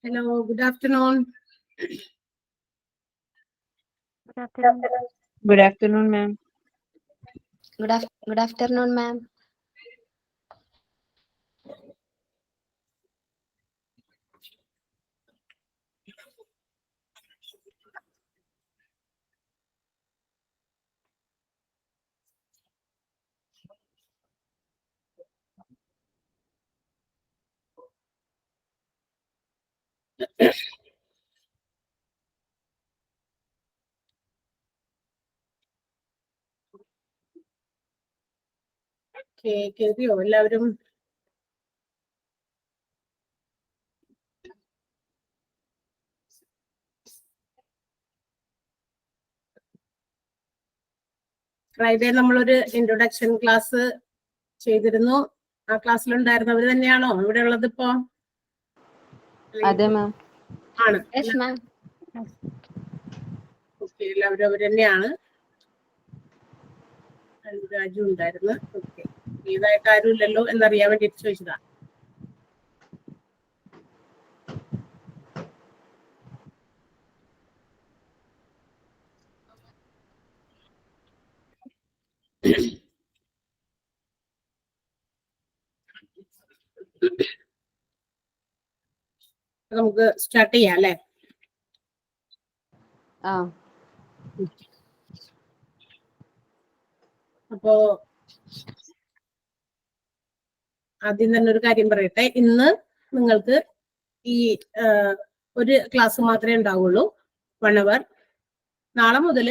Hello, good afternoon. Good afternoon, ma'am. Good afternoon, ma'am. കേൾപ്പിയോ എല്ലാവരും? Friday നമ്മളൊരു introduction class ചെയ്തിരുന്നു. ആ ക്ലാസ്സിലുണ്ടായിരുന്നവർ തന്നെയാണോ ഇവിടെ ഉള്ളത് ഇപ്പോ? അതെ മാം. ആണ്. Yes, ma'am. ഓക്കെ, എല്ലാവരും അവർ തന്നെയാണ്. രാജു ഉണ്ടായിരുന്നു. ഓക്കെ, ഇതായിട്ട് ആരും ഇല്ലല്ലോ എന്നറിയാൻ വേണ്ടിട്ട് ചോദിച്ചതാ. നമുക്ക് സ്റ്റാർട്ട് ചെയ്യാം അല്ലേ? അപ്പോ ആദ്യം തന്നെ ഒരു കാര്യം പറയട്ടെ. ഇന്ന് നിങ്ങൾക്ക് ഈ ഒരു ക്ലാസ് മാത്രമേ ഉണ്ടാവുള്ളൂ, 1 hour. നാളെ മുതൽ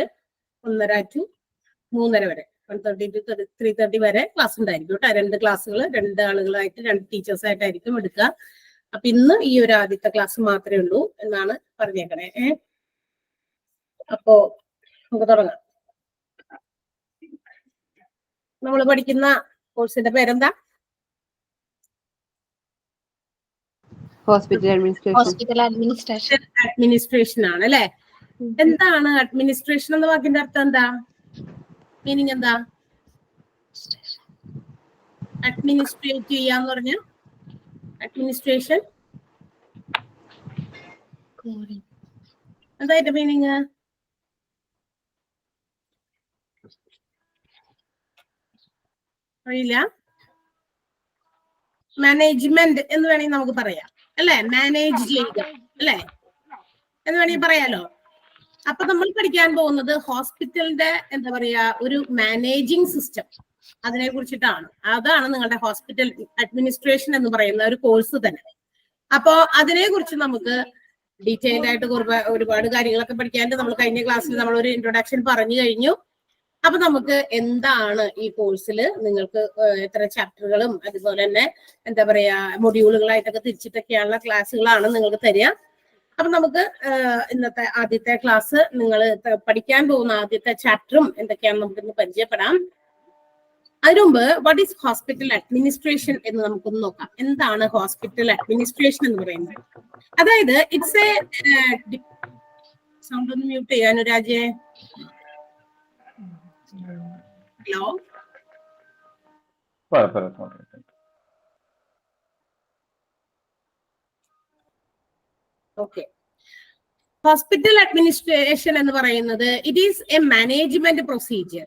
1:30 to 3:30 വരെ, 1:30 to 3:30 വരെ ക്ലാസ് ഉണ്ടായിരിക്കും കേട്ടോ. 2 ക്ലാസ്സുകൾ 2 ആളുകളായിട്ട് 2 ടീച്ചേഴ്സായിട്ടായിരിക്കും എടുക്കുക. അപ്പൊ ഇന്ന് ഈ ഒരു ആദ്യത്തെ ക്ലാസ് മാത്രമേ ഉള്ളൂ എന്നാണ് പറഞ്ഞേക്കണേ. അപ്പോ നമുക്ക് തുടങ്ങാം. നമ്മൾ പഠിക്കുന്ന കോഴ്സിന്റെ പേരെന്താ? ഹോസ്പിറ്റൽ അഡ്മിനിസ്ട്രേഷൻ ആണ് അല്ലെ? എന്താണ് അഡ്മിനിസ്ട്രേഷൻ എന്ന വാക്കിന്റെ അർത്ഥം? എന്താ മീനിങ്? എന്താ അഡ്മിനിസ്ട്രേറ്റ് ചെയ്യാന്ന് പറഞ്ഞ? അഡ്മിനിസ്ട്രേഷൻ എന്താ അതിന്റെ മീനിങ്? അറിയില്ല. മാനേജ്മെന്റ് എന്ന് വേണമെങ്കിൽ നമുക്ക് പറയാം അല്ലെ? മാനേജ് ചെയ്യുക അല്ലെ എന്ന് വേണമെങ്കിൽ പറയാലോ. അപ്പൊ നമ്മൾ പഠിക്കാൻ പോകുന്നത് ഹോസ്പിറ്റലിന്റെ എന്താ പറയാ ഒരു മാനേജിങ് സിസ്റ്റം, അതിനെ കുറിച്ചിട്ടാണ്. അതാണ് നിങ്ങളുടെ ഹോസ്പിറ്റൽ അഡ്മിനിസ്ട്രേഷൻ എന്ന് പറയുന്ന ഒരു കോഴ്സ് തന്നെ. അപ്പോ അതിനെ കുറിച്ച് നമുക്ക് ഡീറ്റെയിൽഡ് ആയിട്ട് ഒരുപാട് കാര്യങ്ങളൊക്കെ പഠിക്കാനുണ്ട്. നമ്മൾ കഴിഞ്ഞ ക്ലാസ്സിൽ നമ്മളൊരു ഇൻട്രൊഡക്ഷൻ പറഞ്ഞു കഴിഞ്ഞു. അപ്പൊ നമുക്ക് എന്താണ് ഈ കോഴ്സിൽ നിങ്ങൾക്ക് എത്ര ചാപ്റ്ററുകളും അതുപോലെ തന്നെ എന്താ പറയാ മൊഡ്യൂളുകളായിട്ടൊക്കെ തിരിച്ചിട്ടൊക്കെയുള്ള ക്ലാസ്സുകളാണ് നിങ്ങൾക്ക് തരിക. അപ്പൊ നമുക്ക് ഇന്നത്തെ ആദ്യത്തെ ക്ലാസ്, നിങ്ങൾ പഠിക്കാൻ പോകുന്ന ആദ്യത്തെ ചാപ്റ്ററും എന്തൊക്കെയാണെന്ന് നമുക്കിന്ന് പരിചയപ്പെടാം. അതിനു മുമ്പ് വാട്ട് ഈസ് ഹോസ്പിറ്റൽ അഡ്മിനിസ്ട്രേഷൻ എന്ന് നമുക്കൊന്ന് നോക്കാം. എന്താണ് ഹോസ്പിറ്റൽ അഡ്മിനിസ്ട്രേഷൻ എന്ന് പറയുന്നത്? അതായത് ഇറ്റ്സ് എ സൗണ്ട് ഒന്ന് മ്യൂട്ട് ചെയ്യാനോ രാജേ? Hello, okay. ഹോസ്പിറ്റൽ അഡ്മിനിസ്ട്രേഷൻ എന്ന് പറയുന്നത് it is a management procedure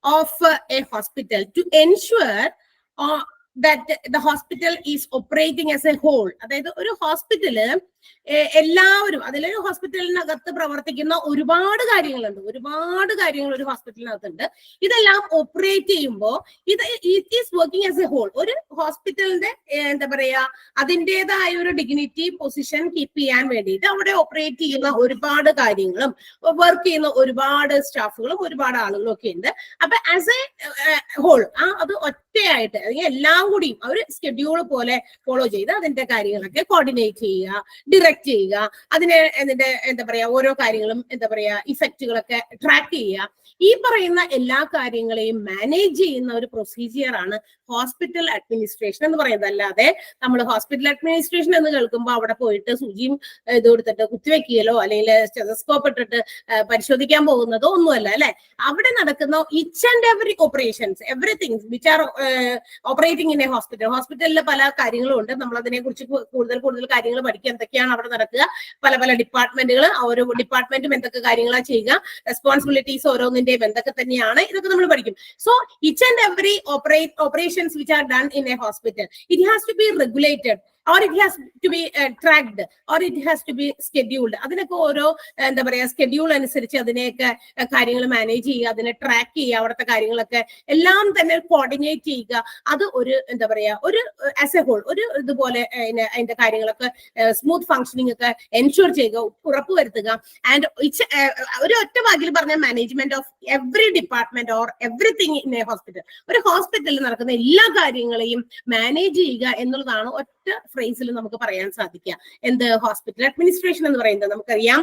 of a hospital to ensure that the hospital is operating as a whole. അതായത് ഒരു ഹോസ്പിറ്റല് എല്ലാവരും, അതിലൊരു ഹോസ്പിറ്റലിനകത്ത് പ്രവർത്തിക്കുന്ന ഒരുപാട് കാര്യങ്ങളുണ്ട്, ഒരുപാട് കാര്യങ്ങൾ ഒരു ഹോസ്പിറ്റലിനകത്തുണ്ട്. ഇതെല്ലാം ഓപ്പറേറ്റ് ചെയ്യുമ്പോൾ it is working as a whole. ഒരു ഹോസ്പിറ്റലിന്റെ എന്താ പറയാ അതിൻ്റെതായ ഒരു ഡിഗ്നിറ്റി പൊസിഷൻ കീപ്പ് ചെയ്യാൻ വേണ്ടിയിട്ട് അവിടെ ഓപ്പറേറ്റ് ചെയ്യുന്ന ഒരുപാട് കാര്യങ്ങളും വർക്ക് ചെയ്യുന്ന ഒരുപാട് സ്റ്റാഫുകളും ഒരുപാട് ആളുകളും ഒക്കെ ഉണ്ട്. അപ്പൊ ആസ് എ ഹോൾ അത് ഒറ്റയായിട്ട് അല്ലെങ്കിൽ എല്ലാം കൂടി ഒരു സ്കെഡ്യൂൾ പോലെ ഫോളോ ചെയ്ത് അതിന്റെ കാര്യങ്ങളൊക്കെ കോർഡിനേറ്റ് ചെയ്യുക, ഡിറക്റ്റ് ചെയ്യുക, അതിനെ എന്നിട്ട് എന്താ പറയാ ഓരോ കാര്യങ്ങളും എന്താ പറയാ ഇഫക്റ്റുകളൊക്കെ ട്രാക്ക് ചെയ്യുക. ഈ പറയുന്ന എല്ലാ കാര്യങ്ങളെയും മാനേജ് ചെയ്യുന്ന ഒരു പ്രൊസീജിയർ ആണ് ഹോസ്പിറ്റൽ അഡ്മിനിസ്ട്രേഷൻ എന്ന് പറയുന്നത്. അല്ലാതെ നമ്മൾ ഹോസ്പിറ്റൽ അഡ്മിനിസ്ട്രേഷൻ എന്ന് കേൾക്കുമ്പോൾ അവിടെ പോയിട്ട് സൂചിയും ഇത് കൊടുത്തിട്ട് കുത്തിവെക്കുകയോ അല്ലെങ്കിൽ സ്റ്റെതസ്കോപ്പ് ഇട്ടിട്ട് പരിശോധിക്കാൻ പോകുന്നതോ ഒന്നുമല്ല അല്ലെ. അവിടെ നടക്കുന്ന each and every operations, everything which are operating in a hospital. ഹോസ്പിറ്റലിൽ പല കാര്യങ്ങളും ഉണ്ട്, നമ്മൾ അതിനെ കുറിച്ച് കൂടുതൽ കാര്യങ്ങൾ പഠിക്കുക, എന്തൊക്കെയാണ് അവിടെ നടക്കുക, പല ഡിപ്പാർട്ട്മെന്റുകൾ, ഓരോ ഡിപ്പാർട്ട്മെന്റും എന്തൊക്കെ കാര്യങ്ങളാണ് ചെയ്യുക, റെസ്പോൺസിബിലിറ്റീസ് ഓരോന്നിന്റെയും എന്തൊക്കെ തന്നെയാണ്, ഇതൊക്കെ നമ്മൾ പഠിക്കും. So each and every operations which are done in a hospital, it has to be regulated or it has to be tracked or it has to be scheduled. അതിനൊക്കെ ഓരോ എന്താ പറയാ സ്കെഡ്യൂൾ അനുസരിച്ച് അതിനെയൊക്കെ കാര്യങ്ങൾ മാനേജ് ചെയ്യുക, അതിനെ ട്രാക്ക് ചെയ്യുക, അവിടുത്തെ കാര്യങ്ങളൊക്കെ എല്ലാം തന്നെ കോർഡിനേറ്റ് ചെയ്യുക. അത് ഒരു എന്താ പറയാ ഒരു ആസ് എ ഹോൾ ഒരു ഇതുപോലെ അതിന്റെ കാര്യങ്ങളൊക്കെ സ്മൂത്ത് ഫങ്ഷനിങ് ഒക്കെ എൻഷുർ ചെയ്യുക, ഉറപ്പുവരുത്തുക. ആൻഡ് ഒരു ഒറ്റ വാക്കിൽ പറഞ്ഞ management of every department or everything in a hospital. ഒരു ഹോസ്പിറ്റലിൽ നടക്കുന്ന എല്ലാ കാര്യങ്ങളെയും മാനേജ് ചെയ്യുക എന്നുള്ളതാണ് ഒറ്റ ഫ്രേസിൽ നമുക്ക് പറയാൻ സാധിക്കുക. എന്ത് ഹോസ്പിറ്റൽ അഡ്മിനിസ്ട്രേഷൻ എന്ന് പറയുന്നത് നമുക്കറിയാം.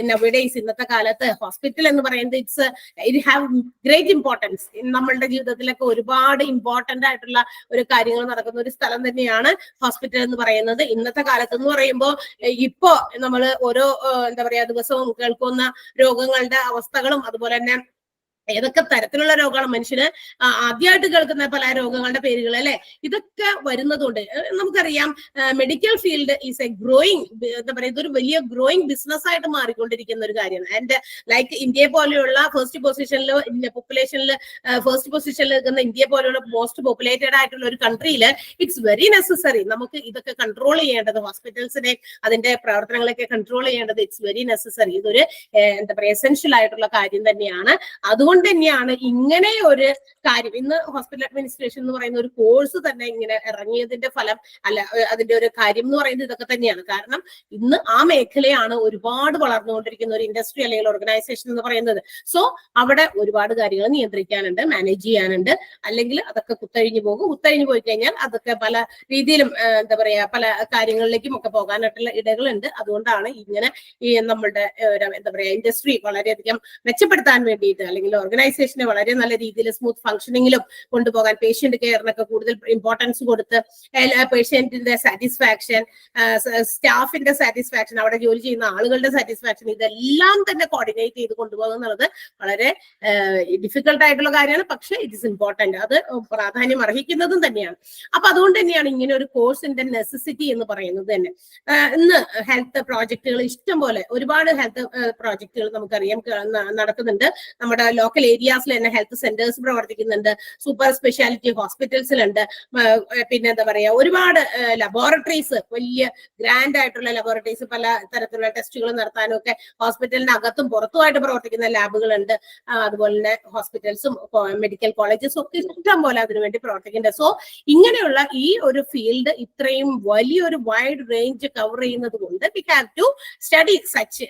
നവഡേയ്സ് ഇന്നത്തെ കാലത്ത് ഹോസ്പിറ്റൽ എന്ന് പറയുന്നത് ഇറ്റ് ഹാവ് ഗ്രേറ്റ് ഇമ്പോർട്ടൻസ്. നമ്മളുടെ ജീവിതത്തിലൊക്കെ ഒരുപാട് ഇമ്പോർട്ടന്റ് ആയിട്ടുള്ള ഒരു കാര്യങ്ങൾ നടക്കുന്ന ഒരു സ്ഥലം തന്നെയാണ് ഹോസ്പിറ്റൽ എന്ന് പറയുന്നത്. ഇന്നത്തെ കാലത്ത് എന്ന് പറയുമ്പോൾ ഇപ്പോ നമ്മൾ ഓരോ എന്താ പറയാ ദിവസവും കേൾക്കുന്ന രോഗങ്ങളുടെ അവസ്ഥകളും അതുപോലെ തന്നെ ഏതൊക്കെ തരത്തിലുള്ള രോഗമാണ് മനുഷ്യന് ആദ്യമായിട്ട് കേൾക്കുന്ന പല രോഗങ്ങളുടെ പേരുകൾ അല്ലെ, ഇതൊക്കെ വരുന്നതുകൊണ്ട് നമുക്കറിയാം medical field is A growing എന്താ പറയുക ഇതൊരു വലിയ ഗ്രോയിങ് ബിസിനസ് ആയിട്ട് മാറിക്കൊണ്ടിരിക്കുന്ന ഒരു കാര്യമാണ്. ആൻഡ് ലൈക്ക് ഇന്ത്യയെ പോലെയുള്ള ഫസ്റ്റ് പൊസിഷനിൽ ഫസ്റ്റ് പൊസിഷനിൽ നിൽക്കുന്ന ഇന്ത്യയെ പോലെയുള്ള മോസ്റ്റ് പോപ്പുലേറ്റഡ് ആയിട്ടുള്ള ഒരു കൺട്രിയിൽ ഇറ്റ്സ് വെരി നെസസറി നമുക്ക് ഇതൊക്കെ കൺട്രോൾ ചെയ്യേണ്ടത്, ഹോസ്പിറ്റൽസിനെ അതിന്റെ പ്രവർത്തനങ്ങളൊക്കെ കൺട്രോൾ ചെയ്യേണ്ടത് ഇറ്റ്സ് വെരി നെസസറി. ഇതൊരു എന്താ പറയുക എസെൻഷ്യൽ ആയിട്ടുള്ള കാര്യം തന്നെയാണ്. അതുകൊണ്ട് തന്നെയാണ് ഇങ്ങനെ ഒരു കാര്യം ഇന്ന് ഹോസ്പിറ്റൽ അഡ്മിനിസ്ട്രേഷൻ എന്ന് പറയുന്ന ഒരു കോഴ്സ് തന്നെ ഇങ്ങനെ ഇറങ്ങിയതിന്റെ ഫലം അല്ല അതിന്റെ ഒരു കാര്യം എന്ന് പറയുന്നത് ഇതൊക്കെ തന്നെയാണ്. കാരണം ഇന്ന് ആ മേഖലയാണ് ഒരുപാട് വളർന്നുകൊണ്ടിരിക്കുന്ന ഒരു ഇൻഡസ്ട്രി അല്ലെങ്കിൽ ഓർഗനൈസേഷൻ എന്ന് പറയുന്നത്. സോ അവിടെ ഒരുപാട് കാര്യങ്ങൾ നിയന്ത്രിക്കാനുണ്ട്, മാനേജ് ചെയ്യാനുണ്ട്. അല്ലെങ്കിൽ അതൊക്കെ കുത്തഴിഞ്ഞു പോകും. കുത്തഴിഞ്ഞു പോയി കഴിഞ്ഞാൽ അതൊക്കെ പല രീതിയിലും എന്താ പറയാ പല കാര്യങ്ങളിലേക്കും ഒക്കെ പോകാനായിട്ടുള്ള ഇടകളുണ്ട്. അതുകൊണ്ടാണ് ഇങ്ങനെ ഈ നമ്മളുടെ എന്താ പറയാ ഇൻഡസ്ട്രി വളരെയധികം മെച്ചപ്പെടുത്താൻ വേണ്ടിയിട്ട് അല്ലെങ്കിൽ ഓർഗനൈസേഷനെ വളരെ നല്ല രീതിയിൽ സ്മൂത്ത് ഫംഗ്ഷനിങ്ങിലും കൊണ്ടുപോകാൻ പേഷ്യന്റ് കെയറിനൊക്കെ കൂടുതൽ ഇമ്പോർട്ടൻസ് കൊടുത്ത് പേഷ്യന്റിന്റെ സാറ്റിസ്ഫാക്ഷൻ, സ്റ്റാഫിന്റെ സാറ്റിസ്ഫാക്ഷൻ, അവിടെ ജോലി ചെയ്യുന്ന ആളുകളുടെ സാറ്റിസ്ഫാക്ഷൻ, ഇതെല്ലാം തന്നെ കോർഡിനേറ്റ് ചെയ്ത് കൊണ്ടുപോകുക എന്നുള്ളത് വളരെ ഡിഫിക്കൽട്ട് ആയിട്ടുള്ള കാര്യമാണ്. പക്ഷെ ഇറ്റ് ഇസ് ഇമ്പോർട്ടന്റ്, അത് പ്രാധാന്യം അർഹിക്കുന്നതും തന്നെയാണ്. അപ്പൊ അതുകൊണ്ട് തന്നെയാണ് ഇങ്ങനെ ഒരു കോഴ്സിന്റെ നെസസിറ്റി എന്ന് പറയുന്നത് തന്നെ. ഇന്ന് ഹെൽത്ത് പ്രോജക്റ്റുകൾ ഇഷ്ടം പോലെ ഒരുപാട് ഹെൽത്ത് പ്രോജക്റ്റുകൾ നമുക്കറിയാം നടക്കുന്നുണ്ട്. നമ്മുടെ ലോക്കൽ ഏരിയാസിൽ തന്നെ ഹെൽത്ത് സെന്റേഴ്സ് പ്രവർത്തിക്കുന്നുണ്ട്, സൂപ്പർ സ്പെഷ്യാലിറ്റി ഹോസ്പിറ്റൽസിലുണ്ട്. പിന്നെ എന്താ പറയാ ഒരുപാട് ലബോറട്ടറീസ്, വലിയ ഗ്രാൻഡ് ആയിട്ടുള്ള ലബോറട്ടറീസ്, പല തരത്തിലുള്ള ടെസ്റ്റുകൾ നടത്താനും ഒക്കെ ഹോസ്പിറ്റലിന് അകത്തും പുറത്തുമായിട്ട് പ്രവർത്തിക്കുന്ന ലാബുകളുണ്ട്. അതുപോലെ തന്നെ ഹോസ്പിറ്റൽസും മെഡിക്കൽ കോളേജസും ഒക്കെ ഇഷ്ടം പോലെ അതിനുവേണ്ടി പ്രവർത്തിക്കുന്നുണ്ട്. സോ ഇങ്ങനെയുള്ള ഈ ഒരു ഫീൽഡ് ഇത്രയും വലിയൊരു വൈഡ് റേഞ്ച് കവർ ചെയ്യുന്നത് കൊണ്ട് we have to study such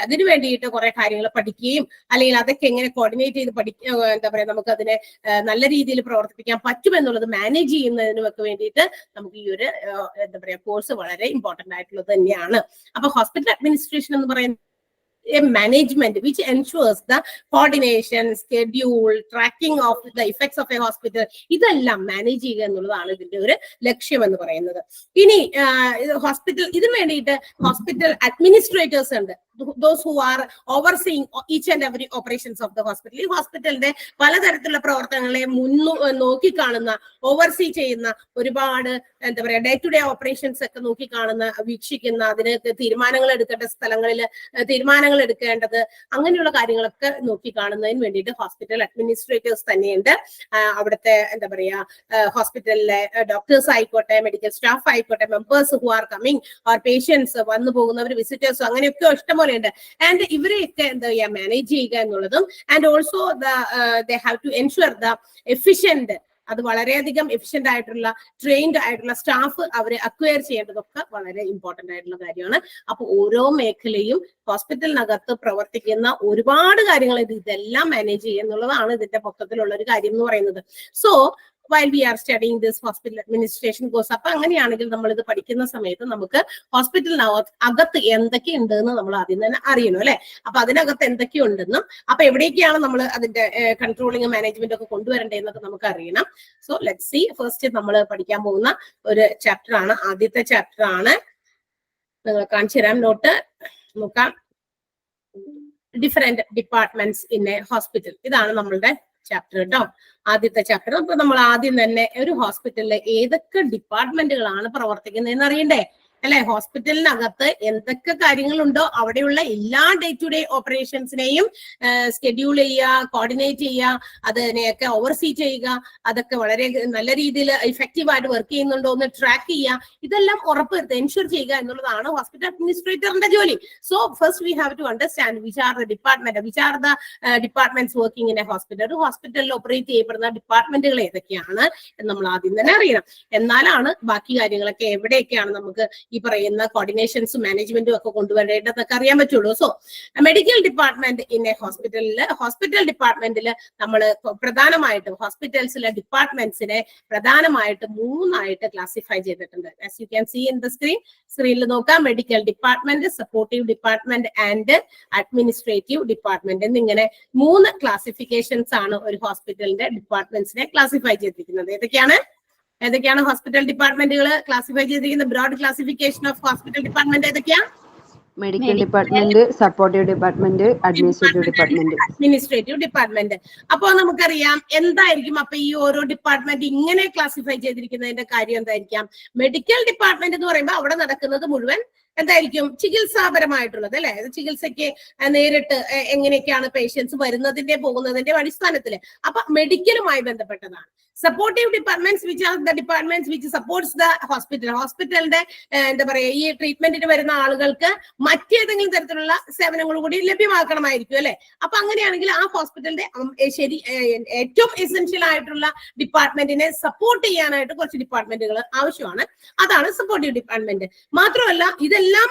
അതിനു വേണ്ടിയിട്ട് കുറെ കാര്യങ്ങൾ പഠിക്കുകയും അല്ലെങ്കിൽ അതൊക്കെ എങ്ങനെ കോർഡിനേറ്റ് ചെയ്ത് എന്താ പറയാ നമുക്ക് അതിനെ നല്ല രീതിയിൽ പ്രവർത്തിപ്പിക്കാൻ പറ്റുമെന്നുള്ളത് മാനേജ് ചെയ്യുന്നതിനൊക്കെ വേണ്ടിയിട്ട് നമുക്ക് ഈ ഒരു എന്താ പറയാ കോഴ്സ് വളരെ ഇമ്പോർട്ടന്റ് ആയിട്ടുള്ളത് തന്നെയാണ്. അപ്പൊ ഹോസ്പിറ്റൽ അഡ്മിനിസ്ട്രേഷൻ എന്ന് പറയുന്നത് a management which ensures the coordination, schedule, tracking of the effects of a hospital. ഇതെല്ലാം മാനേജ് ചെയ്യുക എന്നുള്ളതാണ് ഇതിന്റെ ഒരു ലക്ഷ്യം എന്ന് പറയുന്നത്. ഇനി ഹോസ്പിറ്റൽ ഇതിനു വേണ്ടിയിട്ട് ഹോസ്പിറ്റൽ അഡ്മിനിസ്ട്രേറ്റേഴ്സ് ഉണ്ട്, those who are overseeing each and every operations of the hospital. ഈ ഹോസ്പിറ്റലിന്റെ പലതരത്തിലുള്ള പ്രവർത്തനങ്ങളെ നോക്കി കാണുന്ന, ഓവർസീ ചെയ്യുന്ന, ഒരുപാട് എന്താ പറയാ ഡേ ടു ഡേ ഓപ്പറേഷൻസ് ഒക്കെ നോക്കി കാണുന്ന, വീക്ഷിക്കുന്ന, അതിന് തീരുമാനങ്ങൾ എടുക്കേണ്ട സ്ഥലങ്ങളിൽ തീരുമാനങ്ങൾ എടുക്കേണ്ടത്, അങ്ങനെയുള്ള കാര്യങ്ങളൊക്കെ നോക്കി കാണുന്നതിന് വേണ്ടിയിട്ട് ഹോസ്പിറ്റൽ അഡ്മിനിസ്ട്രേറ്റേഴ്സ് തന്നെയുണ്ട്. അവിടുത്തെ എന്താ പറയാ ഹോസ്പിറ്റലിലെ ഡോക്ടേഴ്സ് ആയിക്കോട്ടെ, മെഡിക്കൽ സ്റ്റാഫ് ആയിക്കോട്ടെ, members who are coming or patients വന്നു പോകുന്നവർ, വിസിറ്റേഴ്സ്, അങ്ങനെയൊക്കെ ഇഷ്ടംപോലെ ഉണ്ട്. ആൻഡ് ഇവരെയൊക്കെ എന്താ ചെയ്യാ മാനേജ് ചെയ്യുക എന്നുള്ളതും and also they have to ensure the efficient, അത് വളരെയധികം എഫിഷ്യന്റ് ആയിട്ടുള്ള ട്രെയിൻഡ് ആയിട്ടുള്ള സ്റ്റാഫ് അവരെ അക്വയർ ചെയ്യേണ്ടതൊക്കെ വളരെ ഇമ്പോർട്ടന്റ് ആയിട്ടുള്ള കാര്യമാണ്. അപ്പൊ ഓരോ മേഖലയും ഹോസ്പിറ്റലിനകത്ത് പ്രവർത്തിക്കുന്ന ഒരുപാട് കാര്യങ്ങൾ ഇതെല്ലാം മാനേജ് ചെയ്യുക എന്നുള്ളതാണ് ഇതിന്റെ മൊത്തത്തിലുള്ള ഒരു കാര്യം എന്ന് പറയുന്നത്. So while we are studying this hospital administration course. അപ്പൊ അങ്ങനെയാണെങ്കിൽ നമ്മൾ ഇത് പഠിക്കുന്ന സമയത്ത് നമുക്ക് ഹോസ്പിറ്റലിനകത്ത് എന്തൊക്കെ ഉണ്ടെന്ന് നമ്മൾ ആദ്യം തന്നെ അറിയണം അല്ലെ. അപ്പൊ അതിനകത്ത് എന്തൊക്കെയുണ്ടെന്നും അപ്പൊ എവിടേക്കാണ് നമ്മൾ അതിന്റെ കൺട്രോളിങ് മാനേജ്മെന്റ് ഒക്കെ കൊണ്ടുവരേണ്ടതെന്നൊക്കെ നമുക്ക് അറിയണം. So let's C. ഫസ്റ്റ് നമ്മൾ പഠിക്കാൻ പോകുന്ന ഒരു ചാപ്റ്റർ ആണ്, ആദ്യത്തെ ചാപ്റ്റർ ആണ്. നിങ്ങൾ കാണിച്ചു തരാം നോട്ട് നോക്കാം. Different departments in a hospital. ഇതാണ് നമ്മളുടെ ചാപ്റ്റർ കേട്ടോ, ആദ്യത്തെ ചാപ്റ്റർ. അപ്പൊ നമ്മൾ ആദ്യം തന്നെ ഒരു ഹോസ്പിറ്റലിലെ ഏതൊക്കെ ഡിപ്പാർട്ട്മെന്റുകളാണ് പ്രവർത്തിക്കുന്നതെന്ന് അറിയണ്ടേ അല്ലെ. ഹോസ്പിറ്റലിനകത്ത് എന്തൊക്കെ കാര്യങ്ങളുണ്ടോ അവിടെയുള്ള എല്ലാ ഡേ ടു ഡേ ഓപ്പറേഷൻസിനെയും സ്കെഡ്യൂൾ ചെയ്യുക, കോർഡിനേറ്റ് ചെയ്യുക, അതിനെയൊക്കെ ഓവർസീ ചെയ്യുക, അതൊക്കെ വളരെ നല്ല രീതിയിൽ ഇഫക്റ്റീവ് ആയിട്ട് വർക്ക് ചെയ്യുന്നുണ്ടോ എന്ന് ട്രാക്ക് ചെയ്യുക, ഇതെല്ലാം ഉറപ്പുവരുത്തുക, എൻഷുർ ചെയ്യുക എന്നുള്ളതാണ് ഹോസ്പിറ്റൽ അഡ്മിനിസ്ട്രേറ്ററിന്റെ ജോലി. So first we have to understand which are the departments working in a hospital. ഒരു ഹോസ്പിറ്റലിൽ ഓപ്പറേറ്റ് ചെയ്യപ്പെടുന്ന ഡിപ്പാർട്ട്മെന്റുകൾ ഏതൊക്കെയാണ് എന്ന് നമ്മൾ ആദ്യം തന്നെ അറിയണം. എന്നാലാണ് ബാക്കി കാര്യങ്ങളൊക്കെ എവിടെയൊക്കെയാണ് നമുക്ക് ഈ പറയുന്ന കോർഡിനേഷൻസും മാനേജ്മെന്റും ഒക്കെ കൊണ്ടുവരേണ്ടതൊക്കെ അറിയാൻ പറ്റുള്ളൂ. So medical department in a hospital ഡിപ്പാർട്ട്മെന്റിൽ നമ്മൾ പ്രധാനമായിട്ടും ഹോസ്പിറ്റൽസിലെ ഡിപ്പാർട്ട്മെന്റ്സിനെ പ്രധാനമായിട്ട് 3 ക്ലാസിഫൈ ചെയ്തിട്ടുണ്ട്. As you can see in the സ്ക്രീനിൽ നോക്കാം. Medical department, supportive department and administrative department എന്നിങ്ങനെ 3 ക്ലാസിഫിക്കേഷൻസ് ആണ് ഒരു ഹോസ്പിറ്റലിന്റെ ഡിപ്പാർട്ട്മെന്റ്സിനെ ക്ലാസിഫൈ ചെയ്തിരിക്കുന്നത്. ഏതൊക്കെയാണ് ഹോസ്പിറ്റൽ ഡിപ്പാർട്ട്മെന്റുകൾ ക്ലാസിഫൈ ചെയ്തിരിക്കുന്ന broad classification of hospital department ഏതൊക്കെയാണ്? Medical department, supportive department, administrative department. അപ്പൊ നമുക്കറിയാം എന്തായിരിക്കും അപ്പൊ ഈ ഓരോ ഡിപ്പാർട്ട്മെന്റ് ഇങ്ങനെ ക്ലാസിഫൈ ചെയ്തിരിക്കുന്നതിന്റെ കാര്യം എന്തായിരിക്കാം? മെഡിക്കൽ ഡിപ്പാർട്ട്മെന്റ് എന്ന് പറയുമ്പോൾ അവിടെ നടക്കുന്നത് മുഴുവൻ എന്തായിരിക്കും? ചികിത്സാപരമായിട്ടുള്ളത് അല്ലെ. ചികിത്സയ്ക്ക് നേരിട്ട് എങ്ങനെയൊക്കെയാണ് പേഷ്യൻസ് വരുന്നതിന്റെ പോകുന്നതിന്റെ അടിസ്ഥാനത്തില് അപ്പൊ മെഡിക്കലുമായി ബന്ധപ്പെട്ടതാണ്. Supportive departments which are the departments which supports the ഹോസ്പിറ്റലിന്റെ എന്താ പറയാ ഈ ട്രീറ്റ്മെന്റിന് വരുന്ന ആളുകൾക്ക് മറ്റേതെങ്കിലും തരത്തിലുള്ള സേവനങ്ങൾ കൂടി ലഭ്യമാക്കണമായിരിക്കും അല്ലെ. അപ്പൊ അങ്ങനെയാണെങ്കിൽ ആ ഹോസ്പിറ്റലിന്റെ ഏറ്റവും എസെൻഷ്യൽ ആയിട്ടുള്ള ഡിപ്പാർട്ട്മെന്റിനെ സപ്പോർട്ട് ചെയ്യാനായിട്ട് കുറച്ച് ഡിപ്പാർട്ട്മെന്റുകൾ ആവശ്യമാണ്. അതാണ് സപ്പോർട്ടീവ് ഡിപ്പാർട്ട്മെന്റ്. മാത്രമല്ല ഇതെല്ലാം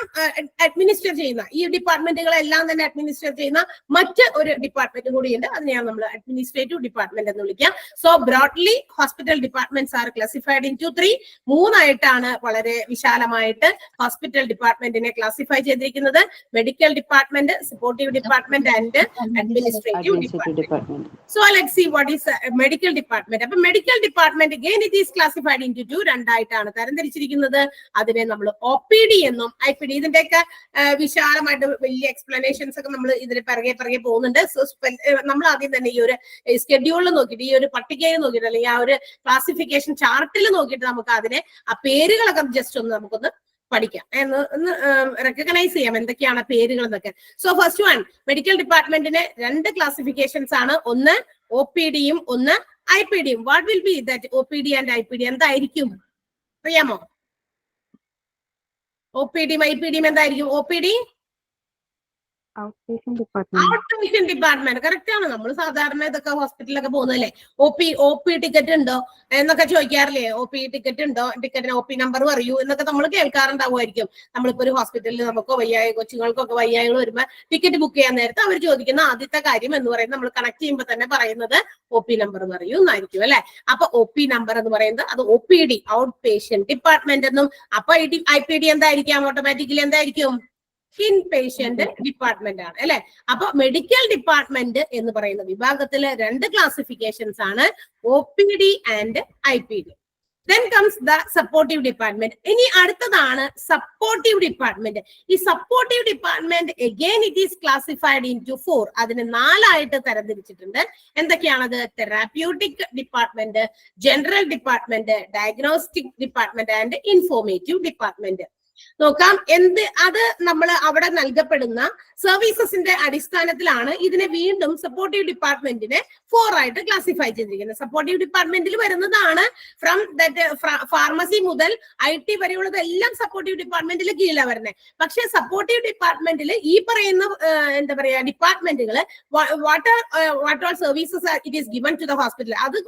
അഡ്മിനിസ്റ്റർ ചെയ്യുന്ന ഈ ഡിപ്പാർട്ട്മെന്റുകളെല്ലാം തന്നെ അഡ്മിനിസ്റ്റർ ചെയ്യുന്ന മറ്റ് ഒരു ഡിപ്പാർട്ട്മെന്റ് കൂടിയുണ്ട്. അതിനെയാണ് നമ്മൾ അഡ്മിനിസ്ട്രേറ്റീവ് ഡിപ്പാർട്ട്മെന്റ് എന്ന് വിളിക്കുക. So broadly hospital departments are classified into 3. 3 വളരെ വിശാലമായിട്ട് ഹോസ്പിറ്റൽ ഡിപ്പാർട്ട്മെന്റിനെ ക്ലാസിഫൈ ചെയ്തിരിക്കുന്നത്. Medical department, supportive department and administrative department. So let's see what is medical department. അപ്പൊ medical department again it is classified into 2. 2 തരംതിരിച്ചിരിക്കുന്നത്. അതിനെ നമ്മൾ OPD എന്നും IPD ഇതിന്റെയൊക്കെ വിശാലമായിട്ട് വലിയ എക്സ്പ്ലനേഷൻസ് ഒക്കെ നമ്മൾ ഇതിന് പിറകെ പോകുന്നുണ്ട്. നമ്മൾ ആദ്യം തന്നെ ഈ ഒരു സ്കെഡ്യൂളിൽ നോക്കിയിട്ട് ഈ ഒരു പട്ടികയിൽ നോക്കിയിട്ട് അല്ലെങ്കിൽ ആ ഒരു ക്ലാസിഫിക്കേഷൻ ചാർട്ടിൽ നോക്കിയിട്ട് നമുക്ക് അതിനെ ആ പേരുകളൊക്കെ ജസ്റ്റ് നമുക്കൊന്ന് പഠിക്കാം, ഒന്ന് റെക്കഗ്നൈസ് ചെയ്യാം എന്തൊക്കെയാണ് പേരുകൾ എന്നൊക്കെ. സോ ഫസ്റ്റ് വൺ, മെഡിക്കൽ ഡിപ്പാർട്ട്മെന്റിന് 2 ക്ലാസിഫിക്കേഷൻസ് ആണ്. ഒന്ന് OPDയും ഒന്ന് IPDയും. What will be that OPD and IPD? എന്തായിരിക്കും അറിയാമോ? OPDയും IPDയും എന്തായിരിക്കും? OPD out patient department. Correct ആണ്. നമ്മൾ സാധാരണ ഇതൊക്കെ ഹോസ്പിറ്റലിലൊക്കെ പോകുന്നതല്ലേ. OP ടിക്കറ്റ് ഉണ്ടോ എന്നൊക്കെ ചോദിക്കാറില്ലേ? OP ടിക്കറ്റ് ഉണ്ടോ, ടിക്കറ്റിന് OP നമ്പർ പറയൂ എന്നൊക്കെ നമ്മൾ കേൾക്കാറുണ്ടാവുമായിരിക്കും. നമ്മളിപ്പോ ഒരു ഹോസ്പിറ്റലിൽ നമുക്ക് കൊച്ചുങ്ങൾക്കൊക്കെ വയ്യായ്കൾ വരുമ്പോ ടിക്കറ്റ് ബുക്ക് ചെയ്യാൻ നേരത്തെ അവർ ചോദിക്കുന്ന ആദ്യത്തെ കാര്യം എന്ന് പറയുന്നത് നമ്മൾ കണക്ട് ചെയ്യുമ്പോൾ തന്നെ പറയുന്നത് OP നമ്പർ പറയൂ എന്നായിരിക്കും അല്ലെ. അപ്പൊ OP നമ്പർ എന്ന് പറയുന്നത് അത് OPD ഔട്ട് പേഷ്യന്റ് ഡിപ്പാർട്ട്മെന്റ് എന്നും. അപ്പൊ IPD എന്തായിരിക്കാം? ഓട്ടോമാറ്റിക്കലി എന്തായിരിക്കും? ഇൻ പേഷ്യന്റ് ഡിപ്പാർട്ട്മെന്റ് ആണ് അല്ലെ. അപ്പൊ മെഡിക്കൽ ഡിപ്പാർട്ട്മെന്റ് എന്ന് പറയുന്ന വിഭാഗത്തില് 2 ക്ലാസിഫിക്കേഷൻസ് ആണ്, OPD and IPD. Then comes the supportive department. ഇനി അടുത്തതാണ് സപ്പോർട്ടീവ് ഡിപ്പാർട്ട്മെന്റ്. ഈ supportive department again it is classified into 4. അതിന് 4 തരംതിരിച്ചിട്ടുണ്ട്. എന്തൊക്കെയാണത്? Therapeutic department, general department, diagnostic department and informative department. നോക്കാം. അത് നമ്മൾ അവിടെ നൽകപ്പെടുന്ന സർവീസസിന്റെ അടിസ്ഥാനത്തിലാണ് ഇതിനെ വീണ്ടും സപ്പോർട്ടീവ് ഡിപ്പാർട്ട്മെന്റിനെ 4 ക്ലാസിഫൈ ചെയ്തിരിക്കുന്നത്. സപ്പോർട്ടീവ് ഡിപ്പാർട്ട്മെന്റിൽ വരുന്നതാണ് ഫ്രം ദാറ്റ് ഫാർമസി മുതൽ IT വരെയുള്ളതെല്ലാം സപ്പോർട്ടീവ് ഡിപ്പാർട്ട്മെന്റിൽ കീഴിലാണ് വരുന്നത്. പക്ഷെ സപ്പോർട്ടീവ് ഡിപ്പാർട്ട്മെന്റിൽ ഈ പറയുന്ന എന്താ പറയാ ഡിപ്പാർട്ട്മെന്റുകൾ what all services it is given to the hospital, അത്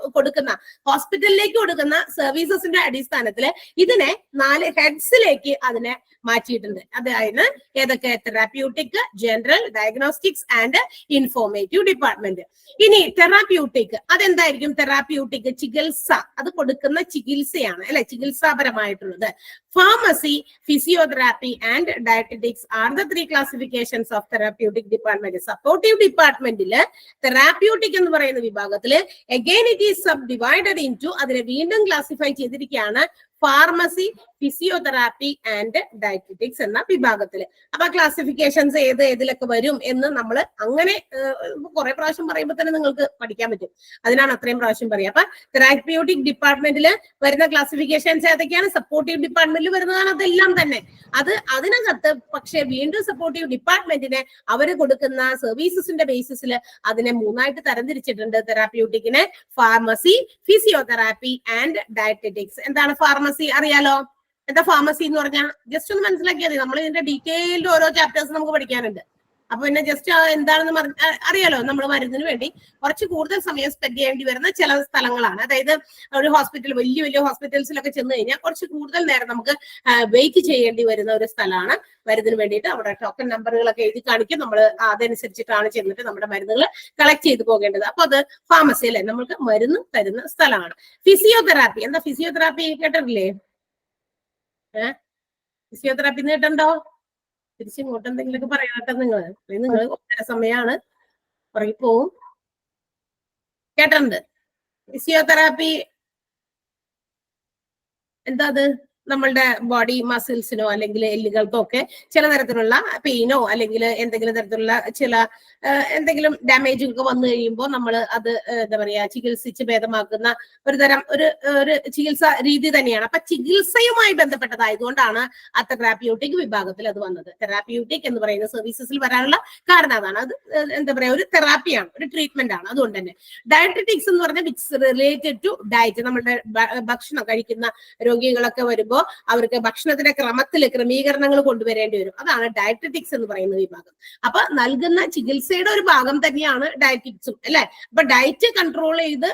ഹോസ്പിറ്റലിലേക്ക് കൊടുക്കുന്ന സർവീസസിന്റെ അടിസ്ഥാനത്തിൽ ഇതിനെ 4 ഹെഡ്സിലേക്ക് അതിനെ മാറ്റിയിട്ടുണ്ട്. അതായത് ഏതൊക്കെ? Therapeutic, general, diagnostics and informative department. ഇനി തെറാപ്യൂട്ടിക് അതെന്തായിരിക്കും? തെറാപ്യൂട്ടിക് ചികിത്സ, അത് കൊടുക്കുന്ന ചികിത്സയാണ് അല്ലെ, ചികിത്സാപരമായിട്ടുള്ളത്. Pharmacy, physiotherapy and dietetics are the 3 classifications of therapeutic department. Supportive ഡിപ്പാർട്ട്മെന്റില് തെറാപ്യൂട്ടിക് എന്ന് പറയുന്ന വിഭാഗത്തില് again it is subdivided into, അതിനെ വീണ്ടും ക്ലാസിഫൈ ചെയ്തിരിക്കുകയാണ് ഫാർമസി, ഫിസിയോതെറാപ്പി ആൻഡ് ഡയറ്ററ്റിക്സ് എന്ന വിഭാഗത്തില്. അപ്പൊ ക്ലാസിഫിക്കേഷൻസ് ഏതിലൊക്കെ വരും എന്ന് നമ്മൾ അങ്ങനെ കുറെ പ്രാവശ്യം പറയുമ്പോൾ തന്നെ നിങ്ങൾക്ക് പഠിക്കാൻ പറ്റും. അതിനാണ് അത്രയും പ്രാവശ്യം പറയുക. അപ്പൊ തെറാപ്യൂട്ടിക് ഡിപ്പാർട്ട്മെന്റിൽ വരുന്ന ക്ലാസിഫിക്കേഷൻസ് ഏതൊക്കെയാണ്? സപ്പോർട്ടീവ് ഡിപ്പാർട്ട്മെന്റിൽ വരുന്നതാണ് അതെല്ലാം തന്നെ. അതിനകത്ത് പക്ഷെ വീണ്ടും സപ്പോർട്ടീവ് ഡിപ്പാർട്ട്മെന്റിനെ അവർ കൊടുക്കുന്ന സർവീസസിന്റെ ബേസിസിൽ അതിനെ 3ആയിട്ട് തരംതിരിച്ചിട്ടുണ്ട്. തെറാപ്യൂട്ടിക്കിനെ ഫാർമസി, ഫിസിയോതെറാപ്പി ആൻഡ് ഡയറ്ററ്റിക്സ്. എന്താണ് ഫാർമസി? അറിയാലോ എന്താ ഫാർമസി എന്ന് പറഞ്ഞാൽ? ജസ്റ്റ് ഒന്ന് മനസ്സിലാക്കിയാൽ മതി. നമ്മൾ ഇതിന്റെ ഡീറ്റെയിൽഡ് ഓരോ ചാപ്റ്റേഴ്സ് നമുക്ക് പഠിക്കാനുണ്ട്. അപ്പൊ പിന്നെ ജസ്റ്റ് എന്താണെന്ന് അറിയാലോ. നമ്മൾ മരുന്നിന് വേണ്ടി കുറച്ച് കൂടുതൽ സമയം സ്പെൻഡ് ചെയ്യേണ്ടി വരുന്ന ചില സ്ഥലങ്ങളാണ്. അതായത് ഒരു ഹോസ്പിറ്റൽ, വലിയ ഹോസ്പിറ്റൽസിലൊക്കെ ചെന്ന് കഴിഞ്ഞാൽ കുറച്ച് കൂടുതൽ നേരം നമുക്ക് വെയിറ്റ് ചെയ്യേണ്ടി വരുന്ന ഒരു സ്ഥലമാണ് മരുന്നിന് വേണ്ടിയിട്ട്. അവിടെ ടോക്കൺ നമ്പറുകളൊക്കെ എഴുതി കാണിക്കും. നമ്മൾ അതനുസരിച്ചിട്ടാണ് ചെന്നിട്ട് നമ്മുടെ മരുന്നുകൾ കളക്ട് ചെയ്ത് പോകേണ്ടത്. അപ്പൊ അത് ഫാർമസി അല്ലെ, നമുക്ക് മരുന്ന് തരുന്ന സ്ഥലമാണ്. ഫിസിയോതെറാപ്പി, എന്താ ഫിസിയോതെറാപ്പി കേട്ടിട്ടില്ലേ? ഫിസിയോതെറാപ്പി കേട്ടുണ്ടോ? തിരിച്ചിങ്ങോട്ട് എന്തെങ്കിലുമൊക്കെ പറയാട്ടെ. നിങ്ങൾ ഒന്നര സമയമാണ് പുറകിപ്പോവും. കേട്ടിട്ടുണ്ട് ഫിസിയോതെറാപ്പി എന്താ? അത് നമ്മളുടെ ബോഡി മസിൽസിനോ അല്ലെങ്കിൽ എല്ലുകൾക്കോ ഒക്കെ ചില തരത്തിലുള്ള പെയിനോ അല്ലെങ്കിൽ എന്തെങ്കിലും തരത്തിലുള്ള എന്തെങ്കിലും ഡാമേജ് ഒക്കെ വന്നു കഴിയുമ്പോൾ നമ്മൾ അത് എന്താ പറയാ ചികിത്സിച്ച് ഭേദമാക്കുന്ന ഒരു ചികിത്സാ രീതി തന്നെയാണ്. അപ്പൊ ചികിത്സയുമായി ബന്ധപ്പെട്ടതായതുകൊണ്ടാണ് ആ തെറാപ്യൂട്ടിക് വിഭാഗത്തിൽ അത് വന്നത്. തെറാപ്യൂട്ടിക് എന്ന് പറയുന്ന സർവീസസിൽ വരാനുള്ള കാരണം അതാണ്. അത് എന്താ പറയാ ഒരു തെറാപ്പിയാണ്, ഒരു ട്രീറ്റ്മെന്റ് ആണ്. അതുകൊണ്ട് തന്നെ ഡയറ്ററ്റിക്സ് എന്ന് പറഞ്ഞാൽ വിറ്റ്സ് റിലേറ്റഡ് ടു ഡയറ്റ്. നമ്മുടെ ഭക്ഷണം കഴിക്കുന്ന രോഗികളൊക്കെ വരുമ്പോൾ അവർക്ക് ഭക്ഷണത്തിന്റെ ക്രമീകരണങ്ങൾ കൊണ്ടുവരേണ്ടി വരും. അതാണ് ഡയറ്ററ്റിക്സ് എന്ന് പറയുന്ന വിഭാഗം. അപ്പൊ നൽകുന്ന ചികിത്സയുടെ ഒരു ഭാഗം തന്നെയാണ് ഡയറ്ററ്റിക്സും അല്ലെ. അപ്പൊ ഡയറ്റ് കൺട്രോൾ ചെയ്ത്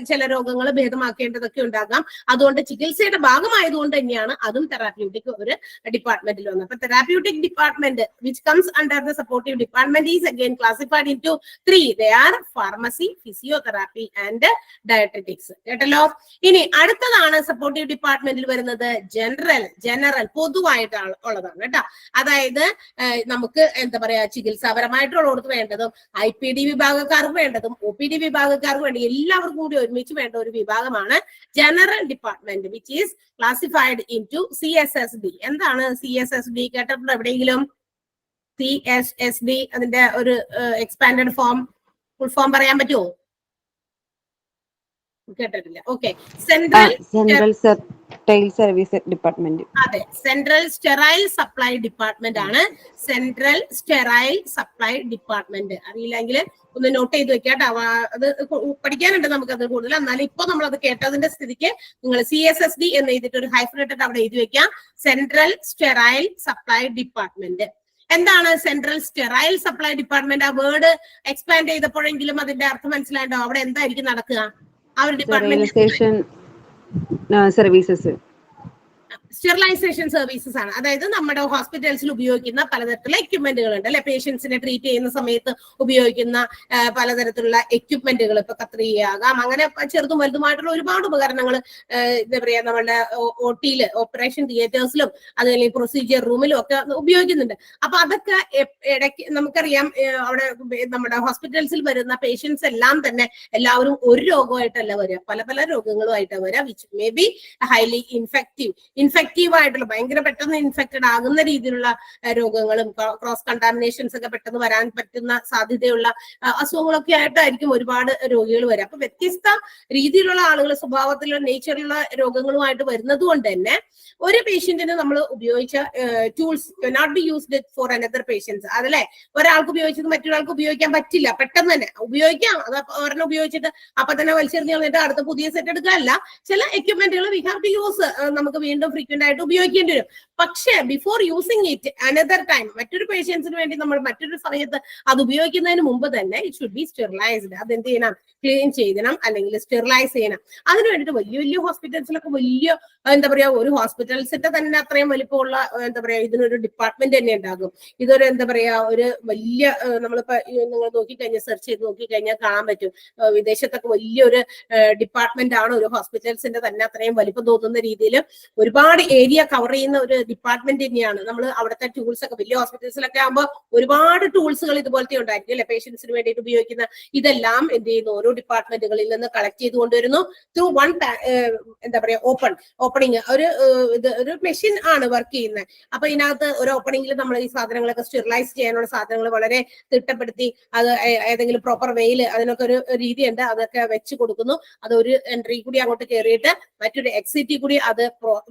ചില രോഗങ്ങൾ ഭേദമാക്കേണ്ടതൊക്കെ ഉണ്ടാകാം. അതുകൊണ്ട് ചികിത്സയുടെ ഭാഗമായതുകൊണ്ട് തന്നെയാണ് അതും തെറാപ്യൂട്ടിക് ഒരു ഡിപ്പാർട്ട്മെന്റിൽ വന്നത്. അപ്പൊ therapeutic department which comes under the supportive department is again classified into 3. They are pharmacy, physiotherapy and dietetics. കേട്ടല്ലോ. ഇനി അടുത്തതാണ് സപ്പോർട്ടീവ് ഡിപ്പാർട്ട്മെന്റിൽ വരുന്നത് ജനറൽ പൊതുവായിട്ട് ഉള്ളതാണ് കേട്ടോ. അതായത് നമുക്ക് എന്താ പറയാ ചികിത്സാപരമായിട്ടുള്ളവർക്ക് വേണ്ടതും IPD വിഭാഗക്കാർക്ക് വേണ്ടതും OPD വിഭാഗക്കാർക്ക് വേണ്ടി എല്ലാവർക്കും കൂടി ഒരുമിച്ച് വേണ്ട ഒരു വിഭാഗമാണ് general department which is classified into CSSD. എന്താണ് CSSD? കേട്ടിട്ടുണ്ടോ എവിടെയെങ്കിലും? CSSD അതിന്റെ ഒരു എക്സ്പാൻഡഡ് ഫോം, ഫുൾ ഫോം പറയാൻ പറ്റുമോ? കേട്ടിട്ടില്ല. Okay. Central sterile service department. അതെ, സെൻട്രൽ സ്റ്റെറൈൽ സപ്ലൈ ഡിപ്പാർട്ട്മെന്റ് ആണ്. സെൻട്രൽ സ്റ്റെറൈൽ സപ്ലൈ ഡിപ്പാർട്ട്മെന്റ് അറിയില്ലെങ്കിൽ ഒന്ന് നോട്ട് ചെയ്ത് വെക്കാട്ടോ. അത് പഠിക്കാനുണ്ട് നമുക്കത് കൂടുതൽ. എന്നാലും ഇപ്പൊ നമ്മൾ അത് കേട്ടതിന്റെ സ്ഥിതിക്ക് നിങ്ങൾ CSSD എന്ന് എഴുതിയിട്ട് ഒരു ഹൈഫ്രേറ്റഡ് അവിടെ എഴുതി വെക്കാം. Central sterile supply department. എന്താണ് സെൻട്രൽ സ്റ്റെറൈൽ സപ്ലൈ ഡിപ്പാർട്ട്മെന്റ്? ആ വേർഡ് എക്സ്പാൻഡ് ചെയ്തപ്പോഴെങ്കിലും അതിന്റെ അർത്ഥം മനസ്സിലായിട്ടോ? അവിടെ എന്തായിരിക്കും നടക്കുക? ആ ഒരു ഡിപ്പാർട്ട്മെന്റ് സർവീസസ്, സ്റ്റെറിലൈസേഷൻ സർവീസസ് ആണ്. അതായത് നമ്മുടെ ഹോസ്പിറ്റൽസിൽ ഉപയോഗിക്കുന്ന പലതരത്തിലുള്ള എക്യുപ്മെന്റുകൾ ഉണ്ട് അല്ലെ. പേഷ്യൻസിനെ ട്രീറ്റ് ചെയ്യുന്ന സമയത്ത് ഉപയോഗിക്കുന്ന പലതരത്തിലുള്ള എക്യുപ്മെന്റുകൾ, ഇപ്പൊ കത്രികയാകാം, അങ്ങനെ ചെറുതും വലുതുമായിട്ടുള്ള ഒരുപാട് ഉപകരണങ്ങൾ എന്താ പറയാ നമ്മുടെ OT ഓപ്പറേഷൻ തിയേറ്റേഴ്സിലും അതുപോലെ പ്രൊസീജിയർ റൂമിലും ഒക്കെ ഉപയോഗിക്കുന്നുണ്ട്. അപ്പൊ അതൊക്കെ ഇടയ്ക്ക് നമുക്കറിയാം അവിടെ നമ്മുടെ ഹോസ്പിറ്റൽസിൽ വരുന്ന പേഷ്യൻസ് എല്ലാം തന്നെ എല്ലാവരും ഒരു രോഗമായിട്ടല്ല വരിക, പല പല രോഗങ്ങളുമായിട്ടാണ് വരിക. Which may be highly infective ആയിട്ടുള്ള ഭയങ്കര പെട്ടെന്ന് ഇൻഫെക്റ്റഡ് ആകുന്ന രീതിയിലുള്ള രോഗങ്ങളും ക്രോസ് കണ്ടാമിനേഷൻസ് ഒക്കെ പെട്ടെന്ന് വരാൻ പറ്റുന്ന സാധ്യതയുള്ള അസുഖങ്ങളൊക്കെ ആയിട്ടായിരിക്കും ഒരുപാട് രോഗികൾ വരിക. അപ്പൊ വ്യത്യസ്ത രീതിയിലുള്ള ആളുകൾ സ്വഭാവത്തിലുള്ള നേച്ചറിലുള്ള രോഗങ്ങളുമായിട്ട് വരുന്നത് കൊണ്ട് തന്നെ ഒരു പേഷ്യന്റിന് നമ്മൾ ഉപയോഗിച്ച tools not be used for another patients. അതല്ലേ, ഒരാൾക്ക് ഉപയോഗിച്ചത് മറ്റൊരാൾക്ക് ഉപയോഗിക്കാൻ പറ്റില്ല. പെട്ടെന്ന് തന്നെ ഉപയോഗിക്കാം, അത് ഒരെണ്ണം ഉപയോഗിച്ചിട്ട് അപ്പൊ തന്നെ വലിച്ചെറിഞ്ഞ് കളഞ്ഞിട്ട് അടുത്ത പുതിയ സെറ്റ് എടുക്കാനല്ല. ചില എക്യുപ്മെന്റുകൾ വി ഹാവ് ടു യൂസ്, നമുക്ക് വീണ്ടും ഫ്രീക്വന്റ് ആയിട്ട് ഉപയോഗിക്കേണ്ടി വരും. പക്ഷേ before using it another time, മറ്റൊരു പേഷ്യൻസിന് വേണ്ടി നമ്മൾ മറ്റൊരു സമയത്ത് അത് ഉപയോഗിക്കുന്നതിന് മുമ്പ് തന്നെ ഇറ്റ് ഷുഡ് ബി സ്റ്റെറിലൈസ്ഡ്. അതെന്ത് ചെയ്യണം? ക്ലീൻ ചെയ്യണം അല്ലെങ്കിൽ സ്റ്റെറിലൈസ് ചെയ്യണം. അതിന് വേണ്ടിയിട്ട് വലിയ വലിയ ഹോസ്പിറ്റൽസിലൊക്കെ വലിയ എന്താ പറയാ ഒരു ഹോസ്പിറ്റൽസിന്റെ തന്നെ അത്രയും വലിപ്പമുള്ള എന്താ പറയാ ഇതിനൊരു ഡിപ്പാർട്ട്മെന്റ് തന്നെ ഉണ്ടാകും. ഇതൊരു എന്താ പറയാ ഒരു വലിയ നമ്മളിപ്പോ നിങ്ങൾ നോക്കിക്കഴിഞ്ഞാൽ സെർച്ച് ചെയ്ത് നോക്കിക്കഴിഞ്ഞാൽ കാണാൻ പറ്റും. വിദേശത്തൊക്കെ വലിയൊരു ഡിപ്പാർട്ട്മെന്റ് ആണ് ഒരു ഹോസ്പിറ്റൽസിന്റെ തന്നെ അത്രയും വലിപ്പം തോന്നുന്ന രീതിയിൽ ഒരുപാട് ഏരിയ കവർ ചെയ്യുന്ന ഒരു ഡിപ്പാർട്ട്മെന്റ് തന്നെയാണ്. നമ്മൾ അവിടുത്തെ ടൂൾസ് ഒക്കെ വലിയ ഹോസ്പിറ്റൽസിലൊക്കെ ആകുമ്പോൾ ഒരുപാട് ടൂൾസുകൾ ഇതുപോലത്തെ ഉണ്ടായിരിക്കും അല്ലെ, പേഷ്യൻസിന് വേണ്ടിയിട്ട് ഉപയോഗിക്കുന്ന. ഇതെല്ലാം എന്ത് ചെയ്യുന്നു, ഓരോ ഡിപ്പാർട്ട്മെന്റുകളിൽ നിന്ന് കളക്ട് ചെയ്ത് കൊണ്ടുവരുന്നു ത്രൂ വൺ എന്താ പറയാ ഓപ്പണിങ്. ഒരു മെഷീൻ ആണ് വർക്ക് ചെയ്യുന്നത്. അപ്പൊ ഇതിനകത്ത് ഒരു ഓപ്പണിംഗിൽ നമ്മൾ ഈ സാധനങ്ങളൊക്കെ സ്റ്റെറിലൈസ് ചെയ്യാനുള്ള സാധനങ്ങൾ വളരെ തിട്ടപ്പെടുത്തി അത് ഏതെങ്കിലും പ്രോപ്പർ വെയിൽ അതിനൊക്കെ ഒരു രീതിയുണ്ട്, അതൊക്കെ വെച്ച് കൊടുക്കുന്നു. അത് ഒരു എൻട്രി കൂടി അങ്ങോട്ട് കയറിയിട്ട് മറ്റൊരു എക്സിറ്റി കൂടി അത്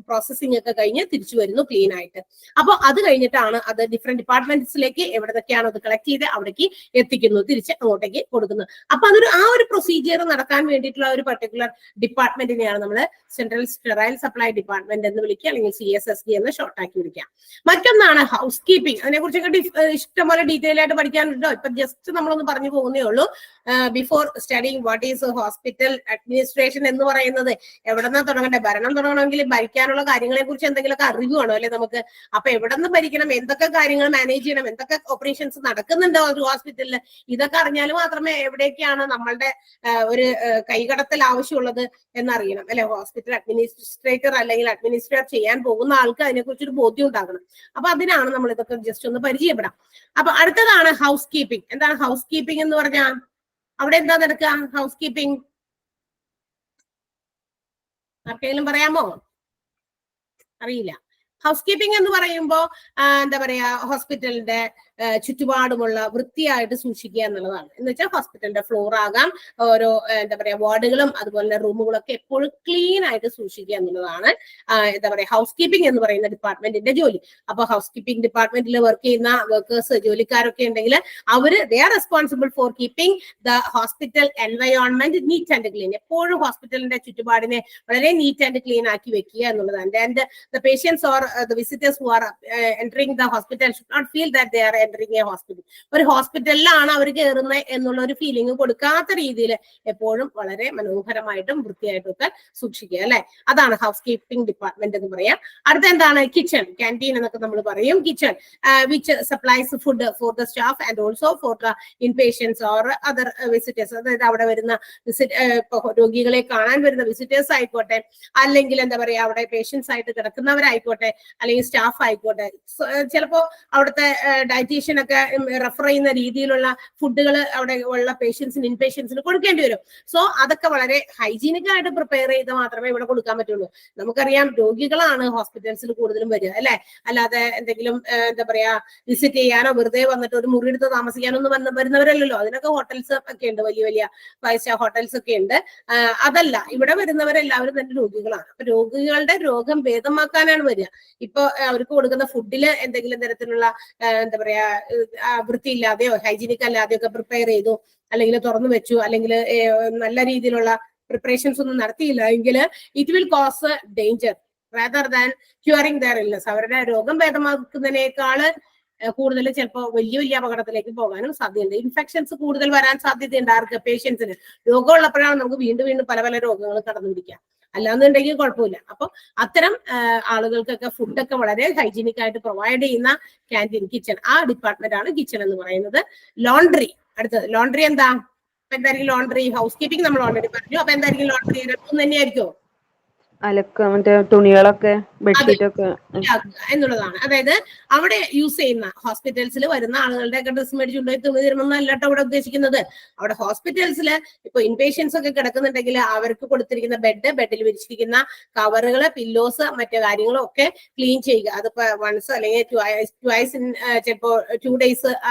പ്രോസസ്സിംഗ് ഒക്കെ കഴിഞ്ഞ് തിരിച്ചു വരുന്നു ക്ലീൻ ആയിട്ട്. അപ്പൊ അത് കഴിഞ്ഞിട്ടാണ് അത് ഡിഫറെന്റ് ഡിപ്പാർട്ട്മെന്റ്സിലേക്ക് എവിടെയൊക്കെയാണ് അത് കളക്ട് ചെയ്ത് അവിടേക്ക് എത്തിക്കുന്നു, തിരിച്ച് അങ്ങോട്ടേക്ക് കൊടുക്കുന്നു. അപ്പൊ അതൊരു ആ ഒരു പ്രൊസീജിയർ നടക്കാൻ വേണ്ടിയിട്ടുള്ള ഒരു പർട്ടിക്കുലർ ഡിപ്പാർട്ട്മെന്റിനെയാണ് നമ്മൾ സെൻട്രൽ സ്റ്റെറൈൽ സപ്ലൈ ഡിപ്പാർട്ട്മെന്റ് എന്ന് വിളിക്കുക, അല്ലെങ്കിൽ CSSD എന്ന് ഷോർട്ടാക്കി വിളിക്കാം. മറ്റൊന്നാണ് ഹൗസ് കീപ്പിംഗ്. അതിനെ കുറിച്ചൊക്കെ ഇഷ്ടംപോലെ ഡീറ്റെയിൽ ആയിട്ട് പഠിക്കാനുണ്ടോ? ഇപ്പൊ ജസ്റ്റ് നമ്മളൊന്ന് പറഞ്ഞു പോകുന്നേ ഉള്ളൂ. Before studying what is hospital administration എന്ന് പറയുന്നത് എവിടെ നിന്ന് തുടങ്ങണ്ടേ? ഭരണം തുടങ്ങണമെങ്കിൽ ഭരിക്കാനുള്ള കാര്യങ്ങളെ കുറിച്ച് എന്തെങ്കിലുമൊക്കെ അറിവ് വേണോ അല്ലെ നമുക്ക്? അപ്പൊ എവിടെ നിന്ന് ഭരിക്കണം, എന്തൊക്കെ കാര്യങ്ങൾ മാനേജ് ചെയ്യണം, എന്തൊക്കെ ഓപ്പറേഷൻസ് നടക്കുന്നുണ്ടോ ഒരു ഹോസ്പിറ്റലിൽ, ഇതൊക്കെ അറിഞ്ഞാൽ മാത്രമേ എവിടേക്കാണ് നമ്മളുടെ ഒരു കൈകടത്തൽ ആവശ്യമുള്ളത് എന്നറിയണം അല്ലെ. ഹോസ്പിറ്റൽ അഡ്മിനിസ്ട്രേറ്റർ അല്ലെങ്കിൽ അഡ്മിനിസ്ട്രേറ്റ് ചെയ്യാൻ പോകുന്ന ആൾക്ക് അതിനെക്കുറിച്ച് ഒരു ബോധ്യം ഉണ്ടാകണം. അപ്പൊ അതിനാണ് നമ്മൾ ഇതൊക്കെ ജസ്റ്റ് ഒന്ന് പരിചയപ്പെടാം. അപ്പൊ അടുത്തതാണ് ഹൗസ് കീപ്പിംഗ്. എന്താണ് ഹൗസ് കീപ്പിംഗ് എന്ന് പറഞ്ഞാൽ? അവിടെ എന്താ നടക്കുക ഹൗസ് കീപ്പിംഗ്? ആർക്കെങ്കിലും പറയാമോ? അറിയില്ല. ഹൗസ് കീപ്പിംഗ് എന്ന് പറയുമ്പോൾ എന്താ പറയാ, ഹോസ്പിറ്റലിന്റെ ചുറ്റുപാടുമുള്ള വൃത്തിയായിട്ട് സൂക്ഷിക്കുക എന്നുള്ളതാണ്. എന്ന് വെച്ചാൽ ഹോസ്പിറ്റലിന്റെ ഫ്ലോർ ആകാം, ഓരോ എന്താ പറയാ വാർഡുകളും അതുപോലെ റൂമുകളൊക്കെ എപ്പോഴും ക്ലീൻ ആയിട്ട് സൂക്ഷിക്കുക എന്നുള്ളതാണ് എന്താ പറയാ ഹൗസ് കീപ്പിംഗ് എന്ന് പറയുന്ന ഡിപ്പാർട്ട്മെന്റിന്റെ ജോലി. അപ്പൊ ഹൗസ് കീപ്പിംഗ് ഡിപ്പാർട്ട്മെന്റിൽ വർക്ക് ചെയ്യുന്ന വർക്കേഴ്സ്, ജോലിക്കാരൊക്കെ ഉണ്ടെങ്കിൽ അവര് they are responsible for keeping the hospital environment NEET and clean. എപ്പോഴും ഹോസ്പിറ്റലിന്റെ ചുറ്റുപാടിനെ വളരെ നീറ്റ് ആൻഡ് ക്ലീൻ ആക്കി വെക്കുക എന്നുള്ളതാണ്. And the patients or the visitors who are entering the hospital should not feel that they are entering a hospital. ഒരു ഹോസ്പിറ്റലിലാണ് അവർ കയറുന്നത് എന്നുള്ള ഒരു ഫീലിംഗ് കൊടുക്കാത്ത രീതിയിൽ എപ്പോഴും വളരെ മനോഹരമായിട്ടും വൃത്തിയായിട്ടും ഒക്കെ സൂക്ഷിക്കുക അല്ലെ. അതാണ് ഹൗസ് കീപ്പിംഗ് ഡിപ്പാർട്ട്മെന്റ് എന്ന് പറയാം. അടുത്ത എന്താണ്? കിച്ചൺ, ക്യാൻറ്റീൻ എന്നൊക്കെ നമ്മൾ പറയും. Kitchen which supplies food for the staff and also for the inpatients or other visitors. അതായത് അവിടെ വരുന്ന രോഗികളെ കാണാൻ വരുന്ന വിസിറ്റേഴ്സ് ആയിക്കോട്ടെ, അല്ലെങ്കിൽ എന്താ പറയാ അവിടെ പേഷ്യൻസ് ആയിട്ട് കിടക്കുന്നവരായിക്കോട്ടെ, അല്ലെങ്കിൽ സ്റ്റാഫ് ആയിക്കോട്ടെ. ചിലപ്പോ അവിടുത്തെ ഡയറ്റീഷ്യൻ ഒക്കെ റെഫർ ചെയ്യുന്ന രീതിയിലുള്ള ഫുഡുകൾ അവിടെ ഉള്ള പേഷ്യൻസിന് ഇൻപേഷ്യൻസിന് കൊടുക്കേണ്ടി വരും. സോ അതൊക്കെ വളരെ ഹൈജീനിക് ആയിട്ട് പ്രിപ്പയർ ചെയ്ത് മാത്രമേ ഇവിടെ കൊടുക്കാൻ പറ്റുള്ളൂ. നമുക്കറിയാം രോഗികളാണ് ഹോസ്പിറ്റൽസിൽ കൂടുതലും വരിക അല്ലെ, അല്ലാതെ എന്തെങ്കിലും എന്താ പറയാ വിസിറ്റ് ചെയ്യാനോ വെറുതെ വന്നിട്ട് ഒരു മുറി എടുത്ത് താമസിക്കാനോ ഒന്നും വരുന്നവരല്ലല്ലോ. അതിനൊക്കെ ഹോട്ടൽസ് ഒക്കെ ഉണ്ട്, വലിയ വലിയ 5 സ്റ്റാർ ഹോട്ടൽസ് ഒക്കെ ഉണ്ട്. അതല്ല, ഇവിടെ വരുന്നവരെല്ലാവരും തന്നെ രോഗികളാണ്. അപ്പൊ രോഗികളുടെ രോഗം ഭേദമാക്കാനാണ് വരിക. ഇപ്പൊ അവർക്ക് കൊടുക്കുന്ന ഫുഡില് എന്തെങ്കിലും തരത്തിലുള്ള എന്താ പറയാ വൃത്തിയില്ലാതെയോ ഹൈജീനിക് അല്ലാതെയോ ഒക്കെ പ്രിപ്പയർ ചെയ്തു, അല്ലെങ്കിൽ തുറന്നു വെച്ചു, അല്ലെങ്കിൽ നല്ല രീതിയിലുള്ള പ്രിപ്പറേഷൻസ് ഒന്നും നടത്തിയില്ല എങ്കിൽ it will cause danger rather than curing their illness. അവരുടെ രോഗം ഭേദമാക്കുന്നതിനേക്കാള് കൂടുതൽ ചിലപ്പോൾ വലിയ വലിയ അപകടത്തിലേക്ക് പോകാനും സാധ്യതയുണ്ട്. ഇൻഫെക്ഷൻസ് കൂടുതൽ വരാൻ സാധ്യതയുണ്ട്. ആർക്ക്? പേഷ്യൻസിന്. രോഗമുള്ളപ്പോഴാണ് നമുക്ക് വീണ്ടും വീണ്ടും പല പല രോഗങ്ങൾ കടന്നു പിടിക്കാം. അല്ലാന്നുണ്ടെങ്കിൽ കുഴപ്പമില്ല. അപ്പൊ അത്തരം ആളുകൾക്കൊക്കെ ഫുഡൊക്കെ വളരെ ഹൈജീനിക് ആയിട്ട് പ്രൊവൈഡ് ചെയ്യുന്ന ക്യാൻറ്റീൻ, കിച്ചൺ, ആ ഡിപ്പാർട്ട്മെന്റ് ആണ് കിച്ചൺ എന്ന് പറയുന്നത്. ലോണ്ടറി, അടുത്തത് ലോണ്ടറി. എന്താ? അപ്പൊ എന്തായിരിക്കും ലോണ്ടറി? ഹൗസ് കീപ്പിംഗ് നമ്മൾ ഓൾറെഡി പറഞ്ഞു. അപ്പൊ എന്തായിരിക്കും ലോണ്ടറി? രണ്ടും തന്നെയായിരിക്കും. അലക്ക മറ്റേ തുണികളൊക്കെ ബെഡ്ഷീറ്റൊക്കെ എന്നുള്ളതാണ്. അതായത് അവിടെ യൂസ് ചെയ്യുന്ന ഹോസ്പിറ്റൽസിൽ വരുന്ന ആളുകളുടെ ഒക്കെ ഡ്രസ് മേടിച്ചുകൊണ്ടുപോയി തുണി തരുമെന്നല്ലട്ടോ ഇവിടെ ഉദ്ദേശിക്കുന്നത്. അവിടെ ഹോസ്പിറ്റൽസിൽ ഇപ്പൊ ഇൻപേഷ്യൻസ് ഒക്കെ കിടക്കുന്നുണ്ടെങ്കിൽ അവർക്ക് കൊടുത്തിരിക്കുന്ന ബെഡിൽ വിരിച്ചിരിക്കുന്ന കവറുകള്, പില്ലോസ്, മറ്റു കാര്യങ്ങളും ഒക്കെ ക്ലീൻ ചെയ്യുക. അതിപ്പോ വൺസ് അല്ലെങ്കിൽ ട്വൈസ് ചിലപ്പോ 2 days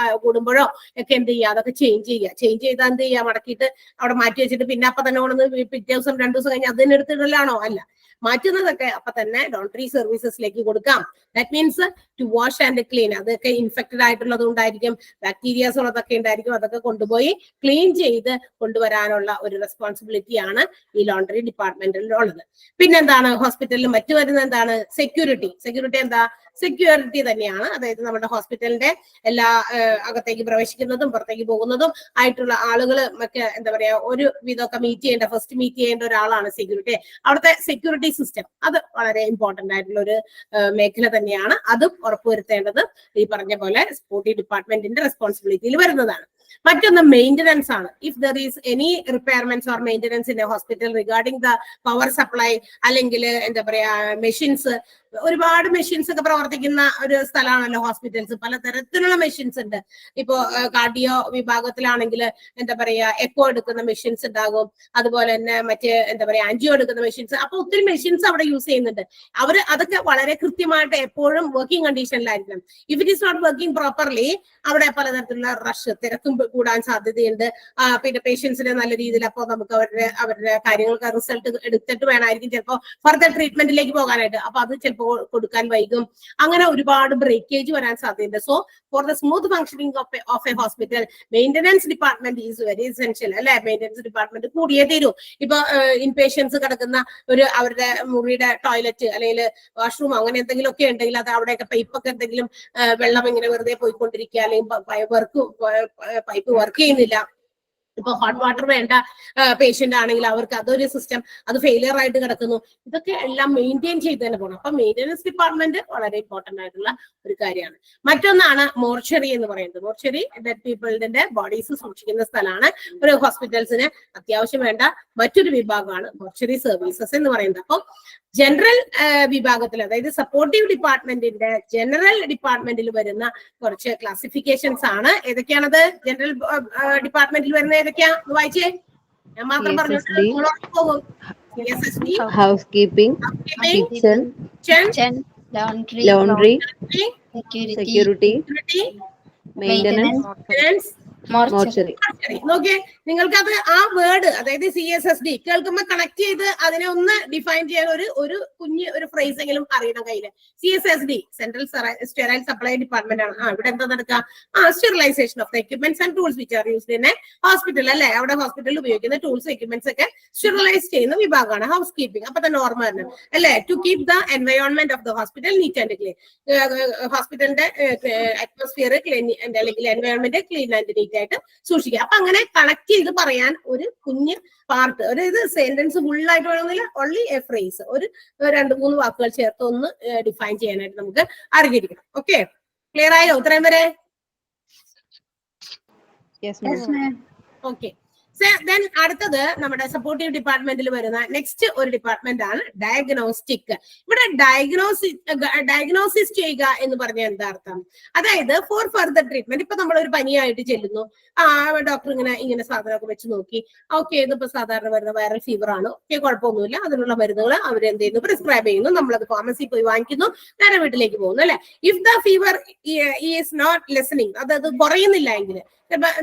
കൂടുമ്പോഴോ ഒക്കെ എന്ത് ചെയ്യുക, അതൊക്കെ ചേഞ്ച് ചെയ്താൽ എന്ത് ചെയ്യുക, മടക്കിയിട്ട് അവിടെ മാറ്റി വെച്ചിട്ട് പിന്നെ അപ്പൊ തന്നെ കൊണ്ടുവന്ന് പിറ്റേ ദിവസം 2 ദിവസം കഴിഞ്ഞ് അതിന് എടുത്തിടലാണോ? അല്ല, മാറ്റുന്നതൊക്കെ അപ്പൊ തന്നെ ലോണ്ടറി സർവീസസിലേക്ക് കൊടുക്കാം. That means to wash and clean. അതൊക്കെ ഇൻഫെക്റ്റഡ് ആയിട്ടുള്ളത് കൊണ്ടായിരിക്കും, ബാക്ടീരിയാസ് ഉള്ളതൊക്കെ ഉണ്ടായിരിക്കും. അതൊക്കെ കൊണ്ടുപോയി ക്ലീൻ ചെയ്ത് കൊണ്ടുവരാനുള്ള ഒരു റെസ്പോൺസിബിലിറ്റിയാണ് ഈ ലോണ്ടറി ഡിപ്പാർട്ട്മെന്റിൽ ഉള്ളത്. പിന്നെന്താണ് ഹോസ്പിറ്റലിൽ മറ്റു വരുന്ന എന്താണ്? സെക്യൂരിറ്റി. എന്താ? സെക്യൂരിറ്റി തന്നെയാണ്. അതായത് നമ്മുടെ ഹോസ്പിറ്റലിന്റെ എല്ലാ അകത്തേക്ക് പ്രവേശിക്കുന്നതും പുറത്തേക്ക് പോകുന്നതും ആയിട്ടുള്ള ആളുകൾ ഒക്കെ എന്താ പറയാ ഒരു വിധമൊക്കെ ഫസ്റ്റ് മീറ്റ് ചെയ്യേണ്ട ഒരാളാണ് സെക്യൂരിറ്റി. അവിടുത്തെ സെക്യൂരിറ്റി സെക്യൂരിറ്റി സിസ്റ്റം, അത് വളരെ ഇമ്പോർട്ടന്റ് ആയിട്ടുള്ള ഒരു മേഖല തന്നെയാണ്. അതും ഉറപ്പുവരുത്തേണ്ടത് ഈ പറഞ്ഞ പോലെ സ്പോർട്സ് ഡിപ്പാർട്ട്മെന്റിന്റെ റെസ്പോൺസിബിലിറ്റിയിൽ വരുന്നതാണ്. മറ്റൊന്ന് മെയിൻ്റനൻസ് ആണ്. If there is any repairments or maintenance in a hospital regarding the power supply, അല്ലെങ്കിൽ എന്താ പറയാ മെഷീൻസ്, ഒരുപാട് മെഷീൻസ് ഒക്കെ പ്രവർത്തിക്കുന്ന ഒരു സ്ഥലമാണല്ലോ ഹോസ്പിറ്റൽസ്. പലതരത്തിലുള്ള മെഷീൻസ് ഉണ്ട്. ഇപ്പോ കാർഡിയോ വിഭാഗത്തിലാണെങ്കിൽ എന്താ പറയാ എക്കോ എടുക്കുന്ന മെഷീൻസ് ഉണ്ടാകും, അതുപോലെ തന്നെ മറ്റേ എന്താ പറയാ ആൻജിയോ എടുക്കുന്ന മെഷീൻസ്. അപ്പൊ ഒത്തിരി മെഷീൻസ് അവിടെ യൂസ് ചെയ്യുന്നുണ്ട്. അവര് അതൊക്കെ വളരെ കൃത്യമായിട്ട് എപ്പോഴും വർക്കിംഗ് കണ്ടീഷനിലായിരിക്കണം. If it is not working properly അവിടെ പലതരത്തിലുള്ള റഷ്, തിരക്കും കൂടാൻ സാധ്യതയുണ്ട്. പിന്നെ പേഷ്യൻസിനെ നല്ല രീതിയിൽ അപ്പോൾ നമുക്ക് അവരുടെ കാര്യങ്ങൾക്ക് റിസൾട്ട് എടുത്തിട്ട് വേണമായിരിക്കും ചിലപ്പോൾ ഫർദർ ട്രീറ്റ്മെന്റിലേക്ക് പോകാനായിട്ട്. അപ്പൊ അത് ചിലപ്പോൾ കൊടുക്കാൻ വൈകും. അങ്ങനെ ഒരുപാട് ബ്രേക്കേജ് വരാൻ സാധ്യതയുണ്ട്. So for the smooth functioning of a hospital maintenance department is very essential അല്ലെ. മെയിൻ്റനൻസ് ഡിപ്പാർട്ട്മെന്റ് കൂടിയേ തീരൂ. ഇപ്പൊ ഇൻപേഷ്യൻസ് കിടക്കുന്ന അവരുടെ മുറിയുടെ ടോയ്ലറ്റ് അല്ലെങ്കിൽ വാഷ്റൂം അങ്ങനെ എന്തെങ്കിലും ഒക്കെ ഉണ്ടെങ്കിൽ അത് അവിടെയൊക്കെ പൈപ്പൊക്കെ എന്തെങ്കിലും വെള്ളം ഇങ്ങനെ വെറുതെ പോയിക്കൊണ്ടിരിക്കുക, അല്ലെങ്കിൽ പൈപ്പ് വർക്ക് ചെയ്യുന്നില്ല, ഇപ്പൊ ഹോട്ട് വാട്ടർ വേണ്ട പേഷ്യന്റ് ആണെങ്കിൽ അവർക്ക് അതൊരു സിസ്റ്റം അത് ഫെയിലിയർ ആയിട്ട് കിടക്കുന്നു. ഇതൊക്കെ എല്ലാം മെയിൻറ്റെയിൻ ചെയ്ത് തന്നെ പോകണം. അപ്പൊ മെയിൻ്റനൻസ് ഡിപ്പാർട്ട്മെന്റ് വളരെ ഇമ്പോർട്ടന്റ് ആയിട്ടുള്ള ഒരു കാര്യമാണ്. മറ്റൊന്നാണ് മോർച്ചറി എന്ന് പറയുന്നത്. മോർച്ചറി ഡെഡ് പീപ്പിളിന്റെ ബോഡീസ് സൂക്ഷിക്കുന്ന സ്ഥലമാണ്. ഒരു ഹോസ്പിറ്റൽസിന് അത്യാവശ്യം വേണ്ട മറ്റൊരു വിഭാഗമാണ് മോർച്ചറി സർവീസസ് എന്ന് പറയുന്നത്. അപ്പം ജനറൽ വിഭാഗത്തിൽ, അതായത് സപ്പോർട്ടീവ് ഡിപ്പാർട്ട്മെന്റിന്റെ ജനറൽ ഡിപ്പാർട്ട്മെന്റിൽ വരുന്ന കുറച്ച് ക്ലാസിഫിക്കേഷൻസ് ആണ്. ഏതൊക്കെയാണത് ജനറൽ ഡിപ്പാർട്ട്മെന്റിൽ വരുന്ന ഏതൊക്കെയാ വായിച്ചേ? ഞാൻ മാത്രം പറഞ്ഞു പോകും. House keeping, kitchen, laundry, security, maintenance, mortuary. നോക്കിയേ, നിങ്ങൾക്കത് ആ വേർഡ്, അതായത് CSSD കേൾക്കുമ്പോൾ കണക്ട് ചെയ്ത് അതിനെ ഒന്ന് ഡിഫൈൻ ചെയ്യാൻ ഒരു കുഞ്ഞ് ഒരു ഫ്രേസ് എങ്കിലും അറിയണം കയ്യില്. CSSD central sterile supply department ആണ്. ഇവിടെ എന്താ നടക്കുക? Sterilization of the equipments and tools which are used in a hospital അല്ലെ. അവിടെ ഹോസ്പിറ്റലിൽ ഉപയോഗിക്കുന്ന ടൂൾസ് എക്യുപ്മെന്റ്സ് ഒക്കെ സ്റ്റെറിലൈസ് ചെയ്യുന്ന വിഭാഗമാണ് ഹൗസ് കീപ്പിംഗ്. അപ്പൊ തന്നെ ഓർമ്മ തന്നെ അല്ലെ. To keep the environment of the hospital neat and clean. ഹോസ്പിറ്റലിന്റെ അറ്റ്മോസ്ഫിയർ ക്ലീൻ അല്ലെങ്കിൽ എൻവയോൺമെന്റ് ക്ലീൻ ആൻഡ് നീറ്റ് ആയിട്ട് സൂക്ഷിക്കുക. അപ്പൊ അങ്ങനെ കണക്ട് ചെയ്ത് പറയാൻ ഒരു കുഞ്ഞ് പാർട്ട്, ഒരു ഇത് സെന്റൻസ് ഫുൾ ആയിട്ട് വേണമെന്നില്ല, ഓൺലി എ ഫ്രേസ്, ഒരു 2-3 വാക്കുകൾ ചേർത്ത് ഒന്ന് ഡിഫൈൻ ചെയ്യാനായിട്ട് നമുക്ക് അറിഞ്ഞിരിക്കണം. ഓക്കെ, ക്ലിയർ ആയോ ഇത്രയും വരെ? ഓക്കെ. ദെൻ അടുത്തത് നമ്മുടെ സപ്പോർട്ടീവ് ഡിപ്പാർട്ട്മെന്റിൽ വരുന്ന നെക്സ്റ്റ് ഒരു ഡിപ്പാർട്ട്മെന്റ് ആണ് ഡയഗ്നോസ്റ്റിക്. ഇവിടെ ഡയഗ്നോസിസ് ചെയ്യുക എന്ന് പറഞ്ഞാൽ എന്താ അർത്ഥം? അതായത് ഫോർ ഫർദർ ട്രീറ്റ്മെന്റ്. ഇപ്പൊ നമ്മൾ ഒരു പനിയായിട്ട് ചെല്ലുന്നു, ഡോക്ടർ ഇങ്ങനെ സാധനമൊക്കെ വെച്ച് നോക്കി, ഓക്കെ ഇതിപ്പോ സാധാരണ വരുന്ന വൈറൽ ഫീവർ ആണ്, ഓക്കെ കുഴപ്പമൊന്നുമില്ല, അതിനുള്ള മരുന്നുകൾ അവരെന്ത് ചെയ്യുന്നു, പ്രിസ്ക്രൈബ് ചെയ്യുന്നു, നമ്മളത് ഫാർമസി പോയി വാങ്ങിക്കുന്നു, നേരെ വീട്ടിലേക്ക് പോകുന്നു അല്ലെ. If the fever is not lessening, അത് കുറയുന്നില്ല എങ്കിൽ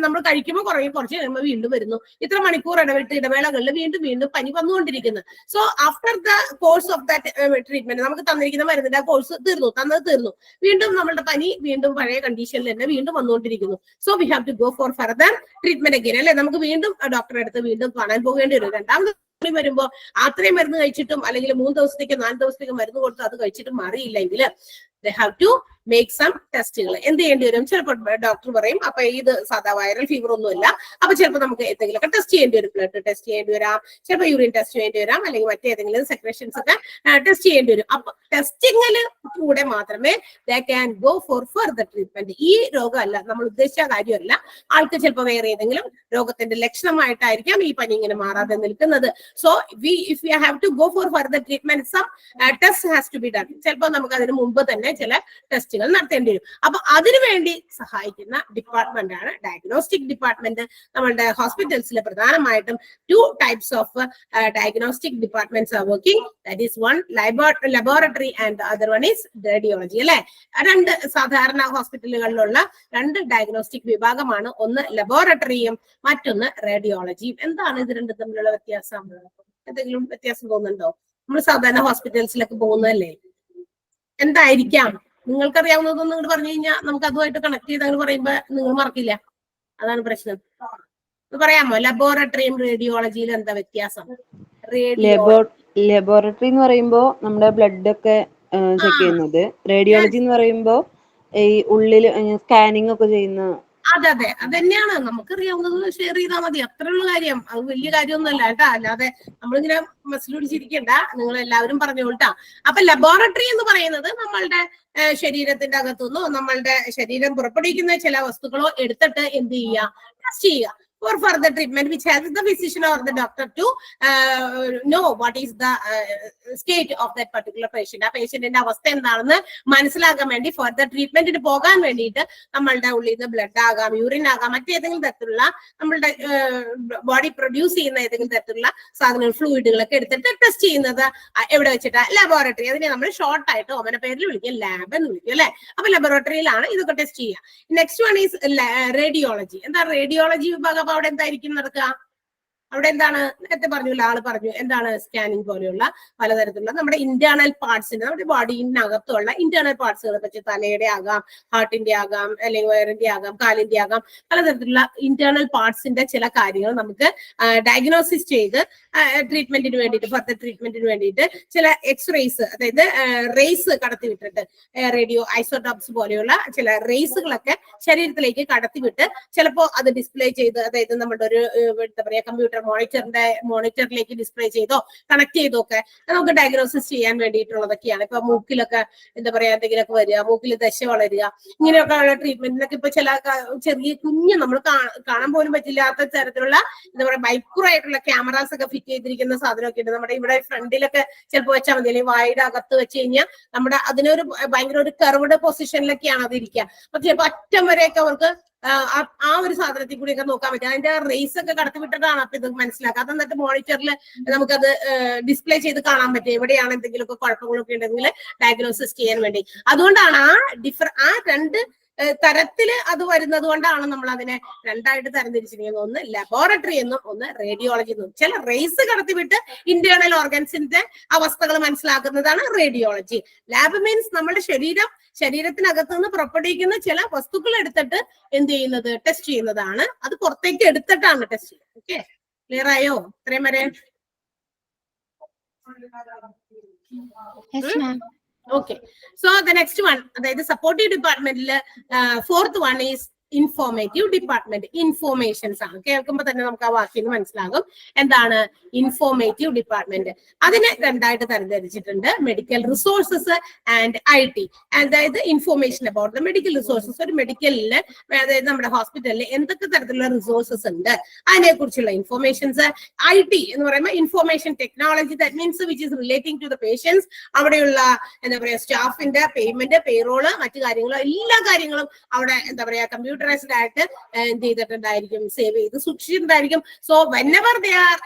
നമ്മൾ കഴിക്കുമ്പോൾ കുറയും, കുറച്ച് കഴിയുമ്പോൾ വീണ്ടും വരുന്നു, ഇത്ര മണിക്കൂർ ഇടവേളകളിൽ വീണ്ടും പനി വന്നുകൊണ്ടിരിക്കുന്നു. So after the course of that treatment, നമുക്ക് തന്നിരിക്കുന്ന മരുന്നിന്റെ കോഴ്സ് തീർന്നു, വീണ്ടും നമ്മളുടെ പനി വീണ്ടും പഴയ കണ്ടീഷനിൽ തന്നെ വീണ്ടും വന്നുകൊണ്ടിരിക്കുന്നു. So we have to go for further treatment again അല്ലെ. നമുക്ക് വീണ്ടും ഡോക്ടറെ അടുത്ത് വീണ്ടും കാണാൻ പോകേണ്ടി വരും. രണ്ടാമത് വരുമ്പോ അത്രയും മരുന്ന് കഴിച്ചിട്ടും അല്ലെങ്കിൽ 3 ദിവസത്തേക്ക് 4 ദിവസത്തേക്ക് മരുന്ന് കൊടുത്ത് അത് കഴിച്ചിട്ടും മാറിയില്ലെങ്കിൽ they have to make some ടെസ്റ്റുകൾ എന്ത് ചെയ്യേണ്ടി വരും? ചിലപ്പോൾ ഡോക്ടർ പറയും അപ്പൊ ഇത് സാധാ വൈറൽ ഫീവർ ഒന്നുമില്ല, അപ്പൊ ചിലപ്പോൾ നമുക്ക് എന്തെങ്കിലുമൊക്കെ ടെസ്റ്റ് ചെയ്യേണ്ടി വരും. ബ്ലഡ് ടെസ്റ്റ് ചെയ്യേണ്ടി വരാം, ചിലപ്പോൾ യൂറിൻ ടെസ്റ്റ് ചെയ്യേണ്ടി വരാം, അല്ലെങ്കിൽ മറ്റേതെങ്കിലും സെക്രഷൻസ് ഒക്കെ ടെസ്റ്റ് ചെയ്യേണ്ടി വരും. അപ്പൊ ടെസ്റ്റിങ്ങില് കൂടെ മാത്രമേ they can go for further treatment. ഈ രോഗമല്ല, നമ്മൾ ഉദ്ദേശിച്ച കാര്യമല്ല, ആൾക്ക് ചിലപ്പോൾ വേറെ ഏതെങ്കിലും രോഗത്തിന്റെ ലക്ഷണമായിട്ടായിരിക്കാം ഈ പനി ഇങ്ങനെ മാറാതെ നിൽക്കുന്നത്. So if we have to go for further treatment, some test has to be done. ചിലപ്പോൾ നമുക്ക് അതിന് മുമ്പ് തന്നെ ചില ടെസ്റ്റുകൾ നടത്തേണ്ടി വരും. അപ്പൊ അതിനുവേണ്ടി സഹായിക്കുന്ന ഡിപ്പാർട്ട്മെന്റ് ആണ് ഡയഗ്നോസ്റ്റിക് ഡിപ്പാർട്ട്മെന്റ്. നമ്മളുടെ ഹോസ്പിറ്റൽസിൽ പ്രധാനമായിട്ടും 2 types of diagnostic departments are working. That is one laboratory and the other one is radiology അല്ലെ. 2 സാധാരണ ഹോസ്പിറ്റലുകളിലുള്ള 2 ഡയഗ്നോസ്റ്റിക് വിഭാഗമാണ്. ഒന്ന് ലബോറട്ടറിയും മറ്റൊന്ന് റേഡിയോളജിയും. എന്താണ് ഇത് രണ്ടും തമ്മിലുള്ള വ്യത്യാസം? എന്തെങ്കിലും വ്യത്യാസം തോന്നുന്നുണ്ടോ? നമ്മൾ സാധാരണ ഹോസ്പിറ്റൽസിലൊക്കെ പോകുന്നതല്ലേ, എന്തായിരിക്കാം? നിങ്ങൾക്കറിയാവുന്നതൊന്നും ഇങ്ങോട്ട് പറഞ്ഞു കഴിഞ്ഞാൽ നമുക്ക് അതുമായിട്ട് കണക്ട് ചെയ്ത് അങ്ങനെ പറയുമ്പോ നിങ്ങൾ മറക്കില്ല. അതാണ് പ്രശ്നം. പറയാമോ ലബോറട്ടറിയും റേഡിയോളജിയിലും എന്താ വ്യത്യാസം? ലബോറട്ടറി എന്ന് പറയുമ്പോ നമ്മുടെ ബ്ലഡ് ഒക്കെ ചെക്ക് ചെയ്യുന്നത്, റേഡിയോളജി എന്ന് പറയുമ്പോ ഈ ഉള്ളിൽ സ്കാനിങ് ഒക്കെ ചെയ്യുന്ന അതെ അതെ അത് തന്നെയാണ്. നമുക്കറിയാവുന്നത് ഷെയർ ചെയ്താൽ മതി, അത്രയുള്ള കാര്യം. അത് വലിയ കാര്യമൊന്നുമല്ല കേട്ടാ. അല്ലാതെ നമ്മളിങ്ങനെ മസിൽ പിടിച്ചിരിക്കണ്ട, നിങ്ങൾ എല്ലാവരും പറഞ്ഞോട്ടാ. അപ്പൊ ലബോറട്ടറി എന്ന് പറയുന്നത് നമ്മളുടെ ശരീരത്തിന്റെ അകത്തുനിന്നോ നമ്മളുടെ ശരീരം പുറപ്പെടുവിക്കുന്ന ചില വസ്തുക്കളോ എടുത്തിട്ട് എന്ത് ചെയ്യുക, ടെസ്റ്റ് ചെയ്യുക for further treatment, which helps the physician or the doctor to know what is the state of that particular patient. ആ പേഷ്യന്റിന്റെ അവസ്ഥ എന്താണെന്ന് മനസ്സിലാക്കാൻ വേണ്ടി ഫർദർ ട്രീറ്റ്മെന്റിന് പോകാൻ വേണ്ടിയിട്ട് നമ്മളുടെ ഉള്ളിൽ നിന്ന് ബ്ലഡ് ആകാം, യൂറിൻ ആകാം, മറ്റേതെങ്കിലും തരത്തിലുള്ള നമ്മളുടെ ബോഡി പ്രൊഡ്യൂസ് ചെയ്യുന്ന ഏതെങ്കിലും തരത്തിലുള്ള സാധനങ്ങൾ, ഫ്ലൂയിഡുകളൊക്കെ എടുത്തിട്ട് ടെസ്റ്റ് ചെയ്യുന്നത് എവിടെ വെച്ചിട്ടാ? ലബോറട്ടറി. അതിനെ നമ്മൾ ഷോർട്ട് ആയിട്ട് ഓമന പേരിൽ വിളിക്കും, ലാബ് എന്ന് വിളിക്കും അല്ലെ. അപ്പൊ ലബോറട്ടറിയിലാണ് ഇതൊക്കെ ടെസ്റ്റ് ചെയ്യുക. Next one is radiology. എന്താ റേഡിയോളജി വിഭാഗം? അവിടെ എന്തായിരിക്കും നടക്കുക? അവിടെ എന്താണ്? നേരത്തെ പറഞ്ഞില്ല, ആള് പറഞ്ഞു എന്താണ്? സ്കാനിങ് പോലെയുള്ള പലതരത്തിലുള്ള നമ്മുടെ ഇന്റേണൽ പാർട്സിന്റെ, നമ്മുടെ ബോഡിനകത്തുള്ള ഇന്റേണൽ പാർട്സുകളെ പറ്റി, തലയുടെ ആകാം, ഹാർട്ടിന്റെ ആകാം, അല്ലെങ്കിൽ വയറിന്റെ ആകാം, കാലിന്റെ ആകാം, പലതരത്തിലുള്ള ഇന്റേണൽ പാർട്സിന്റെ ചില കാര്യങ്ങൾ നമുക്ക് ഡയഗ്നോസിസ് ചെയ്ത് ട്രീറ്റ്മെന്റിന് വേണ്ടിയിട്ട്, ഫർദർ ട്രീറ്റ്മെന്റിന് വേണ്ടിയിട്ട് ചില എക്സ്റേസ്, അതായത് റേസ് കടത്തിവിട്ടിട്ട്, റേഡിയോ ഐസോടോപ്സ് പോലെയുള്ള ചില റേസുകളൊക്കെ ശരീരത്തിലേക്ക് കടത്തിവിട്ട് ചിലപ്പോൾ അത് ഡിസ്പ്ലേ ചെയ്ത്, അതായത് നമ്മുടെ ഒരു എന്താ പറയാ കമ്പ്യൂട്ടർ മോണിറ്ററിലേക്ക് ഡിസ്പ്ലേ ചെയ്തോ കണക്ട് ചെയ്തോ ഒക്കെ നമുക്ക് ഡയഗ്നോസിസ് ചെയ്യാൻ വേണ്ടിയിട്ടുള്ളതൊക്കെയാണ്. ഇപ്പൊ മൂക്കിലൊക്കെ എന്താ പറയാ എന്തെങ്കിലുമൊക്കെ വരിക, മൂക്കിൽ ദശ വളരുക, ഇങ്ങനെയൊക്കെ ഉള്ള ട്രീറ്റ്മെന്റിനൊക്കെ ഇപ്പൊ ചില ചെറിയ കുഞ്ഞ് നമ്മൾ കാണാൻ പോലും പറ്റില്ലാത്ത തരത്തിലുള്ള എന്താ പറയാ മൈക്രോ ക്യാമറാസ് ഒക്കെ ഫിറ്റ് ചെയ്തിരിക്കുന്ന സാധനമൊക്കെ ഉണ്ട്. നമ്മുടെ ഇവിടെ ഫ്രണ്ടിലൊക്കെ ചിലപ്പോൾ വെച്ചാൽ മതി, അല്ലെങ്കിൽ വായുടെ അകത്ത് വെച്ച് കഴിഞ്ഞാൽ നമ്മുടെ അതിനൊരു ഭയങ്കര ഒരു കർവ്ഡ് പൊസിഷനിലൊക്കെയാണ് അത് ഇരിക്കുക. അപ്പൊ ചിലപ്പോൾ അറ്റം വരെയൊക്കെ അവർക്ക് ആ ഒരു സാധനത്തിൽ കൂടി ഒക്കെ നോക്കാൻ പറ്റും. അതിന്റെ റേസ് ഒക്കെ കടത്തിവിട്ടിട്ടാണ് അപ്പൊ ഇത് മനസ്സിലാക്കുക. അത് എന്നിട്ട് മോണിറ്ററിൽ നമുക്കത് ഡിസ്പ്ലേ ചെയ്ത് കാണാൻ പറ്റും, എവിടെയാണ് എന്തെങ്കിലുമൊക്കെ കുഴപ്പങ്ങളൊക്കെ ഉണ്ടെങ്കിൽ ഡയഗ്നോസിസ് ചെയ്യാൻ വേണ്ടി. അതുകൊണ്ടാണ് ആ രണ്ട് തരത്തില് അത് വരുന്നത് കൊണ്ടാണ് നമ്മൾ അതിനെ രണ്ടായിട്ട് തരംതിരിച്ചിരിക്കുന്നത്. ഒന്ന് ലബോറട്ടറി എന്നും ഒന്ന് റേഡിയോളജി എന്നും. ചില റേസ് കടത്തിവിട്ട് ഇന്റേണൽ ഓർഗൻസിന്റെ അവസ്ഥകൾ മനസ്സിലാക്കുന്നതാണ് റേഡിയോളജി. ലാബ് മീൻസ് നമ്മുടെ ശരീരത്തിനകത്ത് നിന്ന് പുറപ്പെടുവിക്കുന്ന ചില വസ്തുക്കൾ എടുത്തിട്ട് എന്ത് ചെയ്യുന്നത്, ടെസ്റ്റ് ചെയ്യുന്നതാണ്. അത് പുറത്തേക്ക് എടുത്തിട്ടാണ് ടെസ്റ്റ് ചെയ്യുന്നത്. ഓക്കെ, ക്ലിയർ ആയോ ഇത്രയും വരെ? Okay, so the next one, അതായത് സപ്പോർട്ടീവ് ഡിപ്പാർട്ട്മെന്റിൽ fourth one is informative department. Informations ആണ്. കേൾക്കുമ്പോൾ തന്നെ നമുക്ക് ആ വാക്കിന് മനസ്സിലാകും എന്താണ് ഇൻഫോർമേറ്റീവ് ഡിപ്പാർട്ട്മെന്റ്. അതിനെ രണ്ടായിട്ട് തരംതിരിച്ചിട്ടുണ്ട്, മെഡിക്കൽ റിസോഴ്സസ് ആൻഡ് IT. അതായത് information about the medical resources. ഒരു മെഡിക്കലില്, അതായത് നമ്മുടെ ഹോസ്പിറ്റലിൽ എന്തൊക്കെ തരത്തിലുള്ള റിസോഴ്സസ് ഉണ്ട് അതിനെ കുറിച്ചുള്ള ഇൻഫോർമേഷൻസ്. IT എന്ന് പറയുമ്പോൾ information technology, that means which is relating to the patients. അവിടെയുള്ള എന്താ പറയാ സ്റ്റാഫിന്റെ പേയ്മെന്റ്, പേറോള്, മറ്റു കാര്യങ്ങളും എല്ലാ കാര്യങ്ങളും അവിടെ എന്താ പറയാ കമ്പ്യൂട്ടറൈസ്ഡ് ആയിട്ട് എന്ത് ചെയ്തിട്ടുണ്ടായിരിക്കും, സേവ് ചെയ്ത് സൂക്ഷിച്ചിട്ടുണ്ടായിരിക്കും. So whenever they are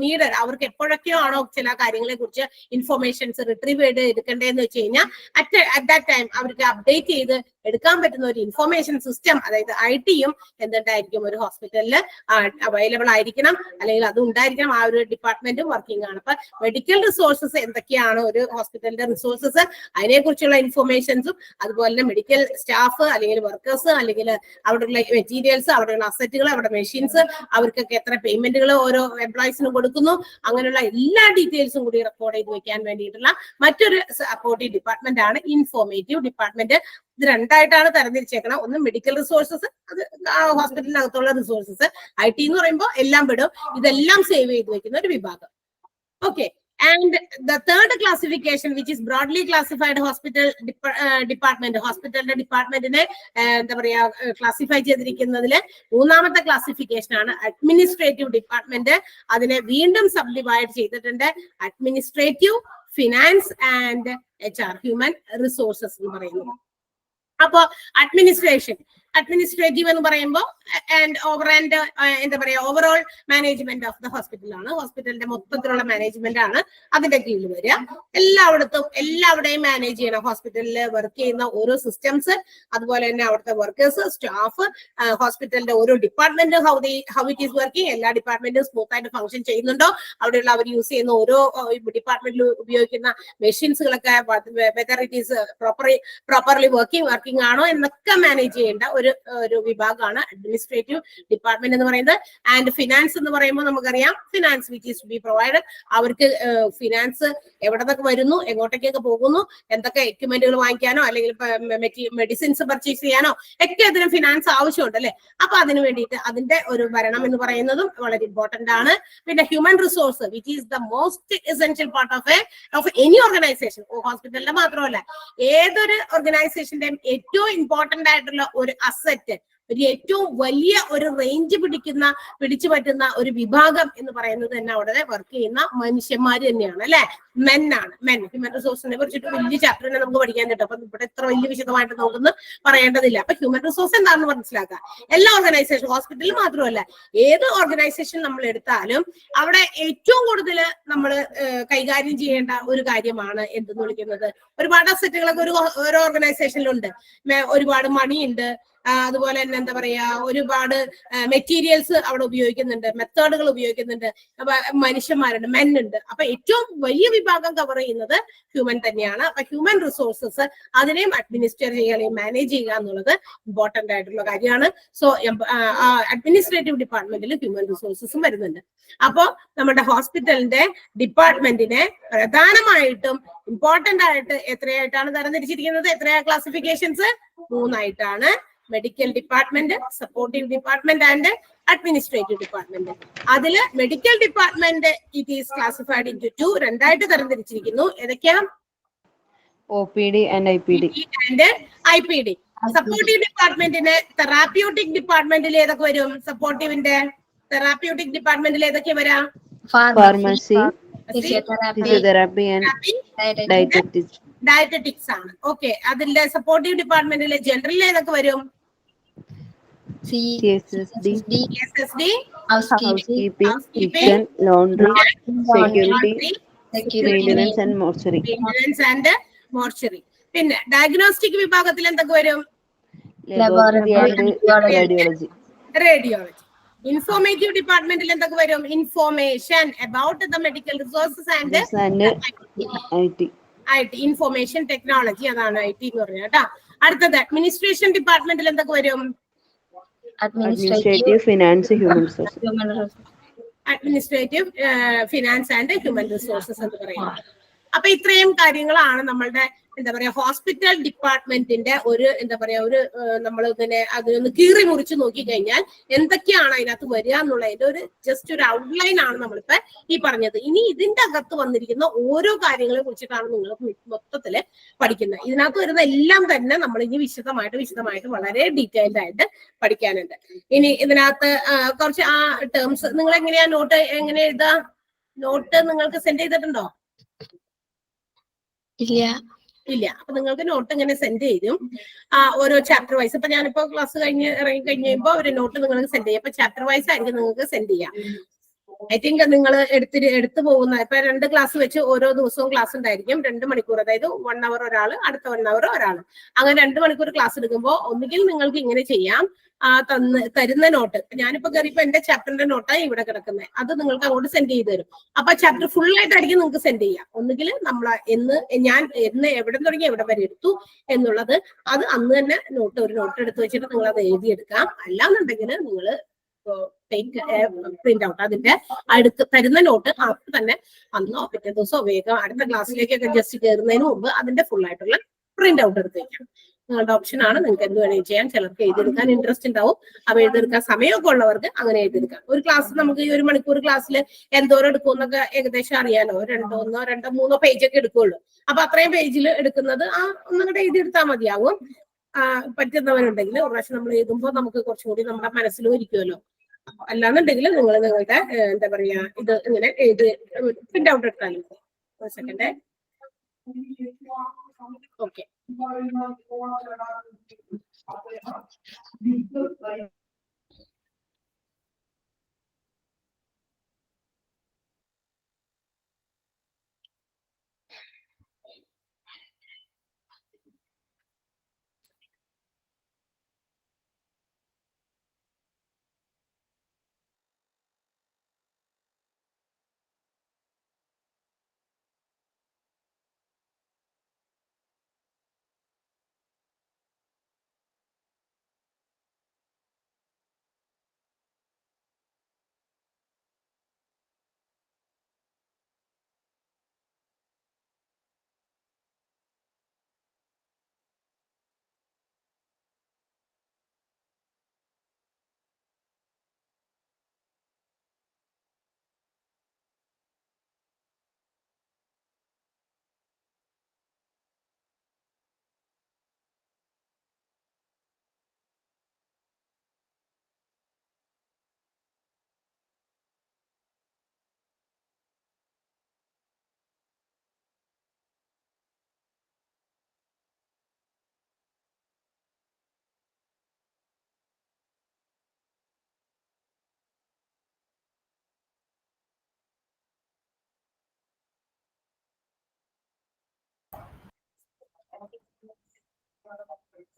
needed, അവർക്ക് എപ്പോഴൊക്കെയോ ആണോ ചില കാര്യങ്ങളെ കുറിച്ച് ഇൻഫോർമേഷൻസ് റിട്രീവ് ചെയ്ത് എടുക്കേണ്ടതെന്ന് വെച്ച് കഴിഞ്ഞാൽ അറ്റ് ദാറ്റ് ടൈം അവർക്ക് അപ്ഡേറ്റ് ചെയ്ത് എടുക്കാൻ പറ്റുന്ന ഒരു ഇൻഫോർമേഷൻ സിസ്റ്റം, അതായത് IT-യും എന്തുണ്ടായിരിക്കും ഒരു ഹോസ്പിറ്റലിൽ അവൈലബിൾ ആയിരിക്കണം, അല്ലെങ്കിൽ അത് ഉണ്ടായിരിക്കണം. ആ ഒരു ഡിപ്പാർട്ട്മെന്റും വർക്കിംഗ് ആണ്. അപ്പൊ മെഡിക്കൽ റിസോഴ്സസ് എന്തൊക്കെയാണ് ഒരു ഹോസ്പിറ്റലിന്റെ റിസോഴ്സസ്, അതിനെ കുറിച്ചുള്ള ഇൻഫോർമേഷൻസും, അതുപോലെ തന്നെ മെഡിക്കൽ സ്റ്റാഫ് അല്ലെങ്കിൽ വർക്കേഴ്സ്, അല്ലെങ്കിൽ അവിടെയുള്ള മെറ്റീരിയൽസ്, അവിടെയുള്ള അസറ്റുകൾ, അവിടെ മെഷീൻസ്, അവർക്കൊക്കെ എത്ര പേയ്മെന്റുകൾ ഓരോ എംപ്ലോയീസിനും കൊടുക്കുന്നു, അങ്ങനെയുള്ള എല്ലാ ഡീറ്റെയിൽസും കൂടി റെക്കോർഡ് ചെയ്ത് വെക്കാൻ വേണ്ടിയിട്ടുള്ള മറ്റൊരു സപ്പോർട്ടീവ് ഡിപ്പാർട്ട്മെന്റ് ആണ് ഇൻഫോർമേറ്റീവ് ഡിപ്പാർട്ട്മെന്റ്. ഇത് രണ്ടായിട്ടാണ് തരംതിരിച്ചേക്കണം. ഒന്ന് മെഡിക്കൽ റിസോഴ്സസ്, അത് ഹോസ്പിറ്റലിനകത്തുള്ള റിസോഴ്സസ്. IT എന്ന് പറയുമ്പോൾ എല്ലാം വിടും, ഇതെല്ലാം സേവ് ചെയ്ത് വെക്കുന്ന ഒരു വിഭാഗം. Okay, and the third classification, which is broadly classified hospital department. ഹോസ്പിറ്റലിന്റെ ഡിപ്പാർട്ട്മെന്റിനെ എന്താ പറയാ ക്ലാസിഫൈ ചെയ്തിരിക്കുന്നതില് മൂന്നാമത്തെ ക്ലാസിഫിക്കേഷൻ ആണ് അഡ്മിനിസ്ട്രേറ്റീവ് ഡിപ്പാർട്ട്മെന്റ്. അതിനെ വീണ്ടും സബ് ഡിവൈഡ് ചെയ്തിട്ടുണ്ട്. Administrative, finance and HR, human resources എന്ന് പറയുന്നത്. അപ്പോ അഡ്മിനിസ്ട്രേറ്റീവ് എന്ന് പറയുമ്പോൾ എന്താ പറയാ overall management of the hospital ആണ്. ഹോസ്പിറ്റലിന്റെ മൊത്തത്തിലുള്ള മാനേജ്മെന്റ് ആണ് അതിന്റെ കീഴിൽ വരിക. എല്ലാവിടെയും മാനേജ് ചെയ്യണം. ഹോസ്പിറ്റലിൽ വർക്ക് ചെയ്യുന്ന ഓരോ സിസ്റ്റംസ്, അതുപോലെ തന്നെ അവിടുത്തെ വർക്കേഴ്സ്, സ്റ്റാഫ്, ഹോസ്പിറ്റലിന്റെ ഓരോ department how it is working, എല്ലാ ഡിപ്പാർട്ട്മെന്റും സ്മൂത്ത് ആയിട്ട് ഫംഗ്ഷൻ ചെയ്യുന്നുണ്ടോ, അവിടെയുള്ള അവർ യൂസ് ചെയ്യുന്ന ഓരോ ഡിപ്പാർട്ട്മെന്റിൽ ഉപയോഗിക്കുന്ന മെഷീൻസുകളൊക്കെ whether it is properly working ആണോ എന്നൊക്കെ മാനേജ് ചെയ്യേണ്ട ഒരു ഒരു വിഭാഗമാണ് അഡ്മിനിസ്ട്രേറ്റീവ് ഡിപ്പാർട്ട്മെന്റ് എന്ന് പറയുന്നത്. ആൻഡ് ഫിനാൻസ് എന്ന് പറയുമ്പോൾ നമുക്കറിയാം finance which is to be provided. അവർക്ക് ഫിനാൻസ് എവിടെ നിന്നൊക്കെ വരുന്നു, എങ്ങോട്ടേക്കൊക്കെ പോകുന്നു, എന്തൊക്കെ എക്യുപ്മെന്റുകൾ വാങ്ങിക്കാനോ അല്ലെങ്കിൽ മെഡിസിൻസ് പർച്ചേസ് ചെയ്യാനോ ഒക്കെ അതിന് ഫിനാൻസ് ആവശ്യമുണ്ട് അല്ലെ. അപ്പൊ അതിന് വേണ്ടിയിട്ട് അതിന്റെ ഒരു ഭരണം എന്ന് പറയുന്നതും വളരെ ഇമ്പോർട്ടന്റ് ആണ്. പിന്നെ human resource which is the most essential part of any organisation. ഹോസ്പിറ്റലിന്റെ മാത്രമല്ല, ഏതൊരു ഓർഗനൈസേഷന്റെയും ഏറ്റവും ഇമ്പോർട്ടന്റ് ആയിട്ടുള്ള ഒരു അസറ്റ്, ഒരു ഏറ്റവും വലിയ ഒരു റേഞ്ച് പിടിച്ചു പറ്റുന്ന ഒരു വിഭാഗം എന്ന് പറയുന്നത് തന്നെ അവിടെ വർക്ക് ചെയ്യുന്ന മനുഷ്യന്മാർ തന്നെയാണ് അല്ലെ. മെൻ ഹ്യൂമൻ റിസോഴ്സിനെ കുറിച്ചിട്ട് വലിയ ചാപ്റ്റർ തന്നെ നമുക്ക് പഠിക്കാൻ കിട്ടും. അപ്പൊ ഇവിടെ ഇത്ര വലിയ വിശദമായിട്ട് നമുക്കൊന്ന് പറയേണ്ടതില്ല. അപ്പൊ ഹ്യൂമൻ റിസോഴ്സ് എന്താണെന്ന് മനസ്സിലാക്കുക. എല്ലാ ഓർഗനൈസേഷൻ, ഹോസ്പിറ്റലിൽ മാത്രമല്ല ഏത് ഓർഗനൈസേഷൻ നമ്മൾ എടുത്താലും അവിടെ ഏറ്റവും കൂടുതൽ നമ്മൾ കൈകാര്യം ചെയ്യേണ്ട ഒരു കാര്യമാണ് എന്തെന്ന് വിളിക്കുന്നത്, ഒരുപാട് അസറ്റുകളൊക്കെ ഓരോ ഓർഗനൈസേഷനിലുണ്ട്. ഒരുപാട് മണിയുണ്ട്, അതുപോലെ തന്നെ എന്താ പറയാ ഒരുപാട് മെറ്റീരിയൽസ് അവിടെ ഉപയോഗിക്കുന്നുണ്ട്, മെത്തേഡുകൾ ഉപയോഗിക്കുന്നുണ്ട്, മനുഷ്യന്മാരുണ്ട്, മെന്നുണ്ട്. അപ്പൊ ഏറ്റവും വലിയ വിഭാഗം കവർ ചെയ്യുന്നത് ഹ്യൂമൻ തന്നെയാണ്. അപ്പൊ ഹ്യൂമൻ റിസോഴ്സസ് അതിനെയും അഡ്മിനിസ്റ്റർ ചെയ്യുക, മാനേജ് ചെയ്യുക എന്നുള്ളത് ഇമ്പോർട്ടന്റ് ആയിട്ടുള്ള കാര്യമാണ്. സോ അഡ്മിനിസ്ട്രേറ്റീവ് ഡിപ്പാർട്ട്മെന്റിൽ ഹ്യൂമൻ റിസോഴ്സസും വരുന്നുണ്ട്. അപ്പോ നമ്മുടെ ഹോസ്പിറ്റലിന്റെ ഡിപ്പാർട്ട്മെന്റിനെ പ്രധാനമായിട്ടും ഇമ്പോർട്ടന്റ് ആയിട്ട് എത്രയായിട്ടാണ് തരംതിരിച്ചിരിക്കുന്നത്? എത്രയാ ക്ലാസിഫിക്കേഷൻസ്? 3 ആയിട്ടാണ്. Medical department, supportive department and administrative department. അതില് medical department it is classified into 2, രണ്ടായിട്ട് തരംതിരിച്ചിരിക്കുന്നു. ഏതൊക്കെയാ? OPD and IPD. And IPD. Supportive ഡിപ്പാർട്ട്മെന്റിന് തെറാപ്യൂട്ടിക് ഡിപ്പാർട്ട്മെന്റിൽ ഏതൊക്കെ വരും? സപ്പോർട്ടീവിന്റെ തെറാപ്യൂട്ടിക് ഡിപ്പാർട്ട്മെന്റിൽ ഏതൊക്കെ വരാം? Pharmacy, physiotherapy and ഡയറ്ററ്റിക്സ് ആണ്. ഓക്കെ. അതിന്റെ സപ്പോർട്ടീവ് ഡിപ്പാർട്ട്മെന്റിലെ ജനറൽ ഏതൊക്കെ വരും? CSSD, housekeeping, kitchen, laundry, security, maintenance and mortuary. പിന്നെ ഡയഗ്നോസ്റ്റിക് വിഭാഗത്തിൽ എന്തൊക്കെ വരും? laboratory and radiology. ഇൻഫോർമേറ്റീവ് ഡിപ്പാർട്ട്മെന്റിൽ എന്തൊക്കെ വരും? Information about the medical resources and IT, information technology, അതാണ് IT എന്ന് പറഞ്ഞാൽ കേട്ടോ. അടുത്തത് അഡ്മിനിസ്ട്രേഷൻ ഡിപ്പാർട്ട്മെന്റിൽ എന്തൊക്കെ വരും? administrative, finance, human resources. Administrative, finance and human resources എന്ന് പറയുന്നത്. അപ്പൊ ഇത്രയും കാര്യങ്ങളാണ് നമ്മളുടെ എന്താ പറയാ ഹോസ്പിറ്റൽ ഡിപ്പാർട്ട്മെന്റിന്റെ ഒരു എന്താ പറയാ ഒരു നമ്മൾ ഇതിനെ അതിനൊന്ന് കീറി മുറിച്ച് നോക്കിക്കഴിഞ്ഞാൽ എന്തൊക്കെയാണ് അതിനകത്ത് വരിക എന്നുള്ളതിന്റെ ഒരു ജസ്റ്റ് ഒരു ഔട്ട്ലൈൻ ആണ് നമ്മളിപ്പോ ഈ പറഞ്ഞത്. ഇനി ഇതിന്റെ അകത്ത് വന്നിരിക്കുന്ന ഓരോ കാര്യങ്ങളെ കുറിച്ചിട്ടാണ് നിങ്ങൾ മൊത്തത്തില് പഠിക്കുന്നത്. ഇതിനകത്ത് വരുന്ന എല്ലാം തന്നെ നമ്മൾ ഇനി വിശദമായിട്ട് വളരെ ഡീറ്റെയിൽഡ് ആയിട്ട് പഠിക്കാനുണ്ട്. ഇനി ഇതിനകത്ത് കുറച്ച് ആ ടേംസ് നിങ്ങൾ എങ്ങനെയാ നോട്ട് എങ്ങനെ എഴുതാ? നോട്ട് നിങ്ങൾക്ക് സെൻഡ് ചെയ്തിട്ടുണ്ടോ? ഇല്ല. അപ്പൊ നിങ്ങൾക്ക് നോട്ട് ഇങ്ങനെ സെൻഡ് ചെയ്യും ഓരോ ചാപ്റ്റർ വൈസ്. ഇപ്പൊ ഞാനിപ്പോ ക്ലാസ് ഇറങ്ങി കഴിയുമ്പോ ഒരു നോട്ട് നിങ്ങൾക്ക് സെൻഡ് ചെയ്യും. അപ്പൊ ചാപ്റ്റർ വൈസ് ആയിരിക്കും നിങ്ങൾക്ക് സെൻഡ് ചെയ്യാം. ഐ തിങ്ക് നിങ്ങൾ എടുത്തു പോകുന്ന ഇപ്പൊ 2 ക്ലാസ് വെച്ച് ഓരോ ദിവസവും ക്ലാസ് ഉണ്ടായിരിക്കും. 2 മണിക്കൂർ, അതായത് 1 അവർ ഒരാള്, അടുത്ത 1 അവർ ഒരാള്, അങ്ങനെ 2 മണിക്കൂർ ക്ലാസ് എടുക്കുമ്പോൾ ഒന്നുകിൽ നിങ്ങൾക്ക് ഇങ്ങനെ ചെയ്യാം, തരുന്ന നോട്ട്. ഞാനിപ്പോ കയറിയപ്പോ എന്റെ ചാപ്റ്ററിന്റെ നോട്ടാണ് ഇവിടെ കിടക്കുന്നത്, അത് നിങ്ങൾക്ക് അങ്ങോട്ട് സെൻഡ് ചെയ്ത് തരും. അപ്പൊ ചാപ്റ്റർ ഫുൾ ആയിട്ടായിരിക്കും നിങ്ങൾക്ക് സെൻഡ് ചെയ്യാം. ഒന്നുകിൽ നമ്മൾ ഞാൻ എവിടെ തുടങ്ങി എവിടെ വരെ എടുത്തു എന്നുള്ളത് അത് അന്ന് തന്നെ ഒരു നോട്ട് എടുത്ത് വെച്ചിട്ട് നിങ്ങൾ അത് എഴുതിയെടുക്കാം. അല്ലാന്നുണ്ടെങ്കിൽ നിങ്ങൾ പ്രിന്റ് ഔട്ട് അതിന്റെ തരുന്ന നോട്ട് അപ്പൊ തന്നെ അന്നോ പിറ്റേ ദിവസമോ വേഗം അടുത്ത ക്ലാസ്സിലേക്കൊക്കെ ജസ്റ്റ് കയറുന്നതിന് മുമ്പ് അതിന്റെ ഫുൾ ആയിട്ടുള്ള പ്രിന്റ് ഔട്ട് എടുത്ത് വെക്കാം. നിങ്ങളുടെ ഓപ്ഷൻ ആണ്, നിങ്ങൾക്ക് എന്ത് വേണമെങ്കിൽ ചെയ്യാം. ചിലർക്ക് എഴുതിയെടുക്കാൻ ഇൻട്രസ്റ്റ് ഉണ്ടാവും, അപ്പൊ എഴുതിയെടുക്കാൻ സമയമൊക്കെ ഉള്ളവർക്ക് അങ്ങനെ എഴുതിയെടുക്കാം. ഒരു ക്ലാസ് നമുക്ക് ഈ 1 മണിക്കൂർ ക്ലാസ്സിൽ എന്തോരം എടുക്കുമെന്നൊക്കെ ഏകദേശം അറിയാലോ. 2 3 പേജൊക്കെ എടുക്കുള്ളൂ. അപ്പൊ അത്രയും പേജിൽ എടുക്കുന്നത് ഒന്നുകൂടെ എഴുതിയെടുത്താൽ മതിയാവും. പറ്റുന്നവരുണ്ടെങ്കിൽ ഒരു പ്രാവശ്യം നമ്മൾ എഴുതുമ്പോൾ നമുക്ക് കുറച്ചും കൂടി നമ്മുടെ മനസ്സിലും ഇരിക്കുമല്ലോ. അല്ലാന്നുണ്ടെങ്കിൽ നിങ്ങളുടെ എന്താ പറയാ ഇത് ഇങ്ങനെ എഴുതി പ്രിന്റ് ഔട്ട് എടുത്താലും ഒരു സെക്കൻഡ്. ഓക്കെ.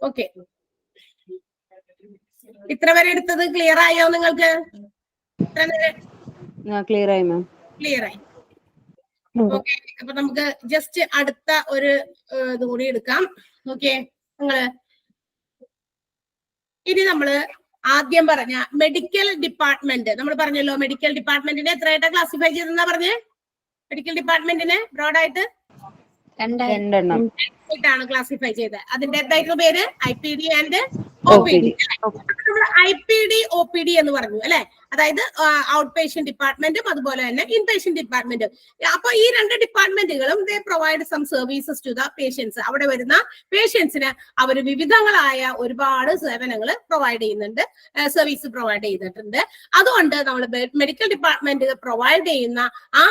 ഓക്കെ, ഇത്ര വരെ എടുത്തത് ക്ലിയർ ആയോ നിങ്ങൾക്ക്? ക്ലിയർ ആയി മാം. ക്ലിയർ ആയി. ഓക്കെ, അപ്പൊ നമുക്ക് ജസ്റ്റ് അടുത്ത ഒരു ഇത് കൂടി എടുക്കാം. ഓക്കെ, നിങ്ങള് ഇനി നമ്മള് ആദ്യം പറഞ്ഞ മെഡിക്കൽ ഡിപ്പാർട്ട്മെന്റ് നമ്മൾ പറഞ്ഞല്ലോ. മെഡിക്കൽ ഡിപ്പാർട്ട്മെന്റിനെ എത്രയായിട്ടാ ക്ലാസിഫൈ ചെയ്തെന്നാ പറഞ്ഞേ? മെഡിക്കൽ ഡിപ്പാർട്ട്മെന്റിനെ ബ്രോഡായിട്ട് രണ്ടെണ്ണം ാണ് ക്ലാസിഫൈ ചെയ്തത്. അതിന്റെ എന്തായിരുന്നു പേര്? IPD and OPD. IPD OPD എന്ന് പറഞ്ഞു അല്ലെ. അതായത് ഔട്ട് പേഷ്യന്റ് ഡിപ്പാർട്ട്മെന്റും അതുപോലെ തന്നെ ഇൻ പേഷ്യന്റ് ഡിപ്പാർട്ട്മെന്റും. അപ്പൊ ഈ രണ്ട് ഡിപ്പാർട്ട്മെന്റുകളും they provide some services to the patients. അവിടെ വരുന്ന പേഷ്യൻസിന് അവർ വിവിധങ്ങളായ ഒരുപാട് സേവനങ്ങൾ പ്രൊവൈഡ് ചെയ്യുന്നുണ്ട്, സർവീസ് പ്രൊവൈഡ് ചെയ്തിട്ടുണ്ട്. അതുകൊണ്ട് നമ്മൾ മെഡിക്കൽ ഡിപ്പാർട്ട്മെന്റ് പ്രൊവൈഡ് ചെയ്യുന്ന ആ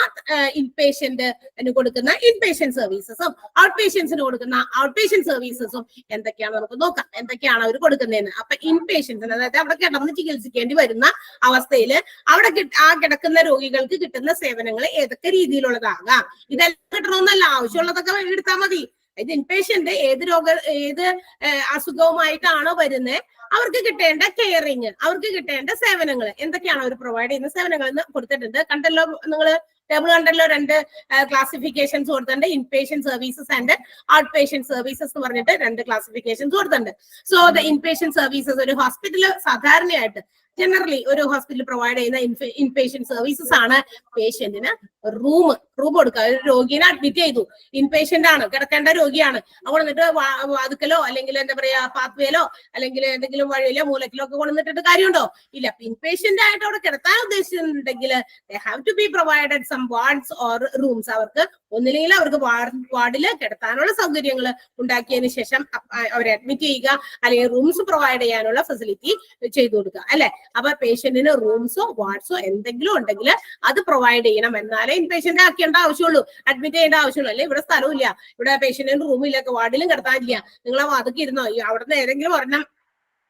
ഇൻ പേഷ്യന്റിന് കൊടുക്കുന്ന ഇൻ പേഷ്യന്റ് സർവീസസും ഔട്ട് പേഷ്യൻസിന് കൊടുക്കുന്ന ഔട്ട് പേഷ്യന്റ് സർവീസസും എന്തൊക്കെയാണ് നമുക്ക് നോക്കാം. എന്തൊക്കെയാണ് അവർ കൊടുക്കുന്നതെന്ന്. അപ്പൊ ഇൻ പേഷ്യൻസിന്, അതായത് അവിടെ കിടന്ന് ചികിത്സിക്കേണ്ടി വരുന്ന അവസ്ഥയില് അവിടെ ആ കിടക്കുന്ന രോഗികൾക്ക് കിട്ടുന്ന സേവനങ്ങൾ ഏതൊക്കെ രീതിയിലുള്ളതാകാം. ഇതെല്ലാം കിട്ടണമെന്നല്ല, ആവശ്യമുള്ളതൊക്കെ എടുത്താൽ മതി. ഇത് ഇൻപേഷ്യന്റ് ഏത് അസുഖവുമായിട്ടാണോ വരുന്നത് അവർക്ക് കിട്ടേണ്ട കെയറിങ്, അവർക്ക് കിട്ടേണ്ട സേവനങ്ങൾ എന്തൊക്കെയാണ് അവർ പ്രൊവൈഡ് ചെയ്യുന്ന സേവനങ്ങൾ എന്ന് കൊടുത്തിട്ടുണ്ട്. കണ്ടല്ലോ നിങ്ങൾ ടേബിൾ കണ്ടല്ലോ. രണ്ട് ക്ലാസിഫിക്കേഷൻസ് കൊടുത്തിട്ടുണ്ട്, in patient services and out patient services എന്ന് പറഞ്ഞിട്ട് രണ്ട് ക്ലാസിഫിക്കേഷൻസ് കൊടുത്തിട്ടുണ്ട്. So the in patient services ഒരു ഹോസ്പിറ്റലിൽ സാധാരണയായിട്ട് ജനറലി ഒരു ഹോസ്പിറ്റൽ പ്രൊവൈഡ് ചെയ്യുന്ന ഇൻ പേഷ്യന്റ് സർവീസസ് ആണ് പേഷ്യന്റിന് റൂം കൊടുക്കുക. ഒരു രോഗിനെ അഡ്മിറ്റ് ചെയ്തു, ഇൻ പേഷ്യന്റ് ആണ്, കിടക്കേണ്ട രോഗിയാണ്. അവിടെ നിന്നിട്ട് വാതുക്കലോ അല്ലെങ്കിൽ എന്താ പറയാ പാത്വേലോ അല്ലെങ്കിൽ എന്തെങ്കിലും വഴിയിലോ മൂലക്കിലോ ഒക്കെ കൊണ്ടുവന്നിട്ട് കാര്യമുണ്ടോ? ഇല്ല. ഇൻ പേഷ്യന്റ് ആയിട്ട് അവിടെ കിടത്താൻ ഉദ്ദേശിച്ചിട്ടുണ്ടെങ്കിൽ they have to be provided some wards or rooms. അവർക്ക് ഒന്നില്ലെങ്കിൽ അവർക്ക് വാർഡില് കിടത്താനുള്ള സൗകര്യങ്ങൾ ഉണ്ടാക്കിയതിനു ശേഷം അവരെ അഡ്മിറ്റ് ചെയ്യുക, അല്ലെങ്കിൽ റൂംസ് പ്രൊവൈഡ് ചെയ്യാനുള്ള ഫെസിലിറ്റി ചെയ്തു കൊടുക്കുക അല്ലെ. അപ്പൊ പേഷ്യന്റിന് റൂംസോ വാർഡ്സോ എന്തെങ്കിലും ഉണ്ടെങ്കിൽ അത് പ്രൊവൈഡ് ചെയ്യണം. എന്നാലേ ഇൻ പേഷ്യന്റ് ആക്കേണ്ട ആവശ്യമുള്ളൂ, അഡ്മിറ്റ് ചെയ്യേണ്ട ആവശ്യമുള്ളൂ. അല്ലെ ഇവിടെ സ്ഥലമില്ല, ഇവിടെ പേഷ്യന്റിന് റൂമില്ല, വാർഡിലും കിടത്താനില്ല, നിങ്ങൾ ആ വാതൊക്കെ ഇരുന്നോ, അവിടുന്ന് ഏതെങ്കിലും ഒരെണ്ണം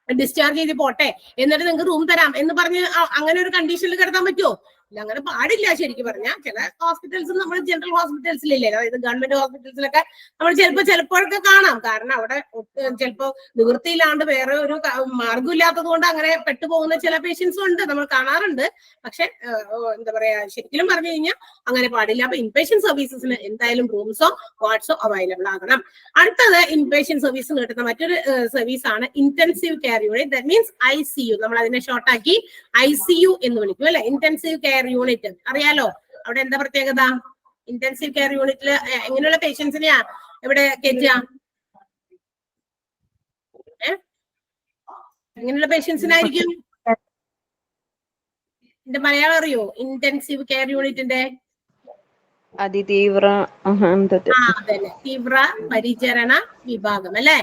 ഡിസ്ചാർജ് ചെയ്ത് പോട്ടെ എന്നിട്ട് നിങ്ങൾക്ക് റൂം തരാം എന്ന് പറഞ്ഞ് അങ്ങനെ ഒരു കണ്ടീഷനിൽ കിടത്താൻ പറ്റുമോ? ഇല്ല, അങ്ങനെ പാടില്ല. ശരിക്കും പറഞ്ഞാൽ ചില ഹോസ്പിറ്റൽസ് നമ്മൾ ജനറൽ ഹോസ്പിറ്റൽസിലില്ലേ, അതായത് ഗവൺമെന്റ് ഹോസ്പിറ്റൽസിലൊക്കെ നമ്മൾ ചിലപ്പോഴൊക്കെ കാണാം. കാരണം അവിടെ ചിലപ്പോ നിവൃത്തിയില്ലാണ്ട് വേറെ ഒരു മാർഗമില്ലാത്തത് കൊണ്ട് അങ്ങനെ പെട്ടുപോകുന്ന ചില പേഷ്യൻസും ഉണ്ട്, നമ്മൾ കാണാറുണ്ട്. പക്ഷെ എന്താ പറയാ, ശരിക്കും പറഞ്ഞു കഴിഞ്ഞാൽ അങ്ങനെ പാടില്ല. അപ്പൊ ഇൻപേഷ്യന്റ് സർവീസസിന് എന്തായാലും റൂംസോ വാർഡ്സോ അവൈലബിൾ ആകണം. അടുത്തത് ഇൻപേഷ്യന്റ് സർവീസിന് കിട്ടുന്ന മറ്റൊരു സർവീസ് ആണ് intensive care unit. That means ICU. നമ്മൾ അതിനെ ഷോർട്ടാക്കി ICU എന്ന് വിളിക്കും അല്ലെ. ഇന്റൻസീവ് കെയർ യൂണിറ്റ് അറിയാലോ. അവിടെ എന്താ പ്രത്യേകത? ഇന്റൻസീവ് കെയർ യൂണിറ്റിൽ എങ്ങനെയുള്ള പേഷ്യൻസിനെയാ ഇവിടെ കയറ്റുക? എങ്ങനെയുള്ള പേഷ്യൻസിനായിരിക്കും? എന്റെ മലയാളം അറിയോ ഇന്റൻസീവ് കെയർ യൂണിറ്റിന്റെ? അതിതീവ്ര അതന്നെ, തീവ്ര പരിചരണ വിഭാഗം അല്ലെ.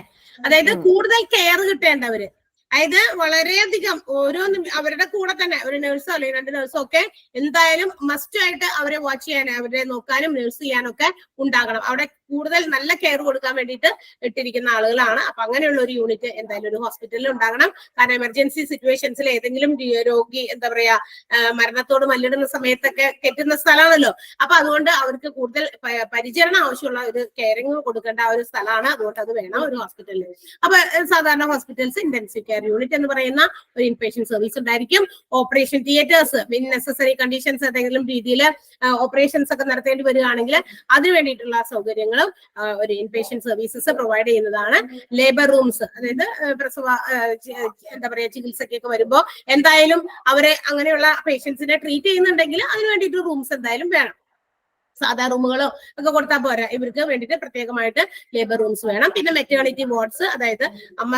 അതായത് കൂടുതൽ കെയർ കിട്ടേണ്ടവര്, അതായത് വളരെയധികം ഓരോന്നും അവരുടെ കൂടെ തന്നെ ഒരു നഴ്സോ അല്ലെങ്കിൽ രണ്ട് നഴ്സോ ഒക്കെ എന്തായാലും മസ്റ്റ് ആയിട്ട് അവരെ വാച്ച് ചെയ്യാൻ, അവരെ നോക്കാനും നഴ്സ് ചെയ്യാനൊക്കെ ഉണ്ടാകണം. അവിടെ കൂടുതൽ നല്ല കെയർ കൊടുക്കാൻ വേണ്ടിയിട്ട് ഇട്ടിരിക്കുന്ന ആളുകളാണ്. അപ്പൊ അങ്ങനെയുള്ള ഒരു യൂണിറ്റ് എന്തായാലും ഒരു ഹോസ്പിറ്റലിൽ ഉണ്ടാകണം. കാരണം എമർജൻസി സിറ്റുവേഷൻസിൽ ഏതെങ്കിലും രോഗി എന്താ പറയാ മരണത്തോട് മല്ലിടുന്ന സമയത്തൊക്കെ കെട്ടുന്ന സ്ഥലമാണല്ലോ. അപ്പൊ അതുകൊണ്ട് അവർക്ക് കൂടുതൽ പരിചരണം ആവശ്യമുള്ള ഒരു കെയറിങ് കൊടുക്കേണ്ട ഒരു സ്ഥലമാണ്. അതുകൊണ്ട് അത് വേണം ഒരു ഹോസ്പിറ്റലിൽ. അപ്പൊ സാധാരണ ഹോസ്പിറ്റൽസ് ഇന്റൻസീവ് കെയർ യൂണിറ്റ് എന്ന് പറയുന്ന ഒരു ഇൻപേഷ്യന്റ് സർവീസ് ഉണ്ടായിരിക്കും. Operation theatres, in necessary conditions ഏതെങ്കിലും രീതിയിൽ ഓപ്പറേഷൻസ് ഒക്കെ നടത്തേണ്ടി വരികയാണെങ്കിൽ അതിന് വേണ്ടിയിട്ടുള്ള സൗകര്യങ്ങളും ഒരു ഇൻപേഷ്യന്റ് സർവീസസ് പ്രൊവൈഡ് ചെയ്യുന്നതാണ്. ലേബർ റൂംസ്, അതായത് പ്രസവ എന്താ പറയാ ചികിത്സക്കൊക്കെ വരുമ്പോ എന്തായാലും അവരെ അങ്ങനെയുള്ള പേഷ്യൻസിനെ ട്രീറ്റ് ചെയ്യുന്നുണ്ടെങ്കിൽ അതിന് വേണ്ടിയിട്ട് റൂംസ് എന്തായാലും വേണം. സാധാ റൂമുകളോ ഒക്കെ കൊടുത്താൽ പോരാ, ഇവർക്ക് വേണ്ടിയിട്ട് പ്രത്യേകമായിട്ട് ലേബർ റൂംസ് വേണം. പിന്നെ മെറ്റേണിറ്റി വാർഡ്സ്, അതായത് അമ്മ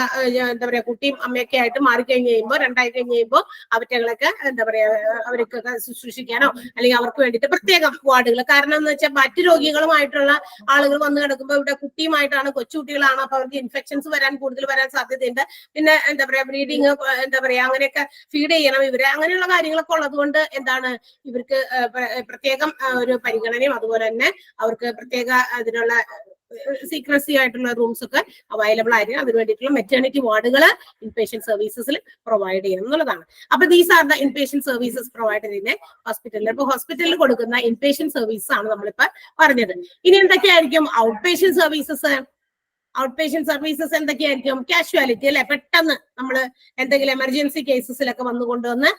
എന്താ പറയാ കുട്ടിയും അമ്മയൊക്കെ ആയിട്ട് മാറിക്കഴിഞ്ഞ് കഴിയുമ്പോൾ, രണ്ടായി കഴിഞ്ഞ് കഴിയുമ്പോൾ അവറ്റകളൊക്കെ എന്താ പറയാ അവർക്കൊക്കെ ശുശ്രൂഷിക്കാനോ അല്ലെങ്കിൽ അവർക്ക് വേണ്ടിയിട്ട് പ്രത്യേകം വാർഡുകൾ. കാരണം എന്ന് വെച്ചാൽ മറ്റു രോഗികളുമായിട്ടുള്ള ആളുകൾ വന്ന് കിടക്കുമ്പോൾ ഇവിടെ കുട്ടിയുമായിട്ടാണ്, കൊച്ചുകുട്ടികളാണ്, അപ്പൊ അവർക്ക് ഇൻഫെക്ഷൻസ് കൂടുതൽ വരാൻ സാധ്യതയുണ്ട്. പിന്നെ എന്താ പറയാ ബ്ലീഡിങ് എന്താ പറയാ അങ്ങനെയൊക്കെ ഫീഡ് ചെയ്യണം ഇവരെ, അങ്ങനെയുള്ള കാര്യങ്ങളൊക്കെ ഉള്ളത് കൊണ്ട് എന്താണ് ഇവർക്ക് പ്രത്യേകം ഒരു പരിഗണനയും അതുപോലെ തന്നെ അവർക്ക് പ്രത്യേക അതിനുള്ള സീക്രസി ആയിട്ടുള്ള റൂംസ് ഒക്കെ അവൈലബിൾ ആയിരിക്കും. അതിന് വേണ്ടിയിട്ടുള്ള മെറ്റേണിറ്റി വാർഡുകൾ ഇൻപേഷ്യന്റ് സർവീസസിൽ പ്രൊവൈഡ് ചെയ്യണം എന്നുള്ളതാണ്. അപ്പൊ these are the inpatient services provide ചെയ്യുന്ന ഹോസ്പിറ്റലിൽ. ഇപ്പൊ ഹോസ്പിറ്റലിൽ കൊടുക്കുന്ന ഇൻപേഷ്യന്റ് സർവീസ് ആണ് നമ്മളിപ്പോ പറഞ്ഞത്. ഇനി എന്തൊക്കെയായിരിക്കും out patient services? Out patient services എന്തൊക്കെയായിരിക്കും? കാഷ്വാലിറ്റി അല്ലെ, പെട്ടെന്ന് നമ്മൾ എന്തെങ്കിലും എമർജൻസി കേസസിലൊക്കെ വന്നുകൊണ്ടുവന്ന്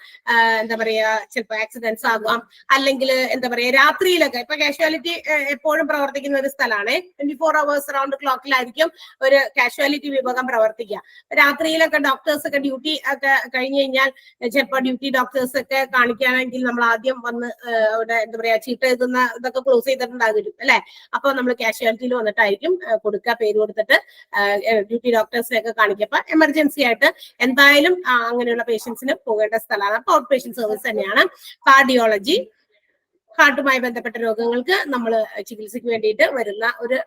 എന്താ പറയാ ചിലപ്പോൾ ആക്സിഡൻസ് ആകാം, അല്ലെങ്കിൽ എന്താ പറയാ രാത്രിയിലൊക്കെ. ഇപ്പൊ കാഷ്വാലിറ്റി എപ്പോഴും പ്രവർത്തിക്കുന്ന ഒരു സ്ഥലമാണ്. 24 hours റൗണ്ട് ക്ലോക്കിലായിരിക്കും ഒരു കാഷ്വാലിറ്റി വിഭാഗം പ്രവർത്തിക്കുക. രാത്രിയിലൊക്കെ ഡോക്ടേഴ്സ് ഒക്കെ ഡ്യൂട്ടി ഒക്കെ കഴിഞ്ഞു കഴിഞ്ഞാൽ ചിലപ്പോൾ ഡ്യൂട്ടി ഡോക്ടേഴ്സ് ഒക്കെ കാണിക്കുകയാണെങ്കിൽ നമ്മൾ ആദ്യം വന്ന് അവിടെ എന്താ പറയാ ചീട്ട് എഴുതുന്ന ഇതൊക്കെ ക്ലോസ് ചെയ്തിട്ടുണ്ടാകും അല്ലെ. അപ്പൊ നമ്മൾ കാഷ്വാലിറ്റിയിൽ വന്നിട്ടായിരിക്കും കൊടുക്കുക, പേര് കൊടുത്തിട്ട് ഡ്യൂട്ടി ഡോക്ടേഴ്സിനെ ഒക്കെ കാണിക്കപ്പോ എമർജൻസി ആയിട്ട് എന്തായാലും അങ്ങനെയുള്ള പേഷ്യൻസിന് പോകേണ്ട സ്ഥലമാണ്. അപ്പൊ ഔട്ട് പേഷ്യന്റ് സർവീസ് തന്നെയാണ്. കാർഡിയോളജി, ഹാർട്ടുമായി ബന്ധപ്പെട്ട രോഗങ്ങൾക്ക് നമ്മൾ ചികിത്സയ്ക്ക് വേണ്ടിയിട്ട് വരുന്ന ഒരു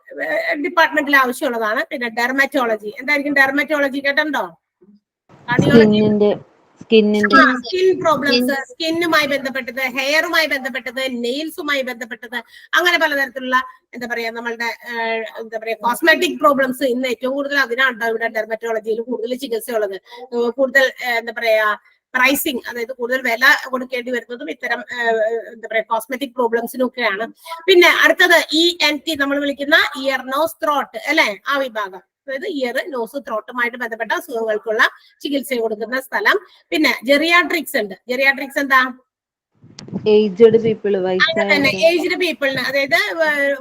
ഡിപ്പാർട്ട്മെന്റിൽ ആവശ്യമുള്ളതാണ്. പിന്നെ ഡെർമറ്റോളജി, എന്തായിരിക്കും ഡെർമറ്റോളജി കേട്ടോ? കാർഡിയോളജി സ്കിൻ പ്രോബ്ലംസ്, സ്കിന്നുമായി ബന്ധപ്പെട്ടത്, ഹെയറുമായി ബന്ധപ്പെട്ടത്, നെയിൽസുമായി ബന്ധപ്പെട്ടത്, അങ്ങനെ പലതരത്തിലുള്ള എന്താ പറയാ നമ്മളുടെ എന്താ പറയാ കോസ്മെറ്റിക് പ്രോബ്ലംസ് ഇന്ന് ഏറ്റവും കൂടുതൽ അതിനാണ് ഇവിടെ ഡെർമറ്റോളജിയിൽ കൂടുതൽ ചികിത്സയുള്ളത്. കൂടുതൽ എന്താ പറയാ പ്രൈസിങ്, അതായത് കൂടുതൽ വില കൊടുക്കേണ്ടി വരുന്നതും ഇത്തരം എന്താ പറയാ കോസ്മെറ്റിക് പ്രോബ്ലംസിനൊക്കെയാണ്. പിന്നെ അടുത്തത് ENT, നമ്മൾ വിളിക്കുന്ന ഇയർ നോസ് ത്രോട്ട് അല്ലെ, ആ വിഭാഗം. അതായത് ഇയർ നോസ് ത്രോട്ടുമായിട്ട് ബന്ധപ്പെട്ട അസുഖങ്ങൾക്കുള്ള ചികിത്സ കൊടുക്കുന്ന സ്ഥലം. പിന്നെ ജെറിയാട്രിക്സ് ഉണ്ട്. ജെറിയാട്രിക്സ് എന്താ? ഏജ്ഡ് പീപ്പിൾ, തന്നെ ഏജ്ഡ് പീപ്പിളിന്, അതായത്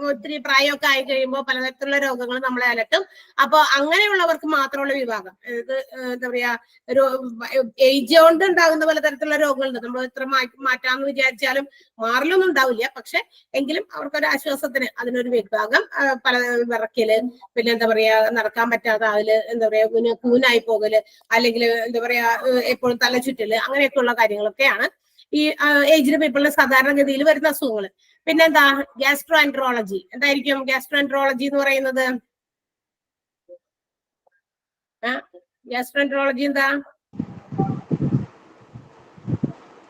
ഒത്തിരി പ്രായമൊക്കെ ആയി കഴിയുമ്പോൾ പലതരത്തിലുള്ള രോഗങ്ങൾ നമ്മളെ അലട്ടും. അപ്പൊ അങ്ങനെയുള്ളവർക്ക് മാത്രമുള്ള വിഭാഗം. അതായത് എന്താ പറയാ ഒരു ഏജ് കൊണ്ട് ഉണ്ടാകുന്ന പലതരത്തിലുള്ള രോഗങ്ങളുണ്ട്. നമ്മൾ എത്ര മാറ്റാന്ന് വിചാരിച്ചാലും മാറലൊന്നും ഉണ്ടാവില്ല. പക്ഷെ എങ്കിലും അവർക്കൊരു ആശ്വാസത്തിന് അതിനൊരു വിഭാഗം. പല വിറക്കല്, പിന്നെ എന്താ പറയാ നടക്കാൻ പറ്റാതെ അതില് എന്താ പറയാ കൂനായി പോകല്, അല്ലെങ്കിൽ എന്താ പറയാ എപ്പോഴും തലചുറ്റല്, അങ്ങനെയൊക്കെയുള്ള കാര്യങ്ങളൊക്കെയാണ് ഈ ഏജ്ഡ് പീപ്പിളിന് സാധാരണഗതിയിൽ വരുന്ന അസുഖങ്ങൾ. പിന്നെന്താ? ഗ്യാസ്ട്രോഎൻട്രോളജി. എന്തായിരിക്കും ഗ്യാസ്ട്രോഎൻട്രോളജി എന്ന് പറയുന്നത്? ഗ്യാസ്ട്രോഎൻട്രോളജി എന്താ?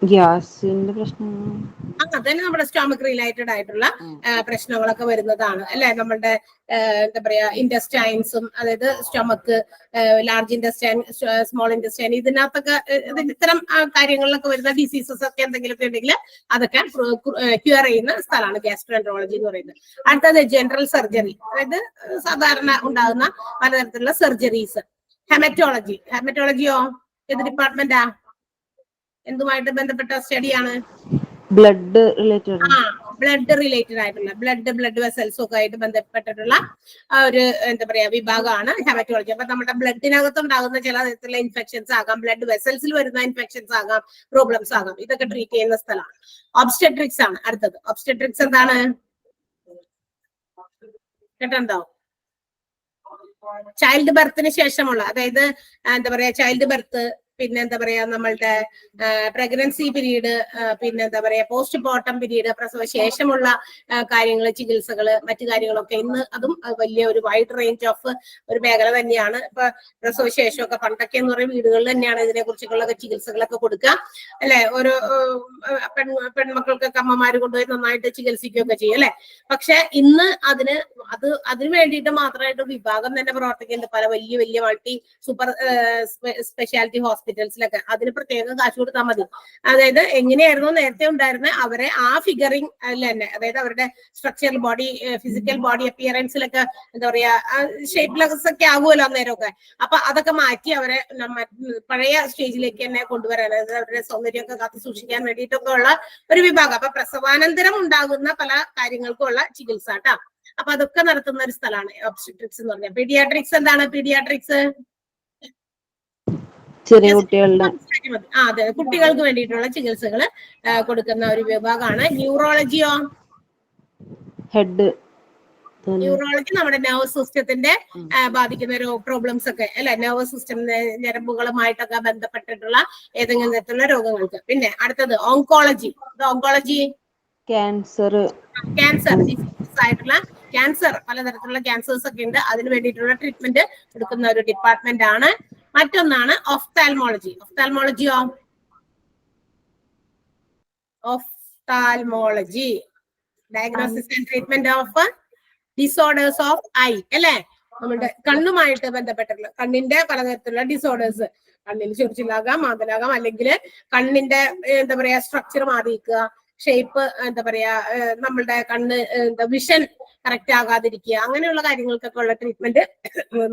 ഗ്യാസിന്റെ പ്രശ്നം അതന്നെ നമ്മുടെ സ്റ്റോമക് റിലേറ്റഡ് ആയിട്ടുള്ള പ്രശ്നങ്ങളൊക്കെ വരുന്നതാണ് അല്ലെ. നമ്മളുടെ എന്താ പറയാ ഇൻറ്റസ്റ്റൈൻസും, അതായത് stomach, large intestine, small intestine, ഇതിനകത്തൊക്കെ ഇത്തരം കാര്യങ്ങളിലൊക്കെ വരുന്ന ഡിസീസസ് ഒക്കെ എന്തെങ്കിലുമൊക്കെ ഉണ്ടെങ്കിൽ അതൊക്കെ ക്യൂർ ചെയ്യുന്ന സ്ഥലമാണ് ഗ്യാസ്ട്രോഎൻട്രോളജി എന്ന് പറയുന്നത്. അടുത്തത് ജനറൽ സർജറി, അതായത് സാധാരണ ഉണ്ടാകുന്ന പലതരത്തിലുള്ള സർജറീസ്. ഹെമറ്റോളജി. ഹെമറ്റോളജിയോ ഏത് ഡിപ്പാർട്ട്മെന്റാ? എന്തുമായിട്ട് ബന്ധപ്പെട്ട സ്റ്റഡിയാണ്? Blood related. ബ്ലഡ് റിലേറ്റഡ് ആയിട്ടുള്ള ബ്ലഡ് വെസൽസും ഒക്കെ ആയിട്ട് ബന്ധപ്പെട്ടിട്ടുള്ള ഒരു എന്താ പറയാ വിഭാഗമാണ് ഹെമറ്റോളജി. അപ്പൊ നമ്മുടെ ബ്ലഡിനകത്ത് ഉണ്ടാകുന്ന ചില തരത്തിലുള്ള ഇൻഫെക്ഷൻസ് ആകാം, ബ്ലഡ് വെസൽസിൽ വരുന്ന ഇൻഫെക്ഷൻസ് ആകാം, പ്രോബ്ലംസ് ആകാം, ഇതൊക്കെ ട്രീറ്റ് ചെയ്യുന്ന സ്ഥലമാണ്. ഒബ്സ്റ്റെട്രിക്സ് ആണ് അടുത്തത്. ഒബ്സ്റ്റെട്രിക്സ് എന്താണ് കേട്ടോ? ചൈൽഡ് ബർത്തിന് ശേഷമുള്ള, അതായത് എന്താ പറയാ ചൈൽഡ് ബർത്ത്, പിന്നെ എന്താ പറയാ നമ്മളുടെ പ്രഗ്നൻസി പീരീഡ്, പിന്നെ എന്താ പറയാ പോസ്റ്റ് മോർട്ടം പീരീഡ്, പ്രസവ ശേഷമുള്ള കാര്യങ്ങൾ, ചികിത്സകള്, മറ്റു കാര്യങ്ങളൊക്കെ ഇന്ന് അതും വലിയ ഒരു വൈഡ് റേഞ്ച് ഓഫ് ഒരു മേഖല തന്നെയാണ്. ഇപ്പൊ പ്രസവ ശേഷമൊക്കെ പണ്ടൊക്കെ എന്ന് പറയുന്ന വീടുകളിൽ തന്നെയാണ് ഇതിനെ കുറിച്ചുള്ള ചികിത്സകളൊക്കെ കൊടുക്കുക അല്ലെ. ഓരോ പെൺമക്കൾക്കൊക്കെ അമ്മമാര് കൊണ്ടുപോയി നന്നായിട്ട് ചികിത്സിക്കുകയൊക്കെ ചെയ്യും അല്ലെ. പക്ഷെ ഇന്ന് അതിന് വേണ്ടിയിട്ട് മാത്രമായിട്ട് വിഭാഗം തന്നെ പ്രവർത്തിക്കുന്നുണ്ട്. പല വലിയ വലിയ മൾട്ടി സൂപ്പർ സ്പെഷ്യാലിറ്റി ഹോസ്പിറ്റൽസിലൊക്കെ അതിന് പ്രത്യേകം കാശ് കൊടുത്താൽ മതി. അതായത് എങ്ങനെയായിരുന്നു നേരത്തെ ഉണ്ടായിരുന്നത് അവരെ ആ ഫിഗറിങ് തന്നെ, അതായത് അവരുടെ സ്ട്രക്ചറൽ ബോഡി, ഫിസിക്കൽ ബോഡി അപ്പിയറൻസിലൊക്കെ എന്താ പറയാ ഷേപ്പ്ലെസ് ആകുമല്ലോ അന്നേരമൊക്കെ. അപ്പൊ അതൊക്കെ മാറ്റി അവരെ പഴയ സ്റ്റേജിലേക്ക് തന്നെ കൊണ്ടുവരാൻ, അതായത് അവരുടെ സൗന്ദര്യമൊക്കെ കാത്തു സൂക്ഷിക്കാൻ വേണ്ടിയിട്ടൊക്കെ ഉള്ള ഒരു വിഭാഗം. അപ്പൊ പ്രസവാനന്തരം ഉണ്ടാകുന്ന പല കാര്യങ്ങൾക്കുള്ള ചികിത്സ കേട്ടോ. അപ്പൊ അതൊക്കെ നടത്തുന്ന ഒരു സ്ഥലമാണ് ഒബ്സ്റ്റെട്രിക്സ് എന്ന് പറഞ്ഞാൽ. പീഡിയാട്രിക്സ് എന്താണ്? പീഡിയാട്രിക്സ് ചെറിയ കുട്ടികളുടെ അതെ, കുട്ടികൾക്ക് വേണ്ടിയിട്ടുള്ള ചികിത്സകൾ കൊടുക്കുന്ന ഒരു വിഭാഗമാണ്. ന്യൂറോളജിയോ? ഹെഡ്. ന്യൂറോളജി നമ്മുടെ നെർവസ് സിസ്റ്റത്തിന്റെ ബാധിക്കുന്ന പ്രോബ്ലംസ് ഒക്കെ അല്ലെ, നെർവസ് സിസ്റ്റം ഞരമ്പുകളുമായിട്ടൊക്കെ ബന്ധപ്പെട്ടിട്ടുള്ള ഏതെങ്കിലും തരത്തിലുള്ള രോഗങ്ങൾക്ക്. പിന്നെ അടുത്തത് ഓങ്കോളജി. ഓങ്കോളജി ക്യാൻസർ ഡിസീസസ് ആയിട്ടുള്ള ക്യാൻസർ, പലതരത്തിലുള്ള ക്യാൻസേഴ്സ് ഒക്കെ ഉണ്ട്. അതിന് വേണ്ടിയിട്ടുള്ള ട്രീറ്റ്മെന്റ് കൊടുക്കുന്ന ഒരു ഡിപ്പാർട്ട്മെന്റ് ആണ്. മറ്റൊന്നാണ് ഒഫ്താൽമോളജി. ഒഫ്താൽമോളജിയോ? Ophthalmology diagnosis and treatment of disorders of eye അല്ലെ. നമ്മുടെ കണ്ണുമായിട്ട് ബന്ധപ്പെട്ടിട്ടുള്ള കണ്ണിന്റെ പലതരത്തിലുള്ള ഡിസോർഡേഴ്സ്, കണ്ണിന് ചൊറിച്ചിലാകാം, മാന്തലാകാം, അല്ലെങ്കിൽ കണ്ണിന്റെ എന്താ പറയാ സ്ട്രക്ചർ മാറിയിരിക്കുക, ഷേപ്പ്, എന്താ പറയാ നമ്മളുടെ കണ്ണ് വിഷൻ കറക്റ്റ് ആകാതിരിക്കുക, അങ്ങനെയുള്ള കാര്യങ്ങൾക്കൊക്കെ ഉള്ള ട്രീറ്റ്മെന്റ്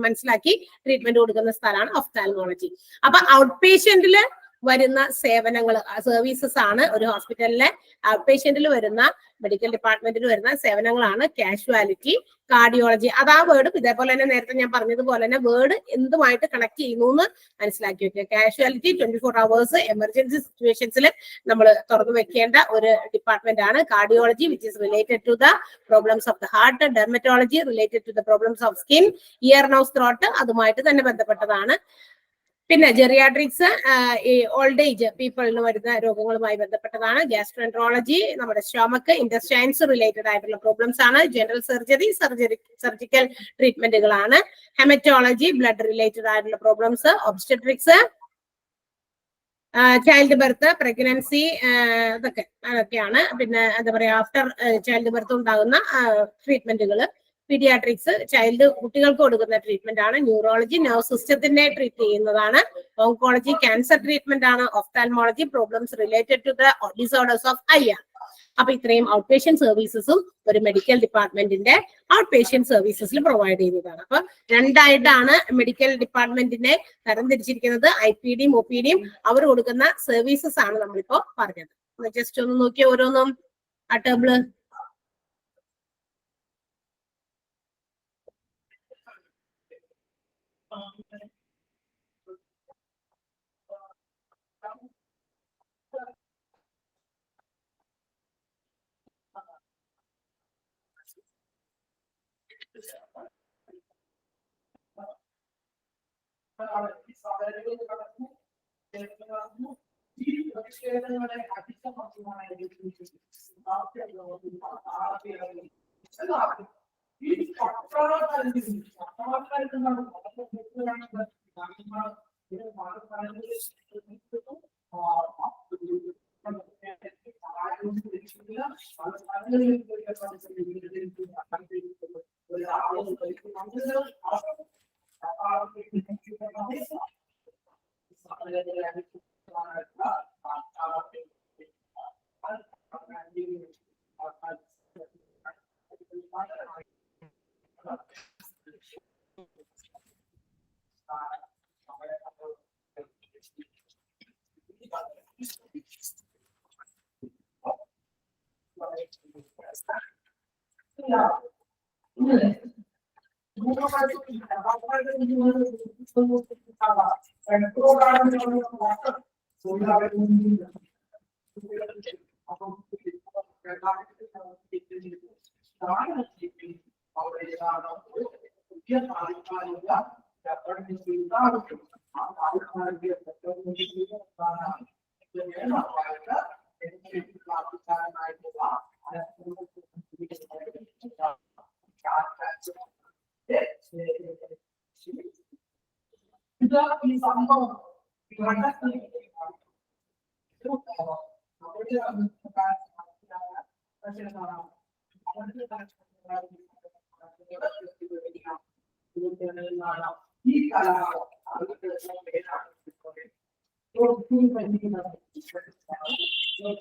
മനസ്സിലാക്കി ട്രീറ്റ്മെന്റ് കൊടുക്കുന്ന സ്ഥലമാണ് ഒഫ്താൽമോളജി. അപ്പൊ ഔട്ട് പേഷ്യന്റില് വരുന്ന സേവനങ്ങൾ, സർവീസസ് ആണ് ഒരു ഹോസ്പിറ്റലിലെ ഔട്ട് പേഷ്യന്റിൽ വരുന്ന, മെഡിക്കൽ ഡിപ്പാർട്ട്മെന്റിൽ വരുന്ന സേവനങ്ങളാണ് കാഷ്വാലിറ്റി, കാർഡിയോളജി. അത് ആ വേർഡും ഇതേപോലെ തന്നെ നേരത്തെ ഞാൻ പറഞ്ഞതുപോലെ തന്നെ വേർഡ് എന്തുമായിട്ട് കണക്ട് ചെയ്യുന്നു എന്ന് മനസ്സിലാക്കി വെക്കുക. കാഷ്വാലിറ്റി 24 hours എമർജൻസി സിറ്റുവേഷൻസിൽ നമ്മൾ തുറന്നു വെക്കേണ്ട ഒരു ഡിപ്പാർട്ട്മെന്റ് ആണ്. Cardiology which is related to the problems of the heart, dermatology related to the problems of skin, ear nose throat അതുമായിട്ട് തന്നെ ബന്ധപ്പെട്ടതാണ്. പിന്നെ ജെറിയാട്രിക്സ് ഓൾഡ് ഏജ് പീപ്പിളിന് വരുന്ന രോഗങ്ങളുമായി ബന്ധപ്പെട്ടതാണ്. ഗ്യാസ്ട്രോഎൻട്രോളജി നമ്മുടെ സ്റ്റൊമക്ക് ഇൻറ്റസ്റ്റൈൻസ് റിലേറ്റഡ് ആയിട്ടുള്ള പ്രോബ്ലംസ് ആണ്. ജനറൽ സർജിക്കൽ ട്രീറ്റ്മെന്റുകളാണ്. ഹെമറ്റോളജി ബ്ലഡ് റിലേറ്റഡ് ആയിട്ടുള്ള problems. Obstetrics child birth, pregnancy, അതൊക്കെയാണ്. പിന്നെ എന്താ പറയാ ആഫ്റ്റർ ചൈൽഡ് ബർത്ത് ഉണ്ടാകുന്ന ട്രീറ്റ്മെന്റുകൾ. പീഡിയാട്രിക്സ് കുട്ടികൾക്ക് കൊടുക്കുന്ന ട്രീറ്റ്മെന്റ് ആണ്. ന്യൂറോളജി നെർവ് സിസ്റ്റത്തിനെ ട്രീറ്റ് ചെയ്യുന്നതാണ്. ഓങ്കോളജി ക്യാൻസർ ട്രീറ്റ്മെന്റ് ആണ്. Ophthalmology problems related to the disorders of eye ആണ്. അപ്പൊ ഇത്രയും ഔട്ട് പേഷ്യന്റ് സർവീസസും ഒരു മെഡിക്കൽ ഡിപ്പാർട്ട്മെന്റിന്റെ ഔട്ട് പേഷ്യന്റ് സർവീസസിൽ പ്രൊവൈഡ് ചെയ്യുന്നതാണ്. അപ്പൊ രണ്ടായിട്ടാണ് മെഡിക്കൽ ഡിപ്പാർട്ട്മെന്റിനെ തരംതിരിച്ചിരിക്കുന്നത്. IPDയും OPDയും അവർ കൊടുക്കുന്ന സർവീസസ് ആണ് നമ്മളിപ്പോ പറഞ്ഞത്. ജസ്റ്റ് ഒന്ന് നോക്കിയ ഓരോന്നും ആ ടേബിള്.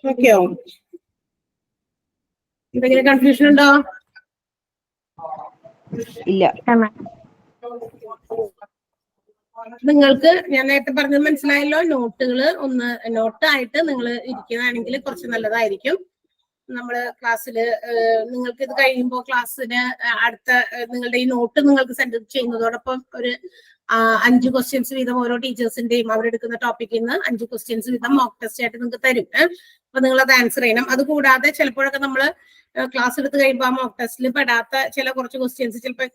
ഓക്കെയോ? എന്തെങ്കിലും കൺഫ്യൂഷൻ ഉണ്ടോ? ഇല്ല. നിങ്ങൾക്ക് ഞാൻ നേരത്തെ പറഞ്ഞത് മനസ്സിലായല്ലോ. നോട്ടായിട്ട് നിങ്ങൾ ഇരിക്കുന്നതാണെങ്കിൽ കുറച്ച് നല്ലതായിരിക്കും. നമ്മള് ക്ലാസ്സില് നിങ്ങൾക്ക് ഇത് കഴിയുമ്പോൾ ക്ലാസ്സിന് അടുത്ത നിങ്ങളുടെ ഈ നോട്ട് നിങ്ങൾക്ക് സെൻഡ് ചെയ്യുന്നതോടൊപ്പം ഒരു 5 ക്വസ്റ്റ്യൻസ് വീതം ഓരോ ടീച്ചേഴ്സിന്റെയും അവരെടുക്കുന്ന ടോപ്പിക്കിൽ നിന്ന് 5 ക്വസ്റ്റ്യൻസ് വീതം മോക്ക് ടെസ്റ്റ് ആയിട്ട് നിങ്ങൾക്ക് തരും. അപ്പൊ നിങ്ങൾ അത് ആൻസർ ചെയ്യണം. അതുകൂടാതെ ചിലപ്പോഴൊക്കെ നമ്മള് ക്ലാസ് എടുത്ത് കഴിയുമ്പോൾ ആ മോക്ക് ടെസ്റ്റിൽ പെടാത്ത ചില കുറച്ച് ക്വസ്റ്റ്യൻസ് ചിലപ്പോൾ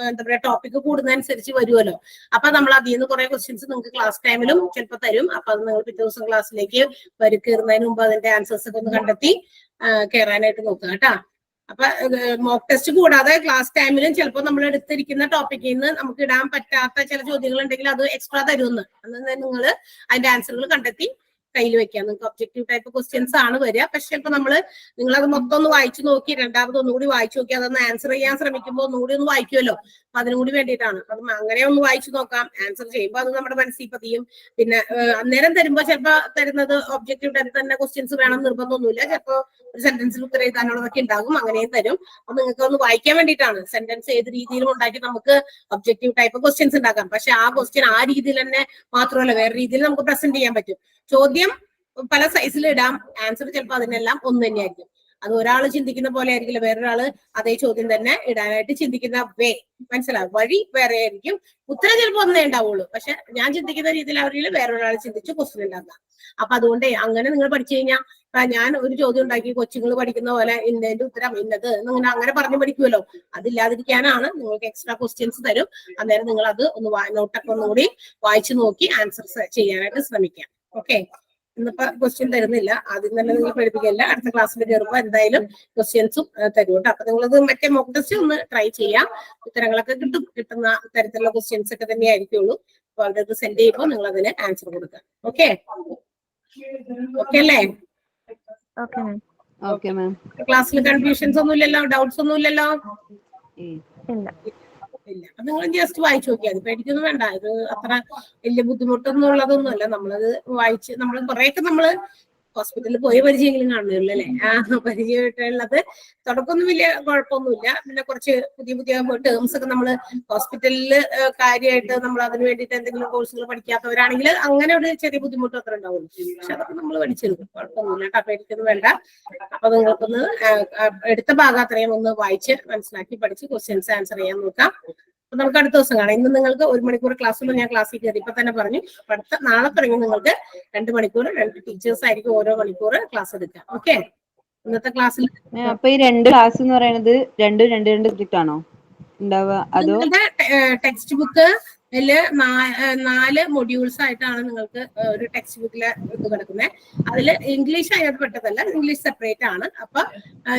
എന്താ പറയാ ടോപ്പിക്ക് കൂടുന്നതനുസരിച്ച് വരുമല്ലോ. അപ്പൊ നമ്മൾ അതിൽ നിന്ന് കുറെ ക്വസ്റ്റ്യൻസ് നിങ്ങൾക്ക് ക്ലാസ് ടൈമിലും ചിലപ്പോൾ തരും. അപ്പൊ അത് നിങ്ങൾ പിറ്റേ ദിവസം ക്ലാസ്സിലേക്ക് കയറുന്നതിന് മുമ്പ് അതിന്റെ ആൻസേഴ്സ് ഒക്കെ ഒന്ന് കണ്ടെത്തി കയറാനായിട്ട് നോക്കുക കേട്ടാ. അപ്പൊ മോക്ക് ടെസ്റ്റ് കൂടാതെ ക്ലാസ് ടൈമിലും ചിലപ്പോൾ നമ്മൾ എടുത്തിരിക്കുന്ന ടോപ്പിക്കിൽ നിന്ന് നമുക്ക് ഇടാൻ പറ്റാത്ത ചില ചോദ്യങ്ങൾ ഉണ്ടെങ്കിൽ അത് എക്സ്ട്രാ തരുമെന്ന്. അന്ന് നിങ്ങൾ അതിന്റെ ആൻസറുകൾ കണ്ടെത്തി കയ്യിൽ വെക്കാം. നിങ്ങൾക്ക് ഒബ്ജക്റ്റീവ് ടൈപ്പ് ക്വസ്റ്റ്യൻസ് ആണ് വരിക. പക്ഷെ ചിലപ്പോൾ നിങ്ങളത് മൊത്തം ഒന്ന് വായിച്ചു നോക്കി രണ്ടാമത് ഒന്നുകൂടി വായിച്ചു നോക്കി അതൊന്ന് ആൻസർ ചെയ്യാൻ ശ്രമിക്കുമ്പോൾ ഒന്നുകൂടി ഒന്ന് വായിക്കുമല്ലോ. അപ്പൊ അതിനും കൂടി വേണ്ടിയിട്ടാണ്. അപ്പം അങ്ങനെ ഒന്ന് വായിച്ചു നോക്കാം. ആൻസർ ചെയ്യുമ്പോൾ അത് നമ്മുടെ മനസ്സിൽ പതിയും. പിന്നെ അന്നേരം തരുമ്പോൾ ചിലപ്പോൾ തരുന്നത് ഒബ്ജക്റ്റീവ് ടൈപ്പ് തന്നെ ക്വസ്റ്റ്യൻസ് വേണം നിർബന്ധമൊന്നുമില്ല. ചിലപ്പോൾ ഒരു സെന്റൻസിൽ ഉത്തരം എഴുതാനുള്ളതൊക്കെ ഉണ്ടാകും. അങ്ങനെയും തരും. അപ്പൊ നിങ്ങൾക്ക് ഒന്ന് വായിക്കാൻ വേണ്ടിയിട്ടാണ്. സെന്റൻസ് ഏത് രീതിയിലും ഉണ്ടാക്കി നമുക്ക് ഒബ്ജക്റ്റീവ് ടൈപ്പ് ക്വസ്റ്റ്യൻസ് ഉണ്ടാക്കാം. പക്ഷെ ആ ക്വസ്റ്റ്യൻ ആ രീതിയിൽ തന്നെ മാത്രമല്ല വേറെ രീതിയിൽ നമുക്ക് പ്രസന്റ് ചെയ്യാൻ പറ്റും. ചോദ്യം പല സൈസിൽ ഇടാം. ആൻസർ ചിലപ്പോൾ അതിനെല്ലാം ഒന്ന് തന്നെയായിരിക്കും. അത് ഒരാൾ ചിന്തിക്കുന്ന പോലെ ആയിരിക്കില്ല വേറൊരാള് അതേ ചോദ്യം തന്നെ ഇടാനായിട്ട് ചിന്തിക്കുന്ന മനസ്സിലാവും. വഴി വേറെ ആയിരിക്കും. ഉത്തരം ചിലപ്പോൾ ഒന്നേ ഉണ്ടാവുള്ളൂ. പക്ഷെ ഞാൻ ചിന്തിക്കുന്ന രീതിയിൽ അവരിൽ വേറൊരാൾ ചിന്തിച്ച് ക്വസ്റ്റ്യൻ ഉണ്ടാക്കാം. അപ്പൊ അതുകൊണ്ട് അങ്ങനെ നിങ്ങൾ പഠിച്ചു കഴിഞ്ഞാൽ ഞാൻ ഒരു ചോദ്യം ഉണ്ടാക്കി കൊച്ചുങ്ങൾ പഠിക്കുന്ന പോലെ ഇന്നതിന്റെ ഉത്തരം ഇന്നത് എന്നിങ്ങനെ അങ്ങനെ പറഞ്ഞു പഠിക്കുമല്ലോ. അതില്ലാതിരിക്കാനാണ് നിങ്ങൾക്ക് എക്സ്ട്രാ ക്വസ്റ്റ്യൻസ് തരും. അന്നേരം നിങ്ങൾ അത് ഒന്ന് നോട്ടൊക്കെ ഒന്നുകൂടി വായിച്ചു നോക്കി ആൻസർ ചെയ്യാനായിട്ട് ശ്രമിക്കാം. ഓക്കെ, ഇന്നിപ്പോ ക്വസ്റ്റ്യൻ തരുന്നില്ല. ആദ്യം തന്നെ നിങ്ങൾ പഠിപ്പിക്കില്ല. അടുത്ത ക്ലാസ്സിൽ കയറുമ്പോൾ എന്തായാലും ക്വസ്റ്റ്യൻസും തരും കേട്ടോ. അപ്പൊ നിങ്ങളത് മറ്റേ മോക്ക് ടെസ്റ്റ് ഒന്ന് ട്രൈ ചെയ്യാം. ഉത്തരങ്ങളൊക്കെ കിട്ടുന്ന തരത്തിലുള്ള ക്വസ്റ്റ്യൻസ് ഒക്കെ തന്നെ ആയിരിക്കുള്ളൂ. അപ്പൊ അവരത് സെൻഡ് ചെയ്യുമ്പോൾ നിങ്ങൾ അതിന് ആൻസർ കൊടുക്കാം. ഓക്കെ ഓക്കെ അല്ലേ? Okay ma'am. ക്ലാസ്സിൽ കൺഫ്യൂഷൻസ് ഒന്നും ഇല്ലല്ലോ? ഡൗട്ട്സ് ഒന്നും ഇല്ലല്ലോ? ഇല്ല. ഇല്ല. അപ്പൊ നിങ്ങൾ ജസ്റ്റ് വായിച്ചു നോക്കിയാൽ മതി. പേടിക്കൊന്നും വേണ്ട. ഇത് അത്ര വലിയ ബുദ്ധിമുട്ടൊന്നും ഉള്ളതൊന്നുമല്ല. നമ്മളത് വായിച്ച് കുറെയൊക്കെ ഹോസ്പിറ്റലിൽ പോയ പരിചയമെങ്കിലും കാണുന്നുള്ളൂ അല്ലെ? പരിചയമായിട്ടുള്ളത് തുടക്കമൊന്നും വലിയ കുഴപ്പമൊന്നുമില്ല. പിന്നെ കുറച്ച് പുതിയ ടേംസ് ഒക്കെ നമ്മൾ ഹോസ്പിറ്റലിൽ കാര്യമായിട്ട് നമ്മൾ അതിന് വേണ്ടിയിട്ട് എന്തെങ്കിലും കോഴ്സുകൾ പഠിക്കാത്തവരാണെങ്കിൽ അങ്ങനെ ഒരു ചെറിയ ബുദ്ധിമുട്ട് അത്ര ഉണ്ടാവുള്ളൂ. പക്ഷെ അതൊക്കെ നമ്മൾ പഠിച്ചെടുക്കും. കുഴപ്പമൊന്നുമില്ല കേട്ടോ. പേടിക്കൊന്നും വേണ്ട. അപ്പൊ നിങ്ങൾക്കൊന്ന് എടുത്ത ഭാഗം അത്രയും ഒന്ന് വായിച്ച് മനസ്സിലാക്കി പഠിച്ച് ക്വസ്റ്റ്യൻസ് ആൻസർ ചെയ്യാൻ നോക്കാം. അപ്പൊ നമുക്ക് അടുത്ത ദിവസം കാണാം. ഇന്ന് നിങ്ങൾക്ക് 1 മണിക്കൂർ ക്ലാസ്സുള്ള ഞാൻ ക്ലാസ്സിൽ കയറി ഇപ്പൊ തന്നെ പറഞ്ഞു. അടുത്ത നാളെ തുടങ്ങി നിങ്ങൾക്ക് 2 മണിക്കൂർ 2 ടീച്ചേഴ്സ് ആയിരിക്കും ഓരോ മണിക്കൂർ ക്ലാസ് എടുക്കാം. ഓക്കെ, ഇന്നത്തെ ക്ലാസ്സിൽ അപ്പൊ ഈ 2 ക്ലാസ് എന്ന് പറയുന്നത് രണ്ട് സബ്ജക്റ്റ് ആണോ ഉണ്ടാവുക? അതോ ടെക്സ്റ്റ് ബുക്ക് 4 മൊഡ്യൂൾസ് ആയിട്ടാണ് നിങ്ങൾക്ക് ഒരു ടെക്സ്റ്റ് ബുക്കിലെ ഇത് കിടക്കുന്നത്. അതിൽ ഇംഗ്ലീഷ് അതിനകത്ത് പെട്ടതല്ല. ഇംഗ്ലീഷ് സെപ്പറേറ്റ് ആണ്. അപ്പൊ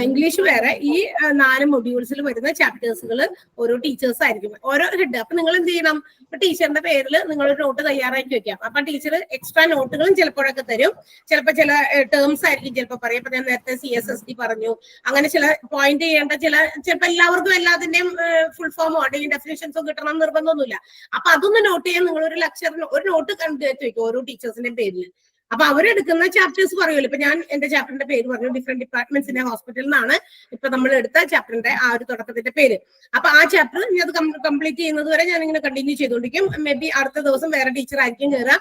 ഇംഗ്ലീഷ് വേറെ. ഈ 4 മൊഡ്യൂൾസിൽ വരുന്ന ചാപ്റ്റേഴ്സുകൾ ഓരോ ടീച്ചേഴ്സ് ആയിരിക്കും ഓരോ ഹെഡ്. അപ്പൊ നിങ്ങൾ എന്ത് ചെയ്യണം? ടീച്ചറിന്റെ പേരിൽ നിങ്ങൾ ഒരു നോട്ട് തയ്യാറാക്കി വെക്കാം. അപ്പൊ ടീച്ചർ എക്സ്ട്രാ നോട്ടുകളും ചിലപ്പോഴൊക്കെ തരും. ചിലപ്പോൾ ചില ടേംസ് ആയിരിക്കും ചിലപ്പോൾ പറയാം. ഇപ്പൊ ഞാൻ നേരത്തെ CSSD പറഞ്ഞു. അങ്ങനെ ചില പോയിന്റ് ചെയ്യേണ്ട ചിലപ്പോൾ എല്ലാവർക്കും എല്ലാത്തിന്റെയും ഫുൾ ഫോമോ അല്ലെങ്കിൽ ഡെഫിനേഷൻസോ കിട്ടണം നിർബന്ധമൊന്നുമില്ല. അപ്പൊ അതൊന്ന് നോട്ട് ചെയ്യാൻ നിങ്ങൾ ഒരു ലെക്ചറിന് ഒരു നോട്ട് കണ്ടു വെക്കും ഓരോ ടീച്ചേഴ്സിന്റെ പേരിൽ. അപ്പൊ അവരെടുക്കുന്ന ചാപ്റ്റേഴ്സ് പറയുമല്ലോ. ഇപ്പൊ ഞാൻ എന്റെ ചാപ്റ്ററിന്റെ പേര് പറഞ്ഞു. ഡിഫറെന്റ് ഡിപ്പാർട്ട്മെന്റ്സിന്റെ ഹോസ്പിറ്റലിൽ നിന്നാണ് ഇപ്പൊ നമ്മൾ എടുത്ത ചാപ്റ്ററിന്റെ ആ ഒരു തുടക്കത്തിന്റെ പേര്. അപ്പൊ ആ ചാപ്റ്റർ ഇനി അത് കംപ്ലീറ്റ് ചെയ്യുന്നത് വരെ ഞാൻ ഇങ്ങനെ കണ്ടിന്യൂ ചെയ്തുകൊണ്ടിരിക്കും. മേ ബി അടുത്ത ദിവസം വേറെ ടീച്ചർ ആയിരിക്കും കയറുക.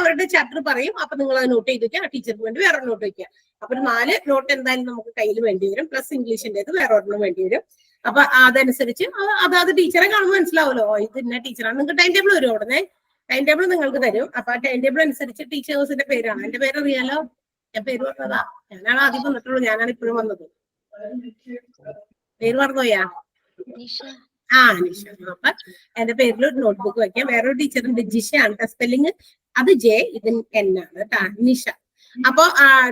അവരുടെ ചാപ്റ്റർ പറയും. അപ്പൊ നിങ്ങൾ അത് നോട്ട് ചെയ്ത് വെക്കുക. ആ ടീച്ചർക്ക് വേണ്ടി വേറെ നോട്ട് വെക്കുക. അപ്പൊ ഒരു 4 നോട്ട് എന്തായാലും നമുക്ക് കയ്യിൽ വേണ്ടി വരും. പ്ലസ് ഇംഗ്ലീഷിന്റെ വേറെ ഒരെണ്ണം വേണ്ടി വരും. അപ്പൊ അതനുസരിച്ച് അതാത് ടീച്ചറെ കാണുമ്പോൾ മനസ്സിലാവുമല്ലോ. ഇത് ഇന്ന ടീച്ചറാണ്. നിങ്ങൾക്ക് ടൈം ടേബിൾ വരും. ഉടനെ ടൈം ടേബിൾ നിങ്ങൾക്ക് തരും. അപ്പൊ ആ ടൈം ടേബിൾ അനുസരിച്ച് ടീച്ചേഴ്സിന്റെ പേരാണ്. എന്റെ പേര് അറിയാലോ. ഞാൻ പേര് പറഞ്ഞതാ. ഞാനാണ് ആദ്യം വന്നിട്ടുള്ളൂ. ഞാനാണ് ഇപ്പോഴും വന്നത്. പേര് പറഞ്ഞോയാ? നിഷ. അപ്പൊ എന്റെ പേരിൽ ഒരു നോട്ട്ബുക്ക് വെക്കാം. വേറൊരു ടീച്ചറിന്റെ ജിഷയാണ് സ്പെല്ലിങ്. അത് J, ഇത് N ആണ് കേട്ടാ. നിഷ. അപ്പൊ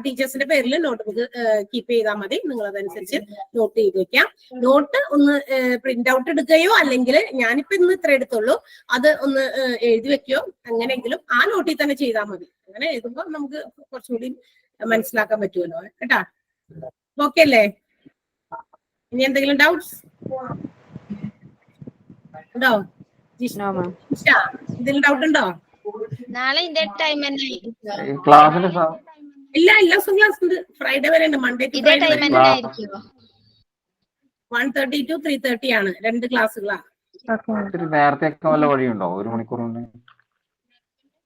ടീച്ചേഴ്സിന്റെ പേരിൽ നോട്ട്ബുക്ക് കീപ്പ് ചെയ്താൽ മതി. നിങ്ങൾ അതനുസരിച്ച് നോട്ട് ചെയ്ത് വെക്കാം. നോട്ട് ഒന്ന് പ്രിന്റ് ഔട്ട് എടുക്കുകയോ അല്ലെങ്കിൽ ഞാനിപ്പോ ഇന്ന് ഇത്ര എടുത്തുള്ളൂ അത് ഒന്ന് എഴുതി വെക്കുകയോ അങ്ങനെയെങ്കിലും ആ നോട്ടിൽ തന്നെ ചെയ്താൽ മതി. അങ്ങനെ എഴുതുമ്പോൾ നമുക്ക് കുറച്ചുകൂടി മനസ്സിലാക്കാൻ പറ്റുമല്ലോ കേട്ടാ. ഓക്കെ അല്ലേ? ഇനി എന്തെങ്കിലും ഡൗട്ട്സ് ഉണ്ടോ? എന്തെങ്കിലും ഡൗട്ട് ഉണ്ടോ? നാളെ ഇതേ ടൈം തന്നെ ഇല്ല, എല്ലാ ദിവസവും ക്ലാസ് ഉണ്ട്. ഫ്രൈഡേ വരെ ഉണ്ട്. മൺഡേ ടു ഫ്രൈഡേ 1:30 to 3:30 ആണ്. 2 ക്ലാസ്സുകളാണ്. നേരത്തെ വഴിയുണ്ടോ? 1 മണിക്കൂർ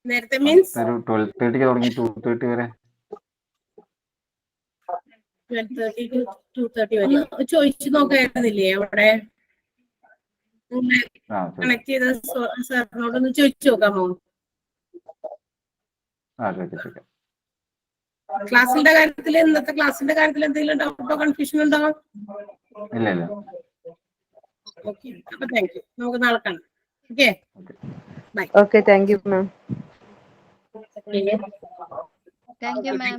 നേരത്തെ മീൻസ് 12:30 തുടങ്ങി 2:30 വരെ. 12:30 to 2:30 വരെ ചോദിച്ചു നോക്കായിരുന്നില്ലേ? അവിടെ കണക്ട് ചെയ്ത സാറിനോടൊന്ന് ചോദിച്ചു നോക്കാമോ? ക്ലാസ്സിന്റെ കാര്യത്തിൽ ഇന്നത്തെ ക്ലാസ്സിന്റെ കാര്യത്തിൽ എന്തെങ്കിലും ഡൗട്ടോ കൺഫ്യൂഷൻ ഉണ്ടോ? ഇല്ല. ഓക്കെ, അപ്പൊ താങ്ക് യു. നമുക്ക് നാളെ കാണാം. Okay, bye. Okay, thank you ma'am. Thank you ma'am.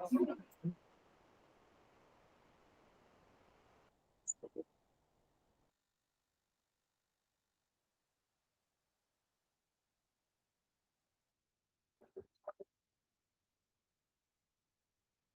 Okay.